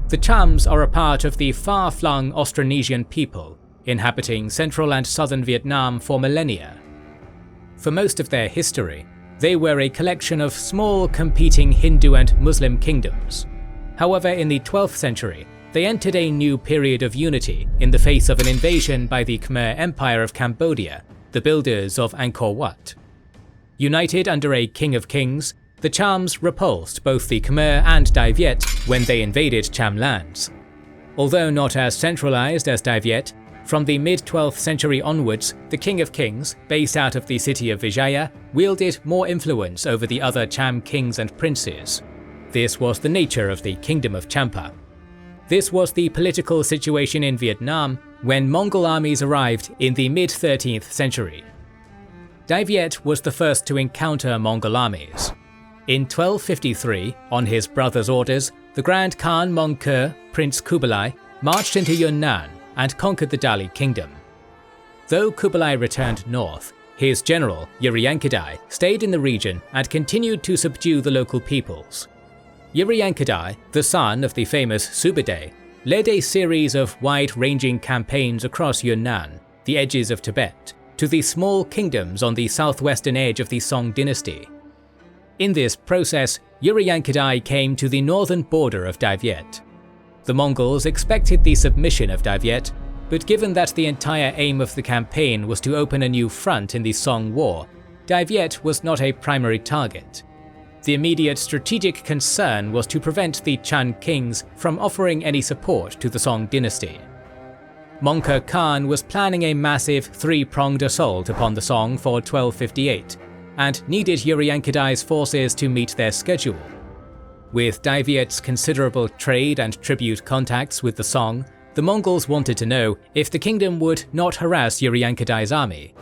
A: The Chams are a part of the far-flung Austronesian people, inhabiting central and southern Vietnam for millennia. For most of their history, they were a collection of small competing Hindu and Muslim kingdoms. However, in the 12th century, they entered a new period of unity in the face of an invasion by the Khmer Empire of Cambodia, the builders of Angkor Wat. United under a king of kings, the Chams repulsed both the Khmer and Dai Viet when they invaded Cham lands. Although not as centralized as Dai Viet, from the mid-12th century onwards, the King of Kings, based out of the city of Vijaya, wielded more influence over the other Cham kings and princes. This was the nature of the Kingdom of Champa. This was the political situation in Vietnam when Mongol armies arrived in the mid-13th century. Dai Viet was the first to encounter Mongol armies. In 1253, on his brother's orders, the Grand Khan Mongke, Prince Kublai, marched into Yunnan and conquered the Dali kingdom. Though Kublai returned north, his general, Uriyankadai, stayed in the region and continued to subdue the local peoples. Uriyankadai, the son of the famous Subedai, led a series of wide-ranging campaigns across Yunnan, the edges of Tibet, to the small kingdoms on the southwestern edge of the Song dynasty. In this process, Uriyankadai came to the northern border of Dai Viet. The Mongols expected the submission of Dai Viet, but given that the entire aim of the campaign was to open a new front in the Song War, Dai Viet was not a primary target. The immediate strategic concern was to prevent the Chan kings from offering any support to the Song dynasty. Mongke Khan was planning a massive three-pronged assault upon the Song for 1258, and needed Uriyankadai's forces to meet their schedule. With Dai Viet's considerable trade and tribute contacts with the Song, the Mongols wanted to know if the kingdom would not harass Uriyankadai's army.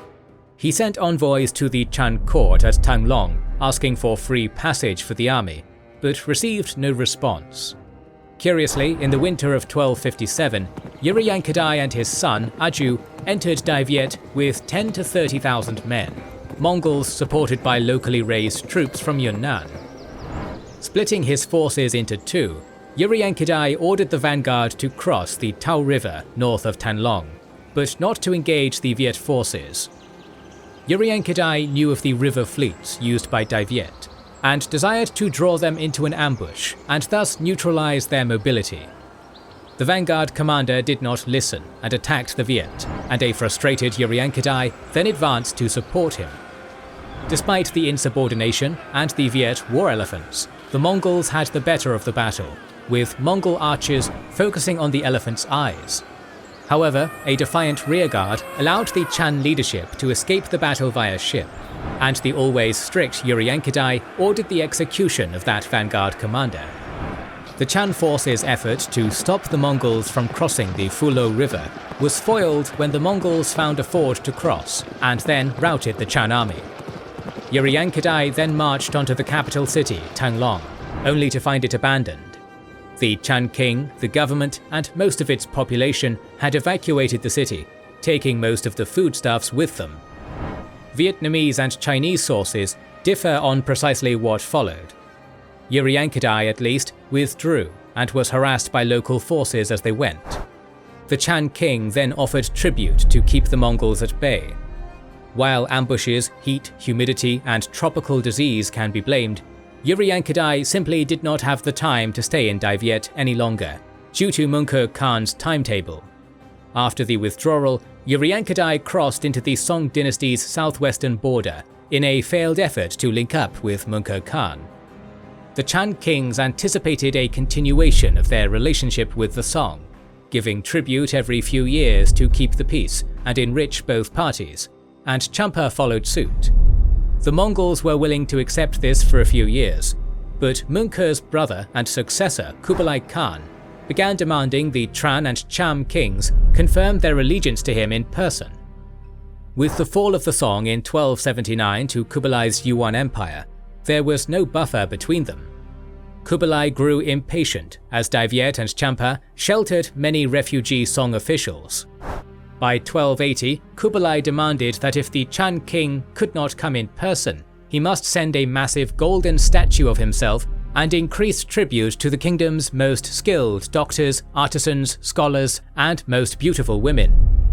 A: He sent envoys to the Chan court at Tanglong, asking for free passage for the army, but received no response. Curiously, in the winter of 1257, Uriyankadai and his son, Aju, entered Dai Viet with 10 to 30,000 men, Mongols supported by locally raised troops from Yunnan. Splitting his forces into two, Uriyankadai ordered the vanguard to cross the Tao River north of Tanlong, but not to engage the Viet forces. Uriyankadai knew of the river fleets used by Dai Viet, and desired to draw them into an ambush and thus neutralize their mobility. The vanguard commander did not listen and attacked the Viet, and a frustrated Uriyankadai then advanced to support him. Despite the insubordination and the Viet war elephants, the Mongols had the better of the battle, with Mongol archers focusing on the elephants' eyes. However, a defiant rearguard allowed the Chan leadership to escape the battle via ship, and the always strict Uriyankadai ordered the execution of that vanguard commander. The Chan forces' effort to stop the Mongols from crossing the Fulo River was foiled when the Mongols found a ford to cross and then routed the Chan army. Uriyankadai then marched onto the capital city, Tanglong, only to find it abandoned. The Chan king, the government, and most of its population had evacuated the city, taking most of the foodstuffs with them. Vietnamese and Chinese sources differ on precisely what followed. Uriyankadai, at least, withdrew and was harassed by local forces as they went. The Chan king then offered tribute to keep the Mongols at bay. While ambushes, heat, humidity, and tropical disease can be blamed, Uriyankadai simply did not have the time to stay in Dai Viet any longer, due to Mongke Khan's timetable. After the withdrawal, Uriyankadai crossed into the Song dynasty's southwestern border in a failed effort to link up with Mongke Khan. The Chan kings anticipated a continuation of their relationship with the Song, giving tribute every few years to keep the peace and enrich both parties, and Champa followed suit. The Mongols were willing to accept this for a few years, but Mongke's brother and successor Kublai Khan began demanding the Tran and Cham kings confirm their allegiance to him in person. With the fall of the Song in 1279 to Kublai's Yuan Empire, there was no buffer between them. Kublai grew impatient as Dai Viet and Champa sheltered many refugee Song officials. By 1280, Kublai demanded that if the Chan king could not come in person, he must send a massive golden statue of himself and increase tribute to the kingdom's most skilled doctors, artisans, scholars, and most beautiful women.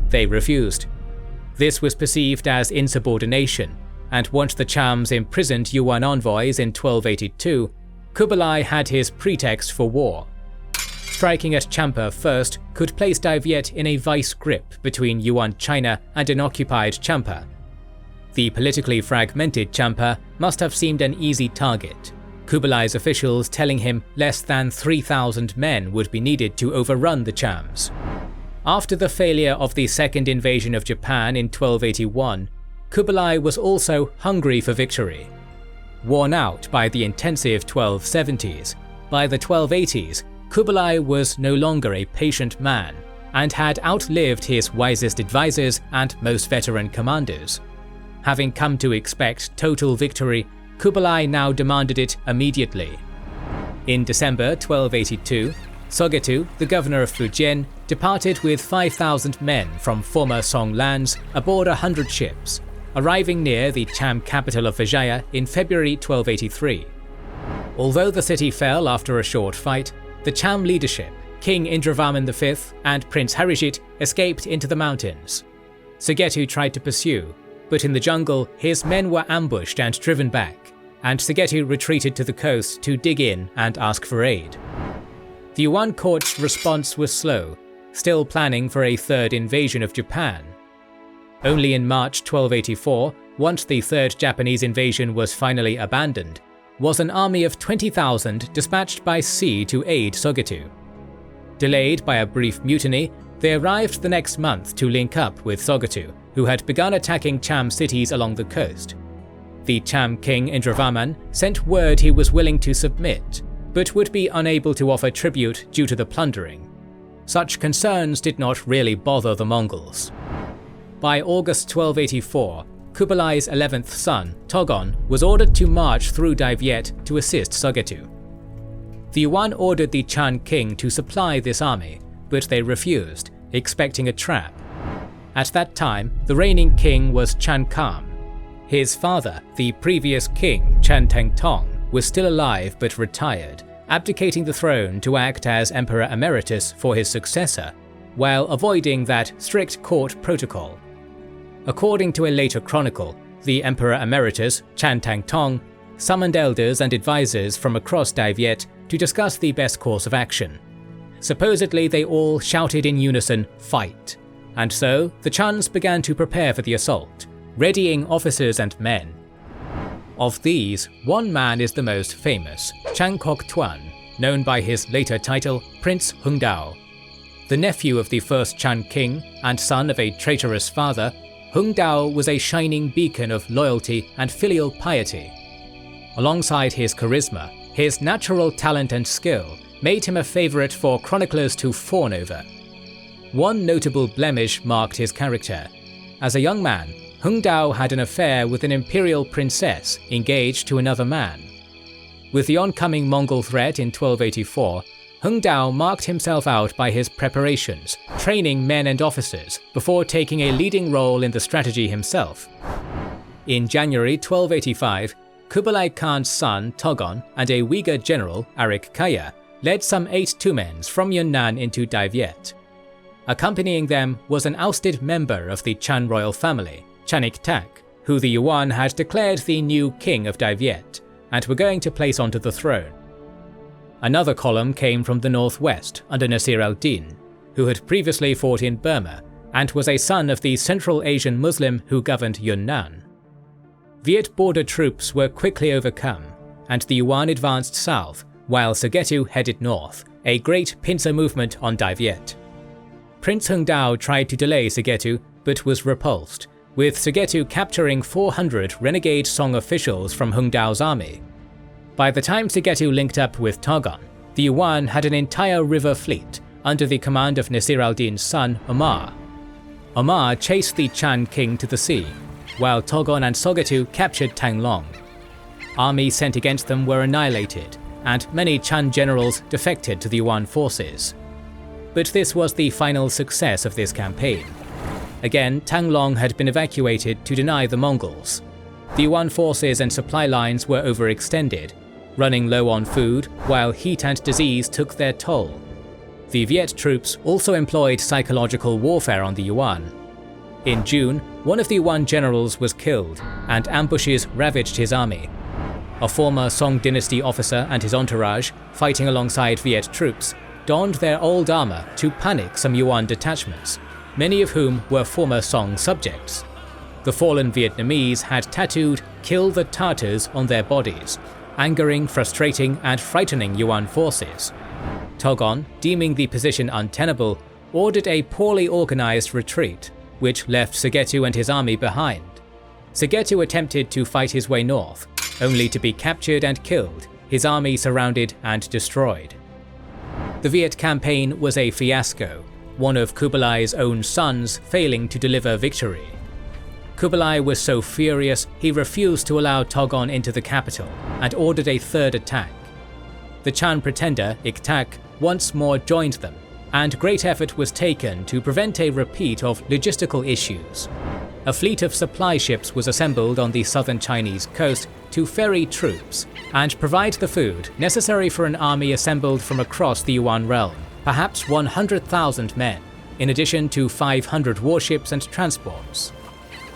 A: They refused. This was perceived as insubordination, and once the Chams imprisoned Yuan envoys in 1282, Kublai had his pretext for war, striking at Champa first could place Dai Viet in a vice grip between Yuan China and an occupied Champa. The politically fragmented Champa must have seemed an easy target, Kublai's officials telling him less than 3,000 men would be needed to overrun the Chams. After the failure of the second invasion of Japan in 1281, Kublai was also hungry for victory. Worn out by the intensive 1270s, by the 1280s, Kublai was no longer a patient man and had outlived his wisest advisors and most veteran commanders. Having come to expect total victory, Kublai now demanded it immediately. In December 1282, Sogetu, the governor of Fujian, departed with 5,000 men from former Song lands aboard 100 ships, arriving near the Cham capital of Vijaya in February 1283. Although the city fell after a short fight, the Cham leadership, King Indravarman V and Prince Harijit, escaped into the mountains. Sogetu tried to pursue, but in the jungle his men were ambushed and driven back, and Sogetu retreated to the coast to dig in and ask for aid. The Yuan court's response was slow, still planning for a third invasion of Japan. Only in March 1284, once the third Japanese invasion was finally abandoned, was an army of 20,000 dispatched by sea to aid Sogetu. Delayed by a brief mutiny, they arrived the next month to link up with Sogetu, who had begun attacking Cham cities along the coast. The Cham king Indravarman sent word he was willing to submit, but would be unable to offer tribute due to the plundering. Such concerns did not really bother the Mongols. By August 1284, Kublai's 11th son, Togon, was ordered to march through Dai Viet to assist Sogetu. The Yuan ordered the Chan king to supply this army, but they refused, expecting a trap. At that time, the reigning king was Chan Kam. His father, the previous king Chan Teng Tong, was still alive but retired, abdicating the throne to act as Emperor Emeritus for his successor, while avoiding that strict court protocol. According to a later chronicle, the Emperor Emeritus, Chan Teng Tong, summoned elders and advisors from across Dai Viet to discuss the best course of action. Supposedly they all shouted in unison, "Fight!" And so the Chans began to prepare for the assault, readying officers and men. Of these, one man is the most famous, Chang Kok Tuan, known by his later title Prince Hung Dao. The nephew of the first Chan king and son of a traitorous father, Hung Dao was a shining beacon of loyalty and filial piety. Alongside his charisma, his natural talent and skill made him a favorite for chroniclers to fawn over. One notable blemish marked his character. As a young man, Hung Dao had an affair with an imperial princess engaged to another man. With the oncoming Mongol threat in 1284, Hung Dao marked himself out by his preparations, training men and officers, before taking a leading role in the strategy himself. In January 1285, Kublai Khan's son Togon and a Uyghur general, Arik Kaya, led some 8 Tumens from Yunnan into Dai Viet. Accompanying them was an ousted member of the Chan royal family, Chanik Tak, who the Yuan had declared the new king of Dai Viet, and were going to place onto the throne. Another column came from the northwest under Nasir al-Din, who had previously fought in Burma, and was a son of the Central Asian Muslim who governed Yunnan. Viet border troops were quickly overcome, and the Yuan advanced south, while Sogetu headed north, a great pincer movement on Dai Viet. Prince Hung Dao tried to delay Sogetu, but was repulsed, with Sogetu capturing 400 renegade Song officials from Hung Dao's army. By the time Sogetu linked up with Togon, the Yuan had an entire river fleet under the command of Nasir al-Din's son Omar. Omar chased the Chan king to the sea, while Togon and Sogetu captured Tanglong. Armies sent against them were annihilated, and many Chan generals defected to the Yuan forces. But this was the final success of this campaign. Again, Tanglong had been evacuated to deny the Mongols. The Yuan forces and supply lines were overextended, running low on food, while heat and disease took their toll. The Viet troops also employed psychological warfare on the Yuan. In June, one of the Yuan generals was killed, and ambushes ravaged his army. A former Song dynasty officer and his entourage, fighting alongside Viet troops, donned their old armor to panic some Yuan detachments, many of whom were former Song subjects. The fallen Vietnamese had tattooed "Kill the Tartars" on their bodies, angering, frustrating, and frightening Yuan forces. Togon, deeming the position untenable, ordered a poorly organized retreat, which left Sugetu and his army behind. Sugetu attempted to fight his way north, only to be captured and killed, his army surrounded and destroyed. The Viet campaign was a fiasco, one of Kublai's own sons failing to deliver victory. Kublai was so furious he refused to allow Togon into the capital and ordered a third attack. The Chan pretender, Iktak, once more joined them, and great effort was taken to prevent a repeat of logistical issues. A fleet of supply ships was assembled on the southern Chinese coast to ferry troops and provide the food necessary for an army assembled from across the Yuan realm, perhaps 100,000 men, in addition to 500 warships and transports.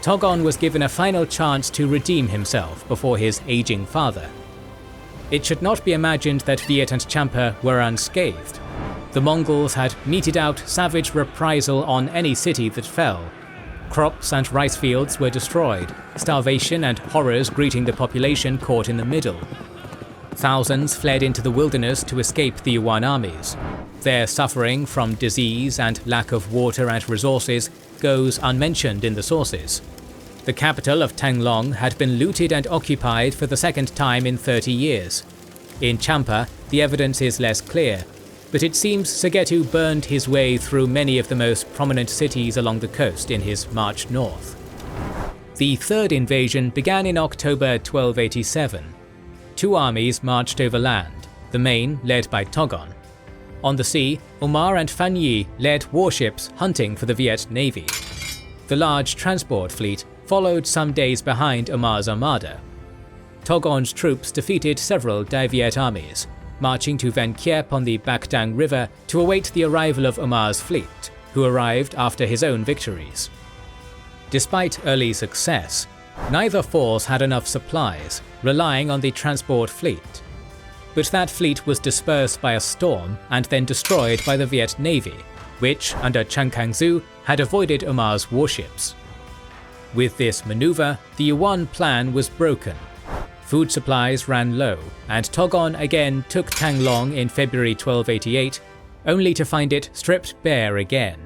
A: Togon was given a final chance to redeem himself before his aging father. It should not be imagined that Viet and Champa were unscathed. The Mongols had meted out savage reprisal on any city that fell. Crops and rice fields were destroyed, starvation and horrors greeting the population caught in the middle. Thousands fled into the wilderness to escape the Yuan armies. Their suffering from disease and lack of water and resources goes unmentioned in the sources. The capital of Tanglong had been looted and occupied for the second time in 30 years. In Champa, the evidence is less clear, but it seems Sugetu burned his way through many of the most prominent cities along the coast in his march north. The third invasion began in October 1287. Two armies marched overland, the main led by Togon. On the sea, Omar and Fan Yi led warships hunting for the Viet Navy. The large transport fleet followed some days behind Omar's armada. Togon's troops defeated several Dai Viet armies, marching to Van Kiep on the Bac Dang River to await the arrival of Omar's fleet, who arrived after his own victories. Despite early success, neither force had enough supplies, relying on the transport fleet. But that fleet was dispersed by a storm and then destroyed by the Viet Navy, which, under Chiang Kai-shek, had avoided Omar's warships. With this maneuver, the Yuan plan was broken. Food supplies ran low, and Togon again took Tanglong in February 1288, only to find it stripped bare again.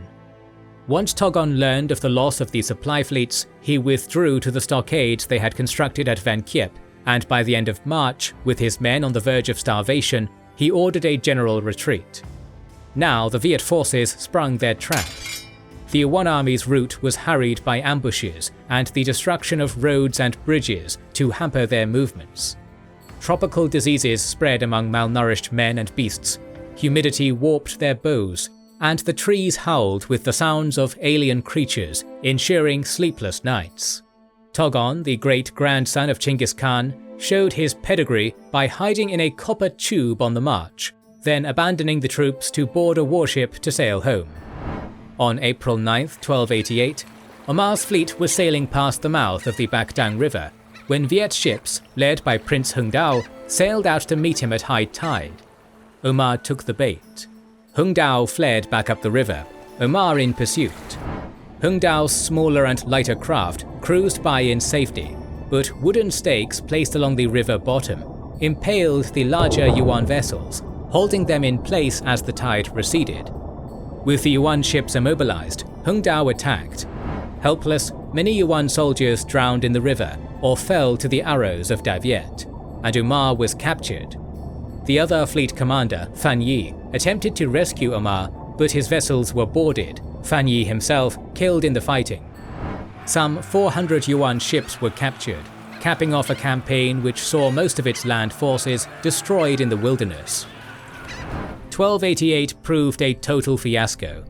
A: Once Togon learned of the loss of the supply fleets, he withdrew to the stockades they had constructed at Van Kiep, and by the end of March, with his men on the verge of starvation, he ordered a general retreat. Now the Viet forces sprung their trap. The Yuan army's route was harried by ambushes and the destruction of roads and bridges to hamper their movements. Tropical diseases spread among malnourished men and beasts, humidity warped their bows, and the trees howled with the sounds of alien creatures, ensuring sleepless nights. Togon, the great-grandson of Chinggis Khan, showed his pedigree by hiding in a copper tube on the march, then abandoning the troops to board a warship to sail home. On April 9, 1288, Omar's fleet was sailing past the mouth of the Bac Dang River, when Viet ships, led by Prince Hung Dao, sailed out to meet him at high tide. Omar took the bait. Hung Dao fled back up the river, Omar in pursuit. Hung Dao's smaller and lighter craft cruised by in safety, but wooden stakes placed along the river bottom impaled the larger Yuan vessels, holding them in place as the tide receded. With the Yuan ships immobilized, Hung Dao attacked. Helpless, many Yuan soldiers drowned in the river or fell to the arrows of Dai Viet, and Omar was captured. The other fleet commander, Fan Yi, attempted to rescue Omar, but his vessels were boarded, Fan Yi himself killed in the fighting. Some 400 Yuan ships were captured, capping off a campaign which saw most of its land forces destroyed in the wilderness. 1288 proved a total fiasco.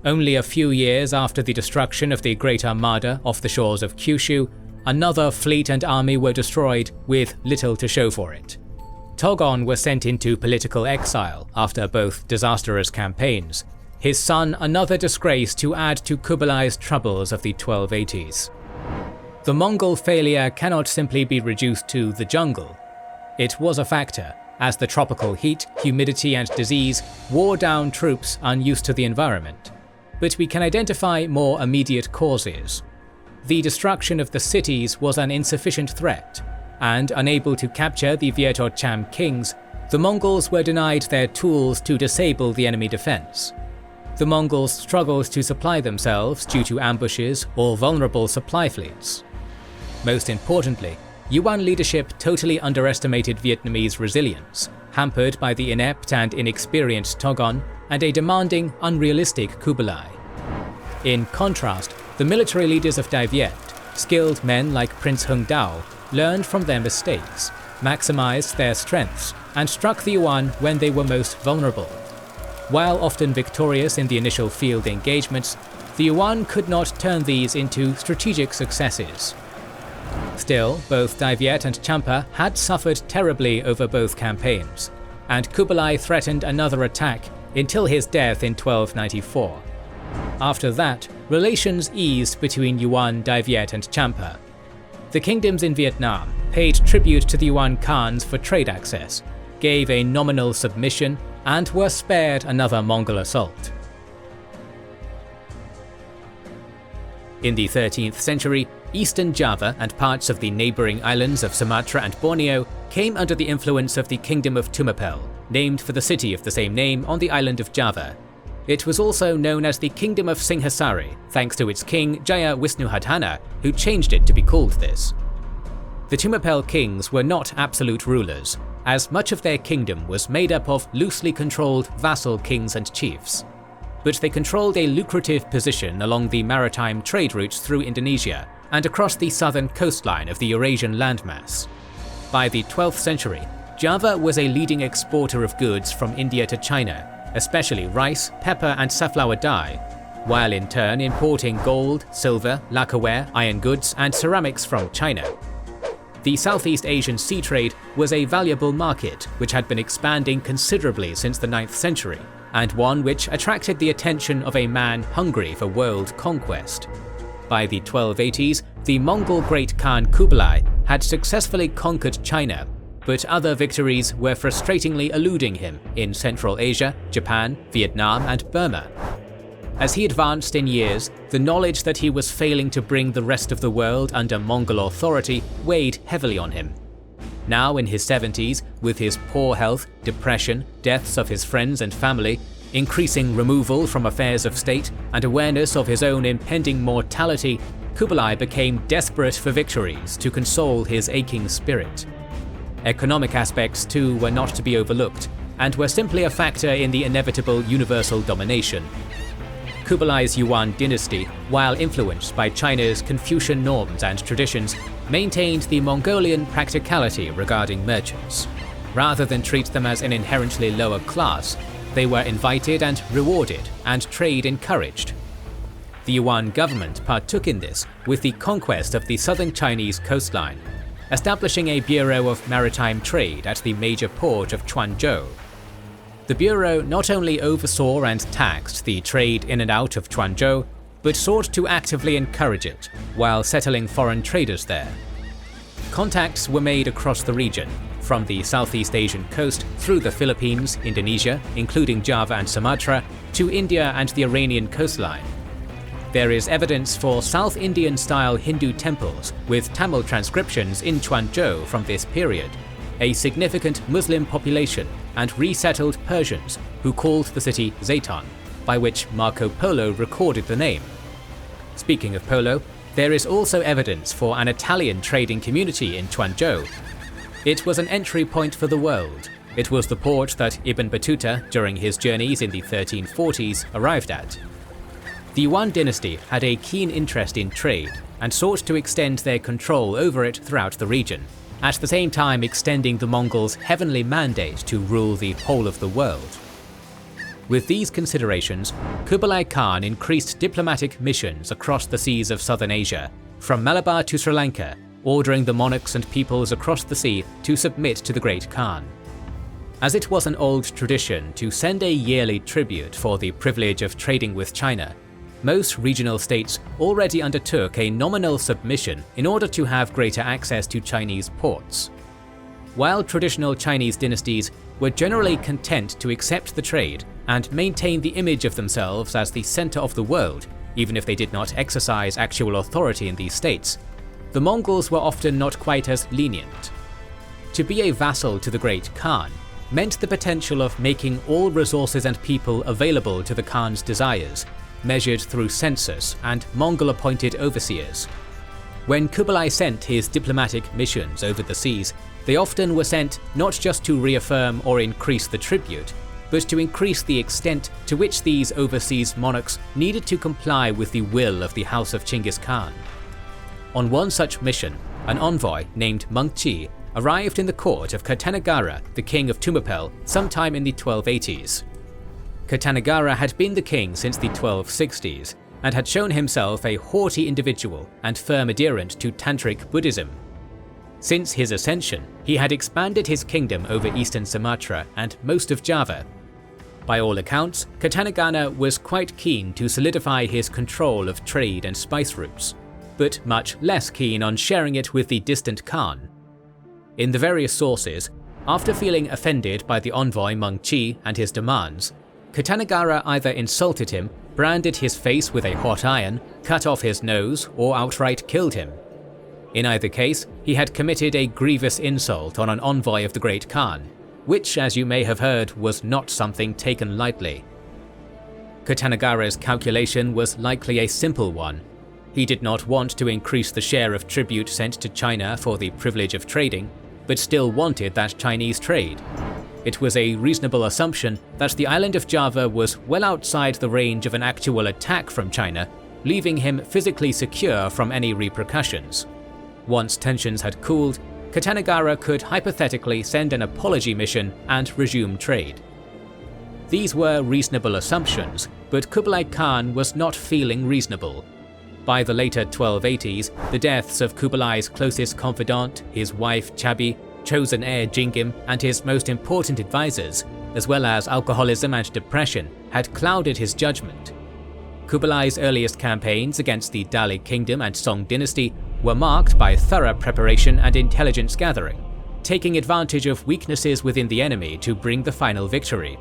A: Only a few years after the destruction of the Great Armada off the shores of Kyushu, another fleet and army were destroyed with little to show for it. Togon was sent into political exile after both disastrous campaigns, his son another disgrace to add to Kublai's troubles of the 1280s. The Mongol failure cannot simply be reduced to the jungle. It was a factor, as the tropical heat, humidity and disease wore down troops unused to the environment. But we can identify more immediate causes. The destruction of the cities was an insufficient threat, and unable to capture the Viet or Cham kings, the Mongols were denied their tools to disable the enemy defense. The Mongols struggled to supply themselves due to ambushes or vulnerable supply fleets. Most importantly, Yuan leadership totally underestimated Vietnamese resilience, hampered by the inept and inexperienced Togon and a demanding, unrealistic Kublai. In contrast, the military leaders of Dai Viet, skilled men like Prince Hung Dao, learned from their mistakes, maximized their strengths, and struck the Yuan when they were most vulnerable. While often victorious in the initial field engagements, the Yuan could not turn these into strategic successes. Still, both Dai Viet and Champa had suffered terribly over both campaigns, and Kublai threatened another attack until his death in 1294. After that, relations eased between Yuan, Dai Viet and Champa. The kingdoms in Vietnam paid tribute to the Yuan Khans for trade access, gave a nominal submission, and were spared another Mongol assault. In the 13th century, eastern Java and parts of the neighbouring islands of Sumatra and Borneo came under the influence of the Kingdom of Tumapel, named for the city of the same name on the island of Java. It was also known as the Kingdom of Singhasari, thanks to its king Jaya Wisnuhadhana, who changed it to be called this. The Tumapel kings were not absolute rulers, as much of their kingdom was made up of loosely controlled vassal kings and chiefs. But they controlled a lucrative position along the maritime trade routes through Indonesia and across the southern coastline of the Eurasian landmass. By the 12th century, Java was a leading exporter of goods from India to China, especially rice, pepper and safflower dye, while in turn importing gold, silver, lacquerware, iron goods and ceramics from China. The Southeast Asian sea trade was a valuable market which had been expanding considerably since the 9th century, and one which attracted the attention of a man hungry for world conquest. By the 1280s, the Mongol Great Khan Kublai had successfully conquered China, but other victories were frustratingly eluding him in Central Asia, Japan, Vietnam and Burma. As he advanced in years, the knowledge that he was failing to bring the rest of the world under Mongol authority weighed heavily on him. Now in his 70s, with his poor health, depression, deaths of his friends and family, increasing removal from affairs of state, and awareness of his own impending mortality, Kublai became desperate for victories to console his aching spirit. Economic aspects too were not to be overlooked, and were simply a factor in the inevitable universal domination. Kublai's Yuan dynasty, while influenced by China's Confucian norms and traditions, maintained the Mongolian practicality regarding merchants. Rather than treat them as an inherently lower class, they were invited and rewarded, and trade encouraged. The Yuan government partook in this with the conquest of the southern Chinese coastline, establishing a bureau of maritime trade at the major port of Quanzhou. The bureau not only oversaw and taxed the trade in and out of Quanzhou, but sought to actively encourage it, while settling foreign traders there. Contacts were made across the region, from the Southeast Asian coast through the Philippines, Indonesia, including Java and Sumatra, to India and the Iranian coastline. There is evidence for South Indian-style Hindu temples with Tamil transcriptions in Quanzhou from this period, a significant Muslim population, and resettled Persians who called the city Zayton, by which Marco Polo recorded the name. Speaking of polo, there is also evidence for an Italian trading community in Quanzhou. It was an entry point for the world. It was the port that Ibn Battuta, during his journeys in the 1340s, arrived at. The Yuan dynasty had a keen interest in trade and sought to extend their control over it throughout the region, at the same time extending the Mongols' heavenly mandate to rule the whole of the world. With these considerations, Kublai Khan increased diplomatic missions across the seas of southern Asia, from Malabar to Sri Lanka, ordering the monarchs and peoples across the sea to submit to the Great Khan. As it was an old tradition to send a yearly tribute for the privilege of trading with China, most regional states already undertook a nominal submission in order to have greater access to Chinese ports. while traditional Chinese dynasties were generally content to accept the trade and maintain the image of themselves as the center of the world, even if they did not exercise actual authority in these states, the Mongols were often not quite as lenient. To be a vassal to the Great Khan meant the potential of making all resources and people available to the Khan's desires, measured through census and Mongol-appointed overseers. When Kublai sent his diplomatic missions over the seas, they often were sent not just to reaffirm or increase the tribute, but to increase the extent to which these overseas monarchs needed to comply with the will of the House of Chinggis Khan. On one such mission, an envoy named Mengqi arrived in the court of Kartanagara, the king of Tumapel, sometime in the 1280s. Kartanagara had been the king since the 1260s and had shown himself a haughty individual and firm adherent to Tantric Buddhism. Since his ascension, he had expanded his kingdom over eastern Sumatra and most of Java. By all accounts, Kartanagara was quite keen to solidify his control of trade and spice routes, but much less keen on sharing it with the distant Khan. In the various sources, after feeling offended by the envoy Mengqi and his demands, Kartanagara either insulted him, branded his face with a hot iron, cut off his nose, or outright killed him. In either case, he had committed a grievous insult on an envoy of the Great Khan, which, as you may have heard, was not something taken lightly. Kartanagara's calculation was likely a simple one. He did not want to increase the share of tribute sent to China for the privilege of trading, but still wanted that Chinese trade. It was a reasonable assumption that the island of Java was well outside the range of an actual attack from China, leaving him physically secure from any repercussions. Once tensions had cooled, Kartanagara could hypothetically send an apology mission and resume trade. These were reasonable assumptions, but Kublai Khan was not feeling reasonable. By the later 1280s, the deaths of Kublai's closest confidant, his wife Chabi, chosen heir Jingim, and his most important advisors, as well as alcoholism and depression, had clouded his judgment. Kublai's earliest campaigns against the Dali kingdom and Song dynasty were marked by thorough preparation and intelligence gathering, taking advantage of weaknesses within the enemy to bring the final victory.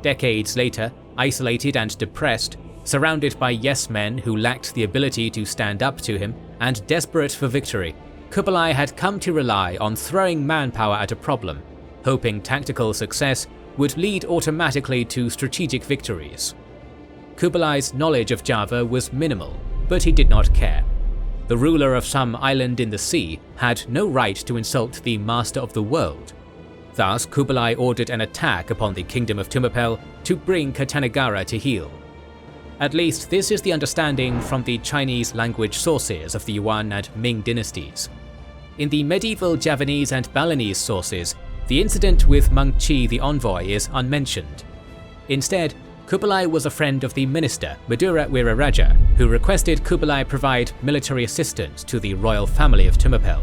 A: Decades later, isolated and depressed, surrounded by yes-men who lacked the ability to stand up to him, and desperate for victory, Kublai had come to rely on throwing manpower at a problem, hoping tactical success would lead automatically to strategic victories. Kublai's knowledge of Java was minimal, but he did not care. The ruler of some island in the sea had no right to insult the master of the world. Thus, Kublai ordered an attack upon the kingdom of Tumapel to bring Kartanagara to heel. At least this is the understanding from the Chinese language sources of the Yuan and Ming dynasties. In the medieval Javanese and Balinese sources, the incident with Mengqi the envoy is unmentioned. Instead, Kublai was a friend of the minister Madura Wiraraja, who requested Kublai provide military assistance to the royal family of Tumapel.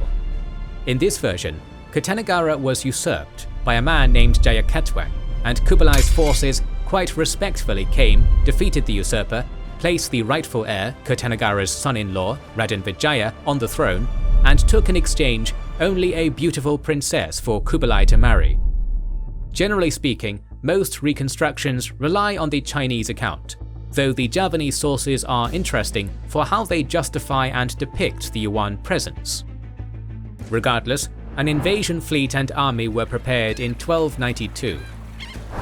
A: In this version, Kartanagara was usurped by a man named Jayakatwang, and Kublai's forces quite respectfully came, defeated the usurper, placed the rightful heir, Kartanagara's son-in-law, Raden Vijaya, on the throne, and took in exchange only a beautiful princess for Kublai to marry. Generally speaking, most reconstructions rely on the Chinese account, though the Javanese sources are interesting for how they justify and depict the Yuan presence. Regardless, an invasion fleet and army were prepared in 1292.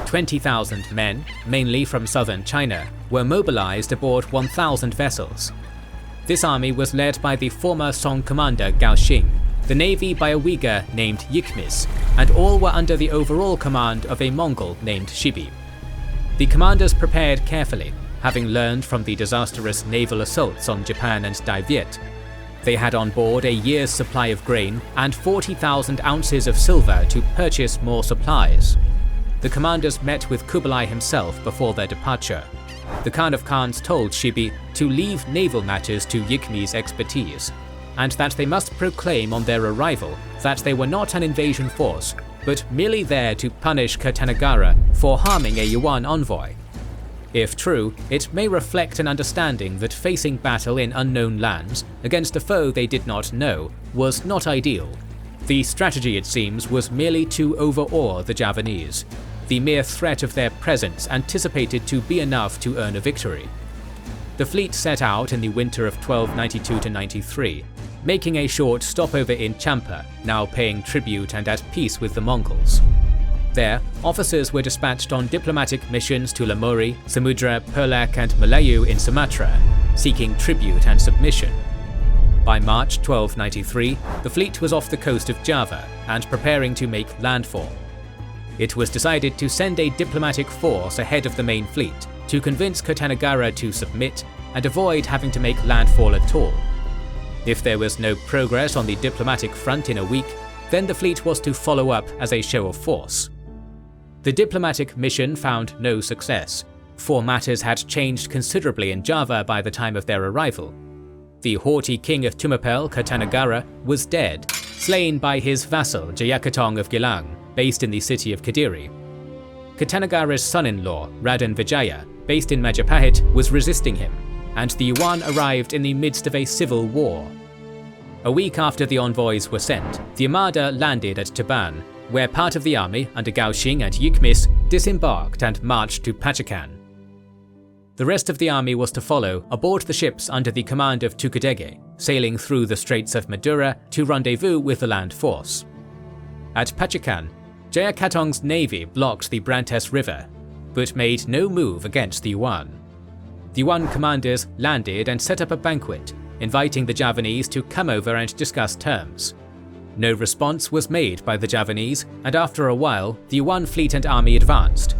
A: 20,000 men, mainly from southern China, were mobilized aboard 1,000 vessels. This army was led by the former Song commander Gao Xing, the navy by a Uyghur named Yikmis, and all were under the overall command of a Mongol named Shibi. The commanders prepared carefully, having learned from the disastrous naval assaults on Japan and Dai Viet. They had on board a year's supply of grain and 40,000 ounces of silver to purchase more supplies. The commanders met with Kublai himself before their departure. The Khan of Khans told Shibi to leave naval matters to Yikmi's expertise, and that they must proclaim on their arrival that they were not an invasion force, but merely there to punish Kartanagara for harming a Yuan envoy. If true, it may reflect an understanding that facing battle in unknown lands against a foe they did not know was not ideal. The strategy, it seems, was merely to overawe the Javanese. The mere threat of their presence anticipated to be enough to earn a victory. The fleet set out in the winter of 1292–93, making a short stopover in Champa, now paying tribute and at peace with the Mongols. There, officers were dispatched on diplomatic missions to Lamori, Samudra, Perlak and Melayu in Sumatra, seeking tribute and submission. By March 1293, the fleet was off the coast of Java and preparing to make landfall. It was decided to send a diplomatic force ahead of the main fleet to convince Kertanegara to submit and avoid having to make landfall at all. If there was no progress on the diplomatic front in a week, then the fleet was to follow up as a show of force. The diplomatic mission found no success, for matters had changed considerably in Java by the time of their arrival. The haughty king of Tumapel, Kertanegara, was dead, slain by his vassal Jayakatong of Gilang, based in the city of Kediri. Kertanegara's son-in-law, Raden Vijaya, based in Majapahit, was resisting him, and the Yuan arrived in the midst of a civil war. A week after the envoys were sent, the armada landed at Taban, where part of the army under Gaoxing and Yikmis disembarked and marched to Pachakan. The rest of the army was to follow aboard the ships under the command of Tukadege, sailing through the Straits of Madura to rendezvous with the land force. At Pachakan, Jayakatong's navy blocked the Brantes River, but made no move against the Yuan. The Yuan commanders landed and set up a banquet, inviting the Javanese to come over and discuss terms. No response was made by the Javanese, and after a while, the Yuan fleet and army advanced.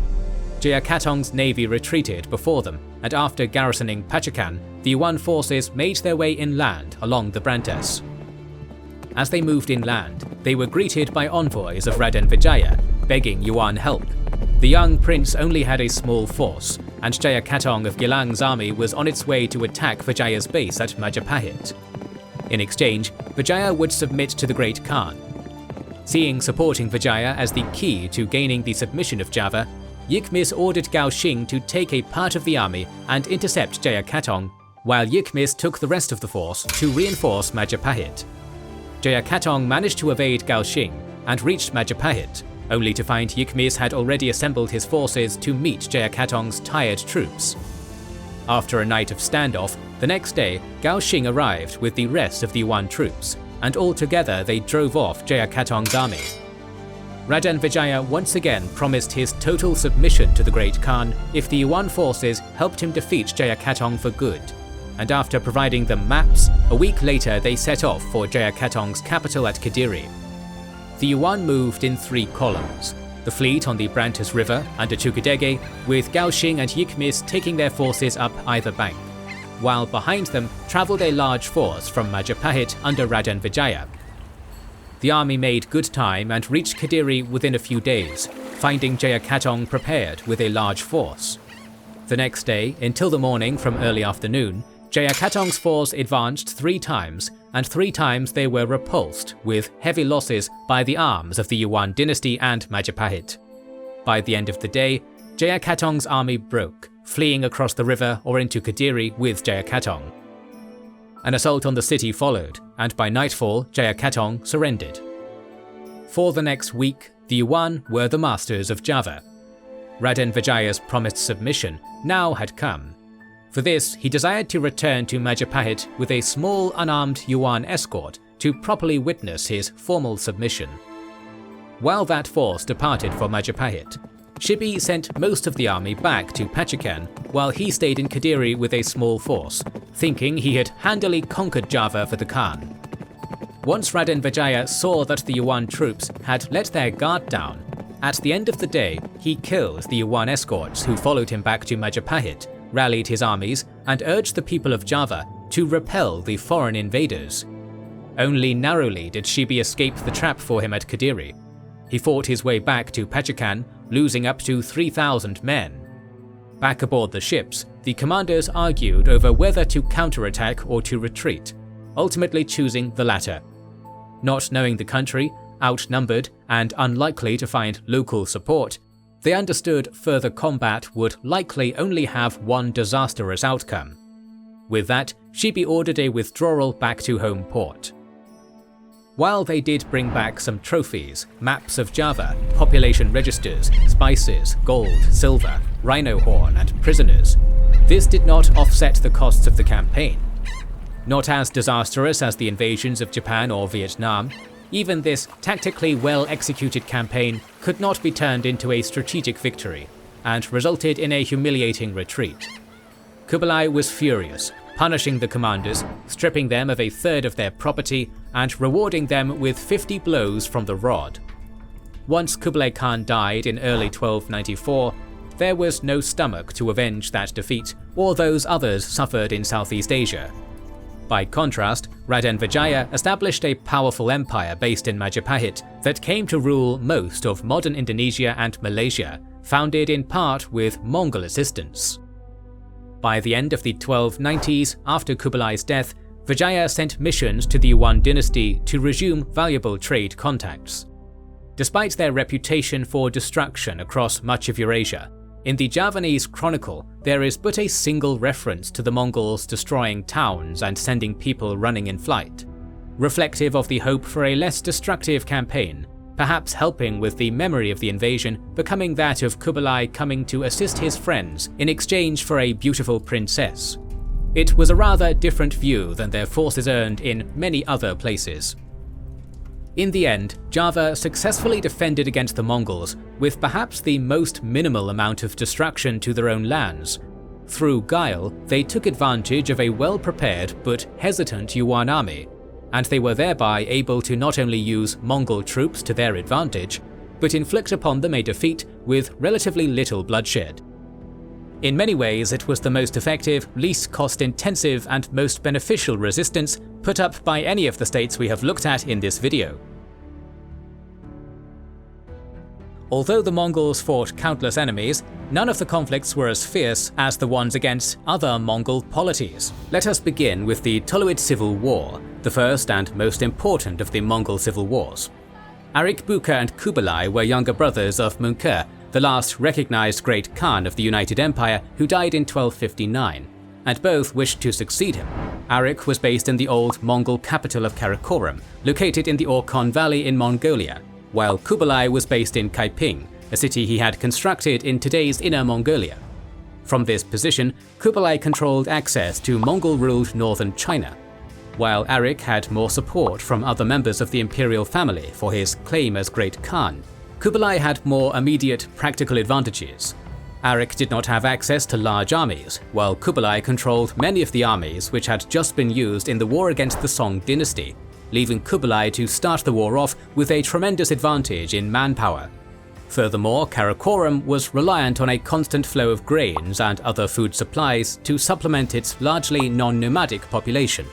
A: Jayakatong's navy retreated before them, and after garrisoning Pachakan, the Yuan forces made their way inland along the Brantes. As they moved inland, they were greeted by envoys of Raden Vijaya, begging Yuan help. The young prince only had a small force, and Jayakatong of Gilang's army was on its way to attack Vijaya's base at Majapahit. In exchange, Vijaya would submit to the Great Khan. Seeing supporting Vijaya as the key to gaining the submission of Java, Yikmis ordered Gaoxing to take a part of the army and intercept Jayakatong, while Yikmis took the rest of the force to reinforce Majapahit. Jayakatong managed to evade Gaoxing and reached Majapahit, only to find Yikmis had already assembled his forces to meet Jayakatong's tired troops. After a night of standoff, the next day Gaoxing arrived with the rest of the Yuan troops, and all together they drove off Jayakatong's army. Raden Vijaya once again promised his total submission to the Great Khan if the Yuan forces helped him defeat Jayakatong for good, and after providing them maps, a week later they set off for Jayakatong's capital at Kediri. The Yuan moved in 3 columns, the fleet on the Brantes River under Tukadege, with Gaoxing and Yikmis taking their forces up either bank, while behind them travelled a large force from Majapahit under Raden Vijaya. The army made good time and reached Kediri within a few days, finding Jayakatong prepared with a large force. The next day, until the morning from early afternoon, Jayakatong's force advanced 3 times, and 3 times they were repulsed with heavy losses by the arms of the Yuan dynasty and Majapahit. By the end of the day, Jayakatong's army broke, fleeing across the river or into Kediri with Jayakatong. An assault on the city followed, and by nightfall Jayakatong surrendered. For the next week, the Yuan were the masters of Java. Raden Vijaya's promised submission now had come. For this, he desired to return to Majapahit with a small unarmed Yuan escort to properly witness his formal submission. While that force departed for Majapahit, Shibi sent most of the army back to Pachakan, while he stayed in Kediri with a small force, thinking he had handily conquered Java for the Khan. Once Raden Vijaya saw that the Yuan troops had let their guard down, at the end of the day he killed the Yuan escorts who followed him back to Majapahit, rallied his armies, and urged the people of Java to repel the foreign invaders. Only narrowly did Shibi escape the trap for him at Kediri. He fought his way back to Pachakan, losing up to 3,000 men. Back aboard the ships, the commanders argued over whether to counterattack or to retreat, ultimately choosing the latter. Not knowing the country, outnumbered, and unlikely to find local support, they understood further combat would likely only have one disastrous outcome. With that, Shibi ordered a withdrawal back to home port. While they did bring back some trophies, maps of Java, population registers, spices, gold, silver, rhino horn, and prisoners, this did not offset the costs of the campaign. Not as disastrous as the invasions of Japan or Vietnam, even this tactically well-executed campaign could not be turned into a strategic victory, and resulted in a humiliating retreat. Kublai was furious, punishing the commanders, stripping them of a third of their property, and rewarding them with 50 blows from the rod. Once Kublai Khan died in early 1294, there was no stomach to avenge that defeat or those others suffered in Southeast Asia. By contrast, Raden Vijaya established a powerful empire based in Majapahit that came to rule most of modern Indonesia and Malaysia, founded in part with Mongol assistance. By the end of the 1290s, after Kublai's death, Vijaya sent missions to the Yuan dynasty to resume valuable trade contacts. Despite their reputation for destruction across much of Eurasia, in the Javanese chronicle there is but a single reference to the Mongols destroying towns and sending people running in flight, reflective of the hope for a less destructive campaign, perhaps helping with the memory of the invasion becoming that of Kublai coming to assist his friends in exchange for a beautiful princess. It was a rather different view than their forces earned in many other places. In the end, Java successfully defended against the Mongols with perhaps the most minimal amount of destruction to their own lands. Through guile, they took advantage of a well-prepared but hesitant Yuan army, and they were thereby able to not only use Mongol troops to their advantage, but inflict upon them a defeat with relatively little bloodshed. In many ways, it was the most effective, least cost-intensive, and most beneficial resistance put up by any of the states we have looked at in this video. Although the Mongols fought countless enemies, none of the conflicts were as fierce as the ones against other Mongol polities. Let us begin with the Tuluid Civil War, the first and most important of the Mongol civil wars. Arik Buka and Kublai were younger brothers of Mungke, the last recognized great Khan of the United Empire who died in 1259, and both wished to succeed him. Arik was based in the old Mongol capital of Karakoram, located in the Orkhon Valley in Mongolia, while Kublai was based in Kaiping, a city he had constructed in today's Inner Mongolia. From this position, Kublai controlled access to Mongol-ruled northern China, while Arik had more support from other members of the imperial family for his claim as Great Khan. Kublai had more immediate practical advantages. Arik did not have access to large armies, while Kublai controlled many of the armies which had just been used in the war against the Song dynasty, leaving Kublai to start the war off with a tremendous advantage in manpower. Furthermore, Karakoram was reliant on a constant flow of grains and other food supplies to supplement its largely non-nomadic population.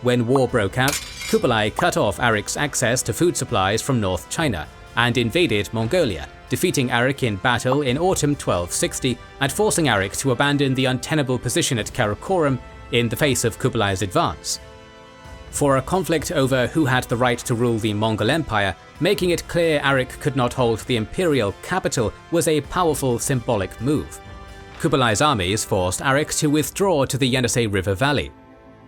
A: When war broke out, Kublai cut off Arik's access to food supplies from North China and invaded Mongolia, defeating Arik in battle in autumn 1260 and forcing Arik to abandon the untenable position at Karakoram in the face of Kublai's advance. For a conflict over who had the right to rule the Mongol Empire, making it clear Arik could not hold the imperial capital was a powerful symbolic move. Kublai's armies forced Arik to withdraw to the Yenisei River Valley.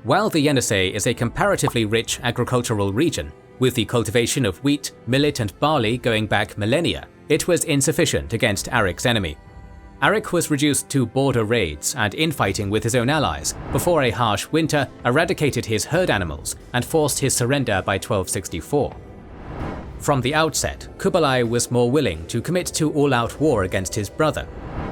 A: While the Yenisei is a comparatively rich agricultural region, with the cultivation of wheat, millet and barley going back millennia, it was insufficient against Arik's enemy. Arik was reduced to border raids and infighting with his own allies before a harsh winter eradicated his herd animals and forced his surrender by 1264. From the outset, Kublai was more willing to commit to all-out war against his brother.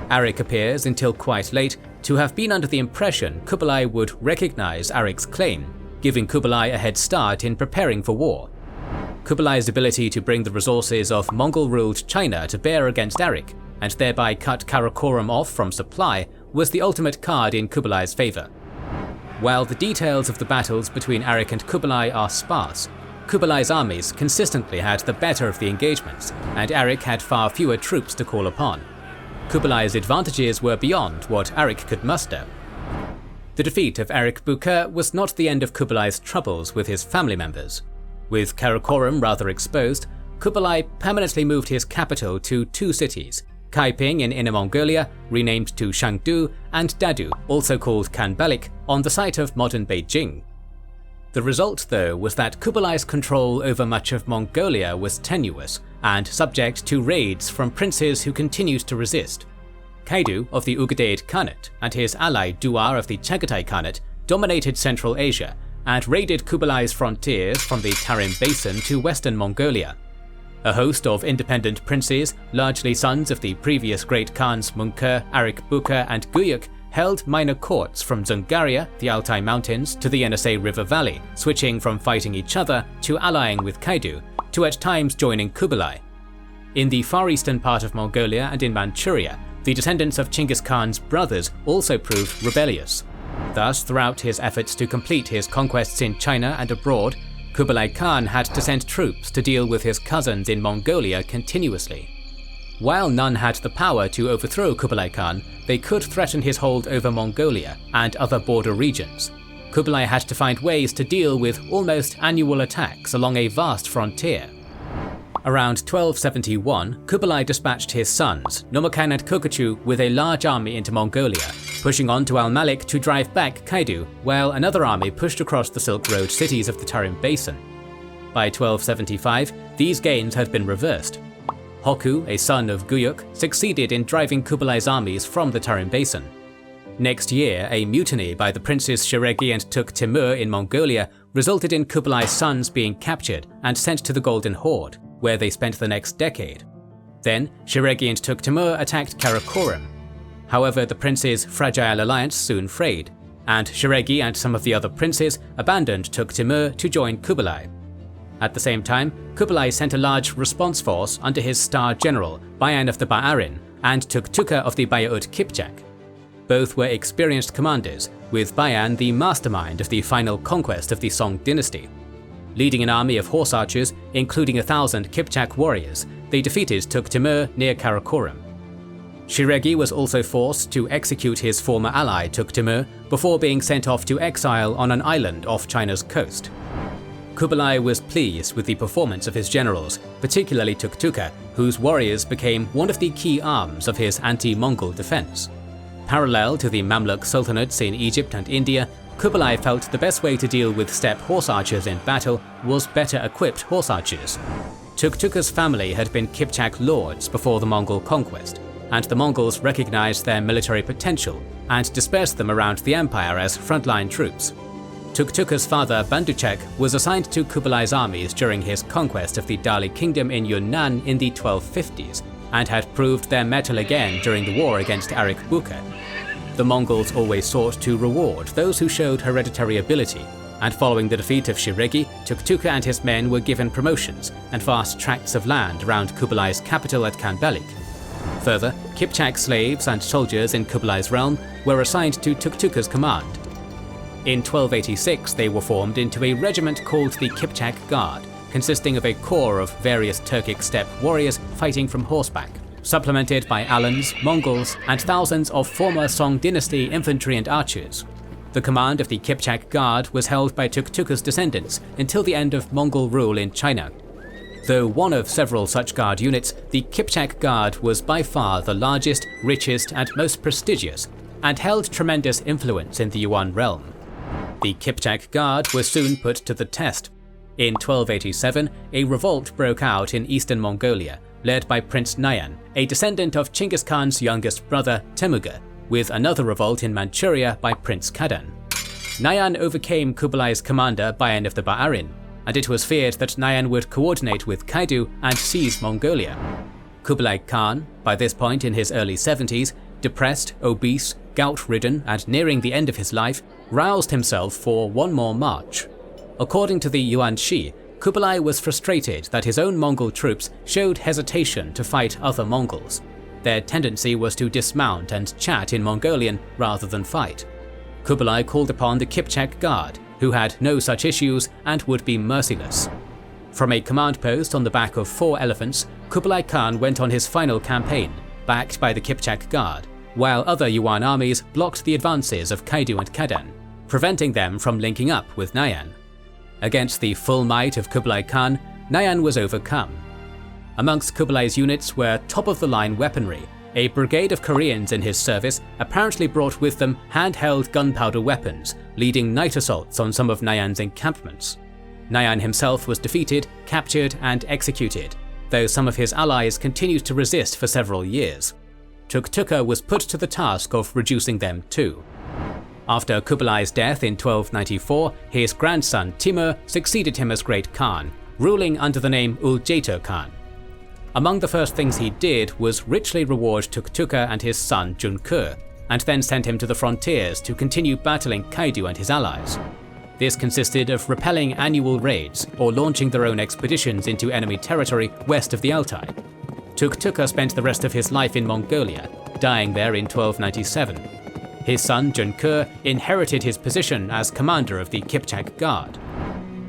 A: Arik appears, until quite late, to have been under the impression Kublai would recognize Arik's claim, giving Kublai a head start in preparing for war. Kublai's ability to bring the resources of Mongol-ruled China to bear against Arik, and thereby cut Karakoram off from supply, was the ultimate card in Kublai's favor. While the details of the battles between Arik and Kublai are sparse, Kublai's armies consistently had the better of the engagements, and Arik had far fewer troops to call upon. Kublai's advantages were beyond what Arik could muster. The defeat of Arik Buka was not the end of Kublai's troubles with his family members. With Karakoram rather exposed, Kublai permanently moved his capital to two cities, Kaiping in Inner Mongolia, renamed to Shangdu, and Dadu, also called Khanbalik, on the site of modern Beijing. The result, though, was that Kublai's control over much of Mongolia was tenuous and subject to raids from princes who continued to resist. Kaidu of the Ugaid Khanate and his ally Duar of the Chagatai Khanate dominated Central Asia and raided Kublai's frontiers from the Tarim Basin to western Mongolia. A host of independent princes, largely sons of the previous great Khans Mungke, Arik Buka and Guyuk, held minor courts from Dzungaria, the Altai Mountains, to the Yenisei River Valley, switching from fighting each other to allying with Kaidu, to at times joining Kublai. In the far eastern part of Mongolia and in Manchuria, the descendants of Chinggis Khan's brothers also proved rebellious. Thus, throughout his efforts to complete his conquests in China and abroad, Kublai Khan had to send troops to deal with his cousins in Mongolia continuously. While none had the power to overthrow Kublai Khan, they could threaten his hold over Mongolia and other border regions. Kublai had to find ways to deal with almost annual attacks along a vast frontier. Around 1271, Kublai dispatched his sons, Nomakan and Kokachu, with a large army into Mongolia, pushing on to Al-Malik to drive back Kaidu, while another army pushed across the Silk Road cities of the Tarim Basin. By 1275, these gains had been reversed. Hoku, a son of Guyuk, succeeded in driving Kublai's armies from the Tarim Basin. Next year, a mutiny by the princes Shiregi and Tuk Timur in Mongolia resulted in Kublai's sons being captured and sent to the Golden Horde, where they spent the next decade. Then, Shiregi and Tuk Timur attacked Karakoram. However, the princes' fragile alliance soon frayed, and Shiregi and some of the other princes abandoned Tuk Timur to join Kublai. At the same time, Kublai sent a large response force under his star general, Bayan of the Ba'arin, and Tuktuka of the Bayaut Kipchak. Both were experienced commanders, with Bayan the mastermind of the final conquest of the Song dynasty. Leading an army of horse archers, including 1,000 Kipchak warriors, they defeated Tuk Timur near Karakoram. Shiregi was also forced to execute his former ally Tuk Timur before being sent off to exile on an island off China's coast. Kublai was pleased with the performance of his generals, particularly Tuktuka, whose warriors became one of the key arms of his anti-Mongol defense. Parallel to the Mamluk sultanates in Egypt and India, Kublai felt the best way to deal with steppe horse archers in battle was better equipped horse archers. Tuktuka's family had been Kipchak lords before the Mongol conquest, and the Mongols recognized their military potential and dispersed them around the empire as frontline troops. Tuktuka's father Banduchek was assigned to Kublai's armies during his conquest of the Dali kingdom in Yunnan in the 1250s, and had proved their mettle again during the war against Arik Buka. The Mongols always sought to reward those who showed hereditary ability, and following the defeat of Shiregi, Tuktuka and his men were given promotions and vast tracts of land around Kublai's capital at Khanbalik. Further, Kipchak slaves and soldiers in Kublai's realm were assigned to Tuktuka's command. In 1286 they were formed into a regiment called the Kipchak Guard, consisting of a corps of various Turkic steppe warriors fighting from horseback, supplemented by Alans, Mongols, and thousands of former Song dynasty infantry and archers. The command of the Kipchak Guard was held by Tuktuka's descendants until the end of Mongol rule in China. Though one of several such guard units, the Kipchak Guard was by far the largest, richest, and most prestigious, and held tremendous influence in the Yuan realm. The Kipchak Guard was soon put to the test. In 1287, a revolt broke out in eastern Mongolia, led by Prince Nayan, a descendant of Chinggis Khan's youngest brother Temuge, with another revolt in Manchuria by Prince Kadan. Nayan overcame Kublai's commander Bayan of the Ba'arin, and it was feared that Nayan would coordinate with Kaidu and seize Mongolia. Kublai Khan, by this point in his early 70s, depressed, obese, gout-ridden, and nearing the end of his life, roused himself for one more march. According to the Yuan Shi, Kublai was frustrated that his own Mongol troops showed hesitation to fight other Mongols. Their tendency was to dismount and chat in Mongolian rather than fight. Kublai called upon the Kipchak Guard, who had no such issues and would be merciless. From a command post on the back of 4 elephants, Kublai Khan went on his final campaign, backed by the Kipchak Guard, while other Yuan armies blocked the advances of Kaidu and Kadan, preventing them from linking up with Nayan. Against the full might of Kublai Khan, Nayan was overcome. Amongst Kublai's units were top-of-the-line weaponry, A brigade of Koreans in his service apparently brought with them handheld gunpowder weapons, leading night assaults on some of Nayan's encampments. Nayan himself was defeated, captured, and executed, though some of his allies continued to resist for several years. Tuktuka was put to the task of reducing them too. After Kublai's death in 1294, his grandson Timur succeeded him as Great Khan, ruling under the name Uljeto Khan. Among the first things he did was richly reward Tuktuka and his son Junkur, and then send him to the frontiers to continue battling Kaidu and his allies. This consisted of repelling annual raids or launching their own expeditions into enemy territory west of the Altai. Tuktuka spent the rest of his life in Mongolia, dying there in 1297. His son Junkur inherited his position as commander of the Kipchak Guard.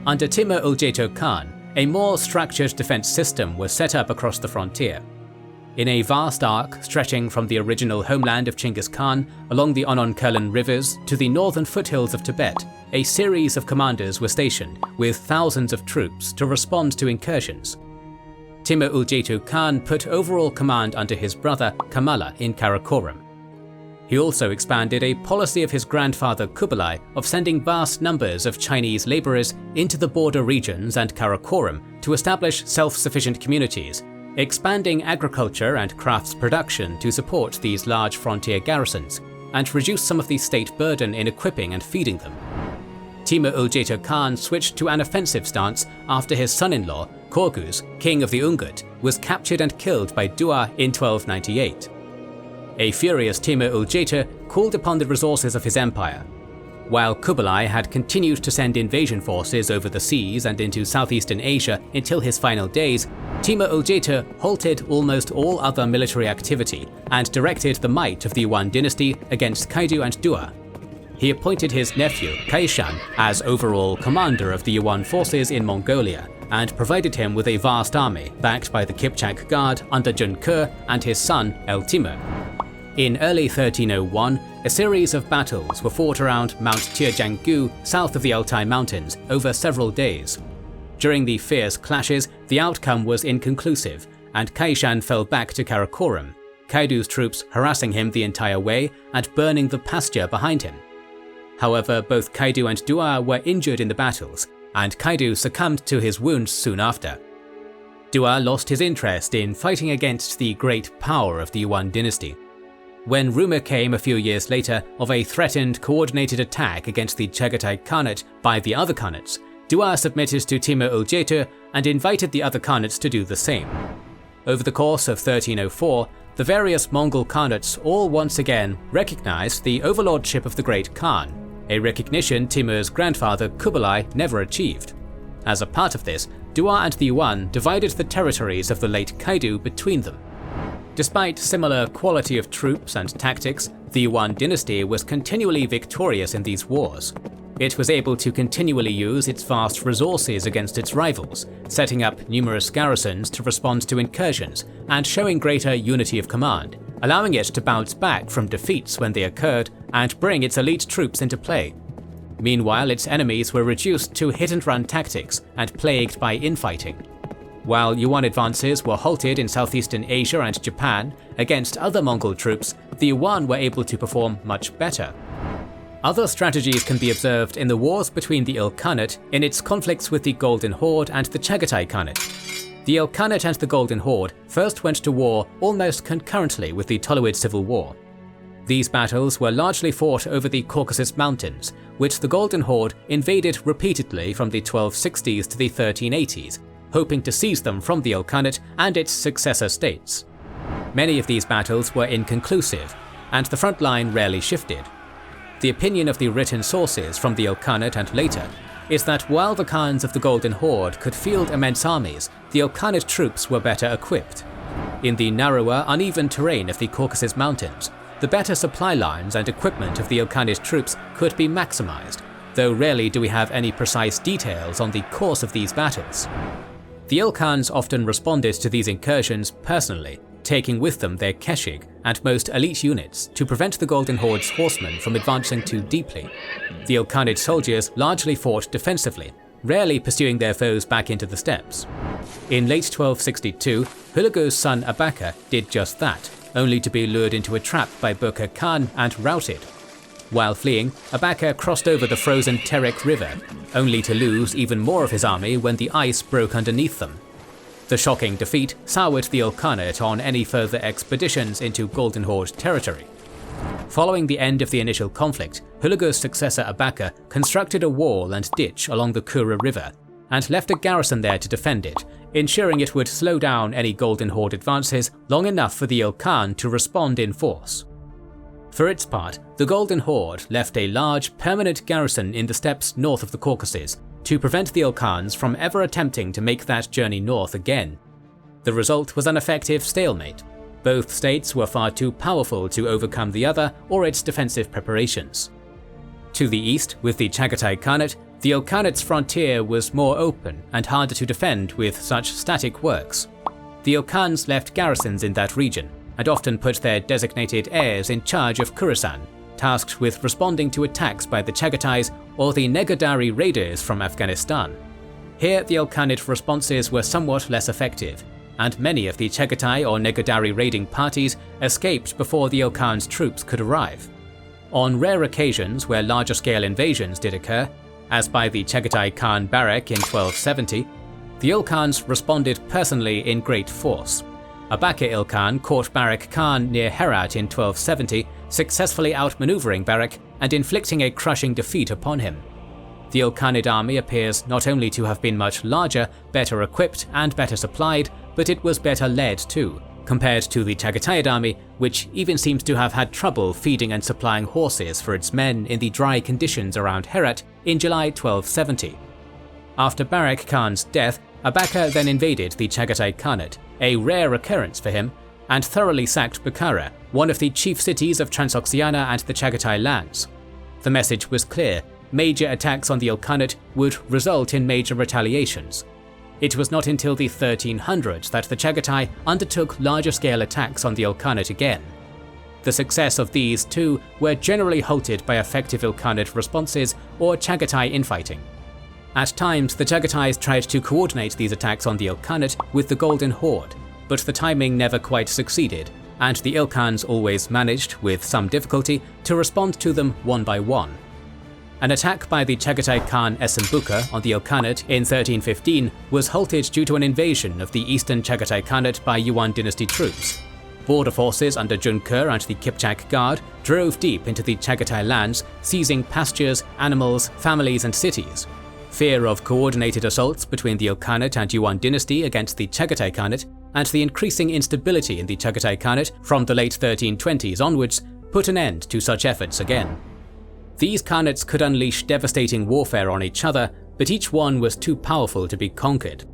A: Under Timur Uljeto Khan, a more structured defense system was set up across the frontier. In a vast arc stretching from the original homeland of Chinggis Khan along the Onon-Kurlan rivers to the northern foothills of Tibet, a series of commanders were stationed with thousands of troops to respond to incursions. Timur Uljeto Khan put overall command under his brother Kamala in Karakoram. He also expanded a policy of his grandfather Kublai of sending vast numbers of Chinese laborers into the border regions and Karakoram to establish self-sufficient communities, expanding agriculture and crafts production to support these large frontier garrisons, and reduce some of the state burden in equipping and feeding them. Timur Uljeto Khan switched to an offensive stance after his son-in-law, Korgus, king of the Ungud, was captured and killed by Dua in 1298. A furious Timur Uljeto called upon the resources of his empire. While Kublai had continued to send invasion forces over the seas and into southeastern Asia until his final days, Timur Uljeto halted almost all other military activity and directed the might of the Yuan dynasty against Kaidu and Dua. He appointed his nephew, Kaishan, as overall commander of the Yuan forces in Mongolia, and provided him with a vast army backed by the Kipchak Guard under Junkur and his son El Timur. In early 1301, a series of battles were fought around Mount Tirjanggu south of the Altai Mountains over several days. During the fierce clashes, the outcome was inconclusive, and Kaishan fell back to Karakoram, Kaidu's troops harassing him the entire way and burning the pasture behind him. However, both Kaidu and Dua were injured in the battles, and Kaidu succumbed to his wounds soon after. Dua lost his interest in fighting against the great power of the Yuan dynasty. When rumour came a few years later of a threatened coordinated attack against the Chagatai Khanate by the other Khanates, Dua submitted to Timur Uljeto and invited the other Khanates to do the same. Over the course of 1304, the various Mongol Khanates all once again recognised the overlordship of the Great Khan, a recognition Timur's grandfather Kublai never achieved. As a part of this, Dua and the Yuan divided the territories of the late Kaidu between them. Despite similar quality of troops and tactics, the Yuan dynasty was continually victorious in these wars. It was able to continually use its vast resources against its rivals, setting up numerous garrisons to respond to incursions and showing greater unity of command, allowing it to bounce back from defeats when they occurred and bring its elite troops into play. Meanwhile, its enemies were reduced to hit-and-run tactics and plagued by infighting. While Yuan advances were halted in southeastern Asia and Japan against other Mongol troops, the Yuan were able to perform much better. Other strategies can be observed in the wars between the Ilkhanate in its conflicts with the Golden Horde and the Chagatai Khanate. The Ilkhanate and the Golden Horde first went to war almost concurrently with the Toluid Civil War. These battles were largely fought over the Caucasus Mountains, which the Golden Horde invaded repeatedly from the 1260s to the 1380s, hoping to seize them from the Ilkhanate and its successor states. Many of these battles were inconclusive, and the front line rarely shifted. The opinion of the written sources from the Ilkhanate and later is that while the Khans of the Golden Horde could field immense armies, the Ilkhanate troops were better equipped. In the narrower, uneven terrain of the Caucasus Mountains, the better supply lines and equipment of the Ilkhanate troops could be maximized, though rarely do we have any precise details on the course of these battles. The Ilkhans often responded to these incursions personally, taking with them their keshig and most elite units to prevent the Golden Horde's horsemen from advancing too deeply. The Ilkhanate soldiers largely fought defensively, rarely pursuing their foes back into the steppes. In late 1262, Hulagu's son Abaka did just that, only to be lured into a trap by Bukar Khan and routed. While fleeing, Abaka crossed over the frozen Terek River, only to lose even more of his army when the ice broke underneath them. The shocking defeat soured the Ilkhanate on any further expeditions into Golden Horde territory. Following the end of the initial conflict, Hulagu's successor Abaka constructed a wall and ditch along the Kura River, and left a garrison there to defend it, ensuring it would slow down any Golden Horde advances long enough for the Ilkhan to respond in force. For its part, the Golden Horde left a large, permanent garrison in the steppes north of the Caucasus to prevent the Ilkhans from ever attempting to make that journey north again. The result was an effective stalemate. Both states were far too powerful to overcome the other or its defensive preparations. To the east, with the Chagatai Khanate, the Ilkhanate's frontier was more open and harder to defend with such static works. The Ilkhans left garrisons in that region, and often put their designated heirs in charge of Khorasan, tasked with responding to attacks by the Chagatais or the Negadari raiders from Afghanistan. Here the Ilkhanate responses were somewhat less effective, and many of the Chagatai or Negadari raiding parties escaped before the Ilkhan's troops could arrive. On rare occasions where larger-scale invasions did occur, as by the Chagatai Khan Barak in 1270, the Ilkhans responded personally in great force. Abaka Ilkhan caught Barak Khan near Herat in 1270, successfully outmaneuvering Barak and inflicting a crushing defeat upon him. The Ilkhanid army appears not only to have been much larger, better equipped and better supplied, but it was better led too, compared to the Chagatai army, which even seems to have had trouble feeding and supplying horses for its men in the dry conditions around Herat in July 1270. After Barak Khan's death, Abaka then invaded the Chagatai Khanate, a rare occurrence for him, and thoroughly sacked Bukhara, one of the chief cities of Transoxiana and the Chagatai lands. The message was clear: major attacks on the Ilkhanate would result in major retaliations. It was not until the 1300s that the Chagatai undertook larger-scale attacks on the Ilkhanate again. The success of these, too, were generally halted by effective Ilkhanate responses or Chagatai infighting. At times, the Chagatais tried to coordinate these attacks on the Ilkhanate with the Golden Horde, but the timing never quite succeeded, and the Ilkhans always managed, with some difficulty, to respond to them one by one. An attack by the Chagatai Khan Esembuka on the Ilkhanate in 1315 was halted due to an invasion of the eastern Chagatai Khanate by Yuan dynasty troops. Border forces under Junkur and the Kipchak Guard drove deep into the Chagatai lands, seizing pastures, animals, families and cities. Fear of coordinated assaults between the Ilkhanate and Yuan dynasty against the Chagatai Khanate, and the increasing instability in the Chagatai Khanate from the late 1320s onwards, put an end to such efforts again. These Khanates could unleash devastating warfare on each other, but each one was too powerful to be conquered.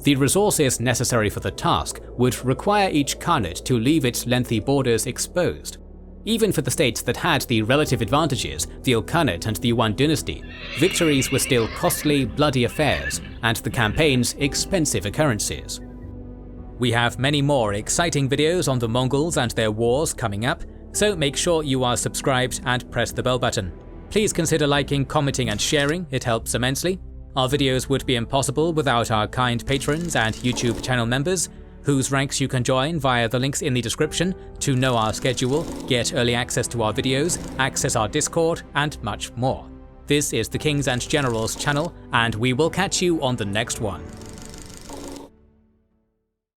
A: The resources necessary for the task would require each Khanate to leave its lengthy borders exposed. Even for the states that had the relative advantages, the Ilkhanate and the Yuan dynasty, victories were still costly, bloody affairs, and the campaigns expensive occurrences. We have many more exciting videos on the Mongols and their wars coming up, so make sure you are subscribed and press the bell button. Please consider liking, commenting and sharing, it helps immensely. Our videos would be impossible without our kind patrons and YouTube channel members, whose ranks you can join via the links in the description to know our schedule, get early access to our videos, access our Discord, and much more. This is the Kings and Generals channel, and we will catch you on the next one.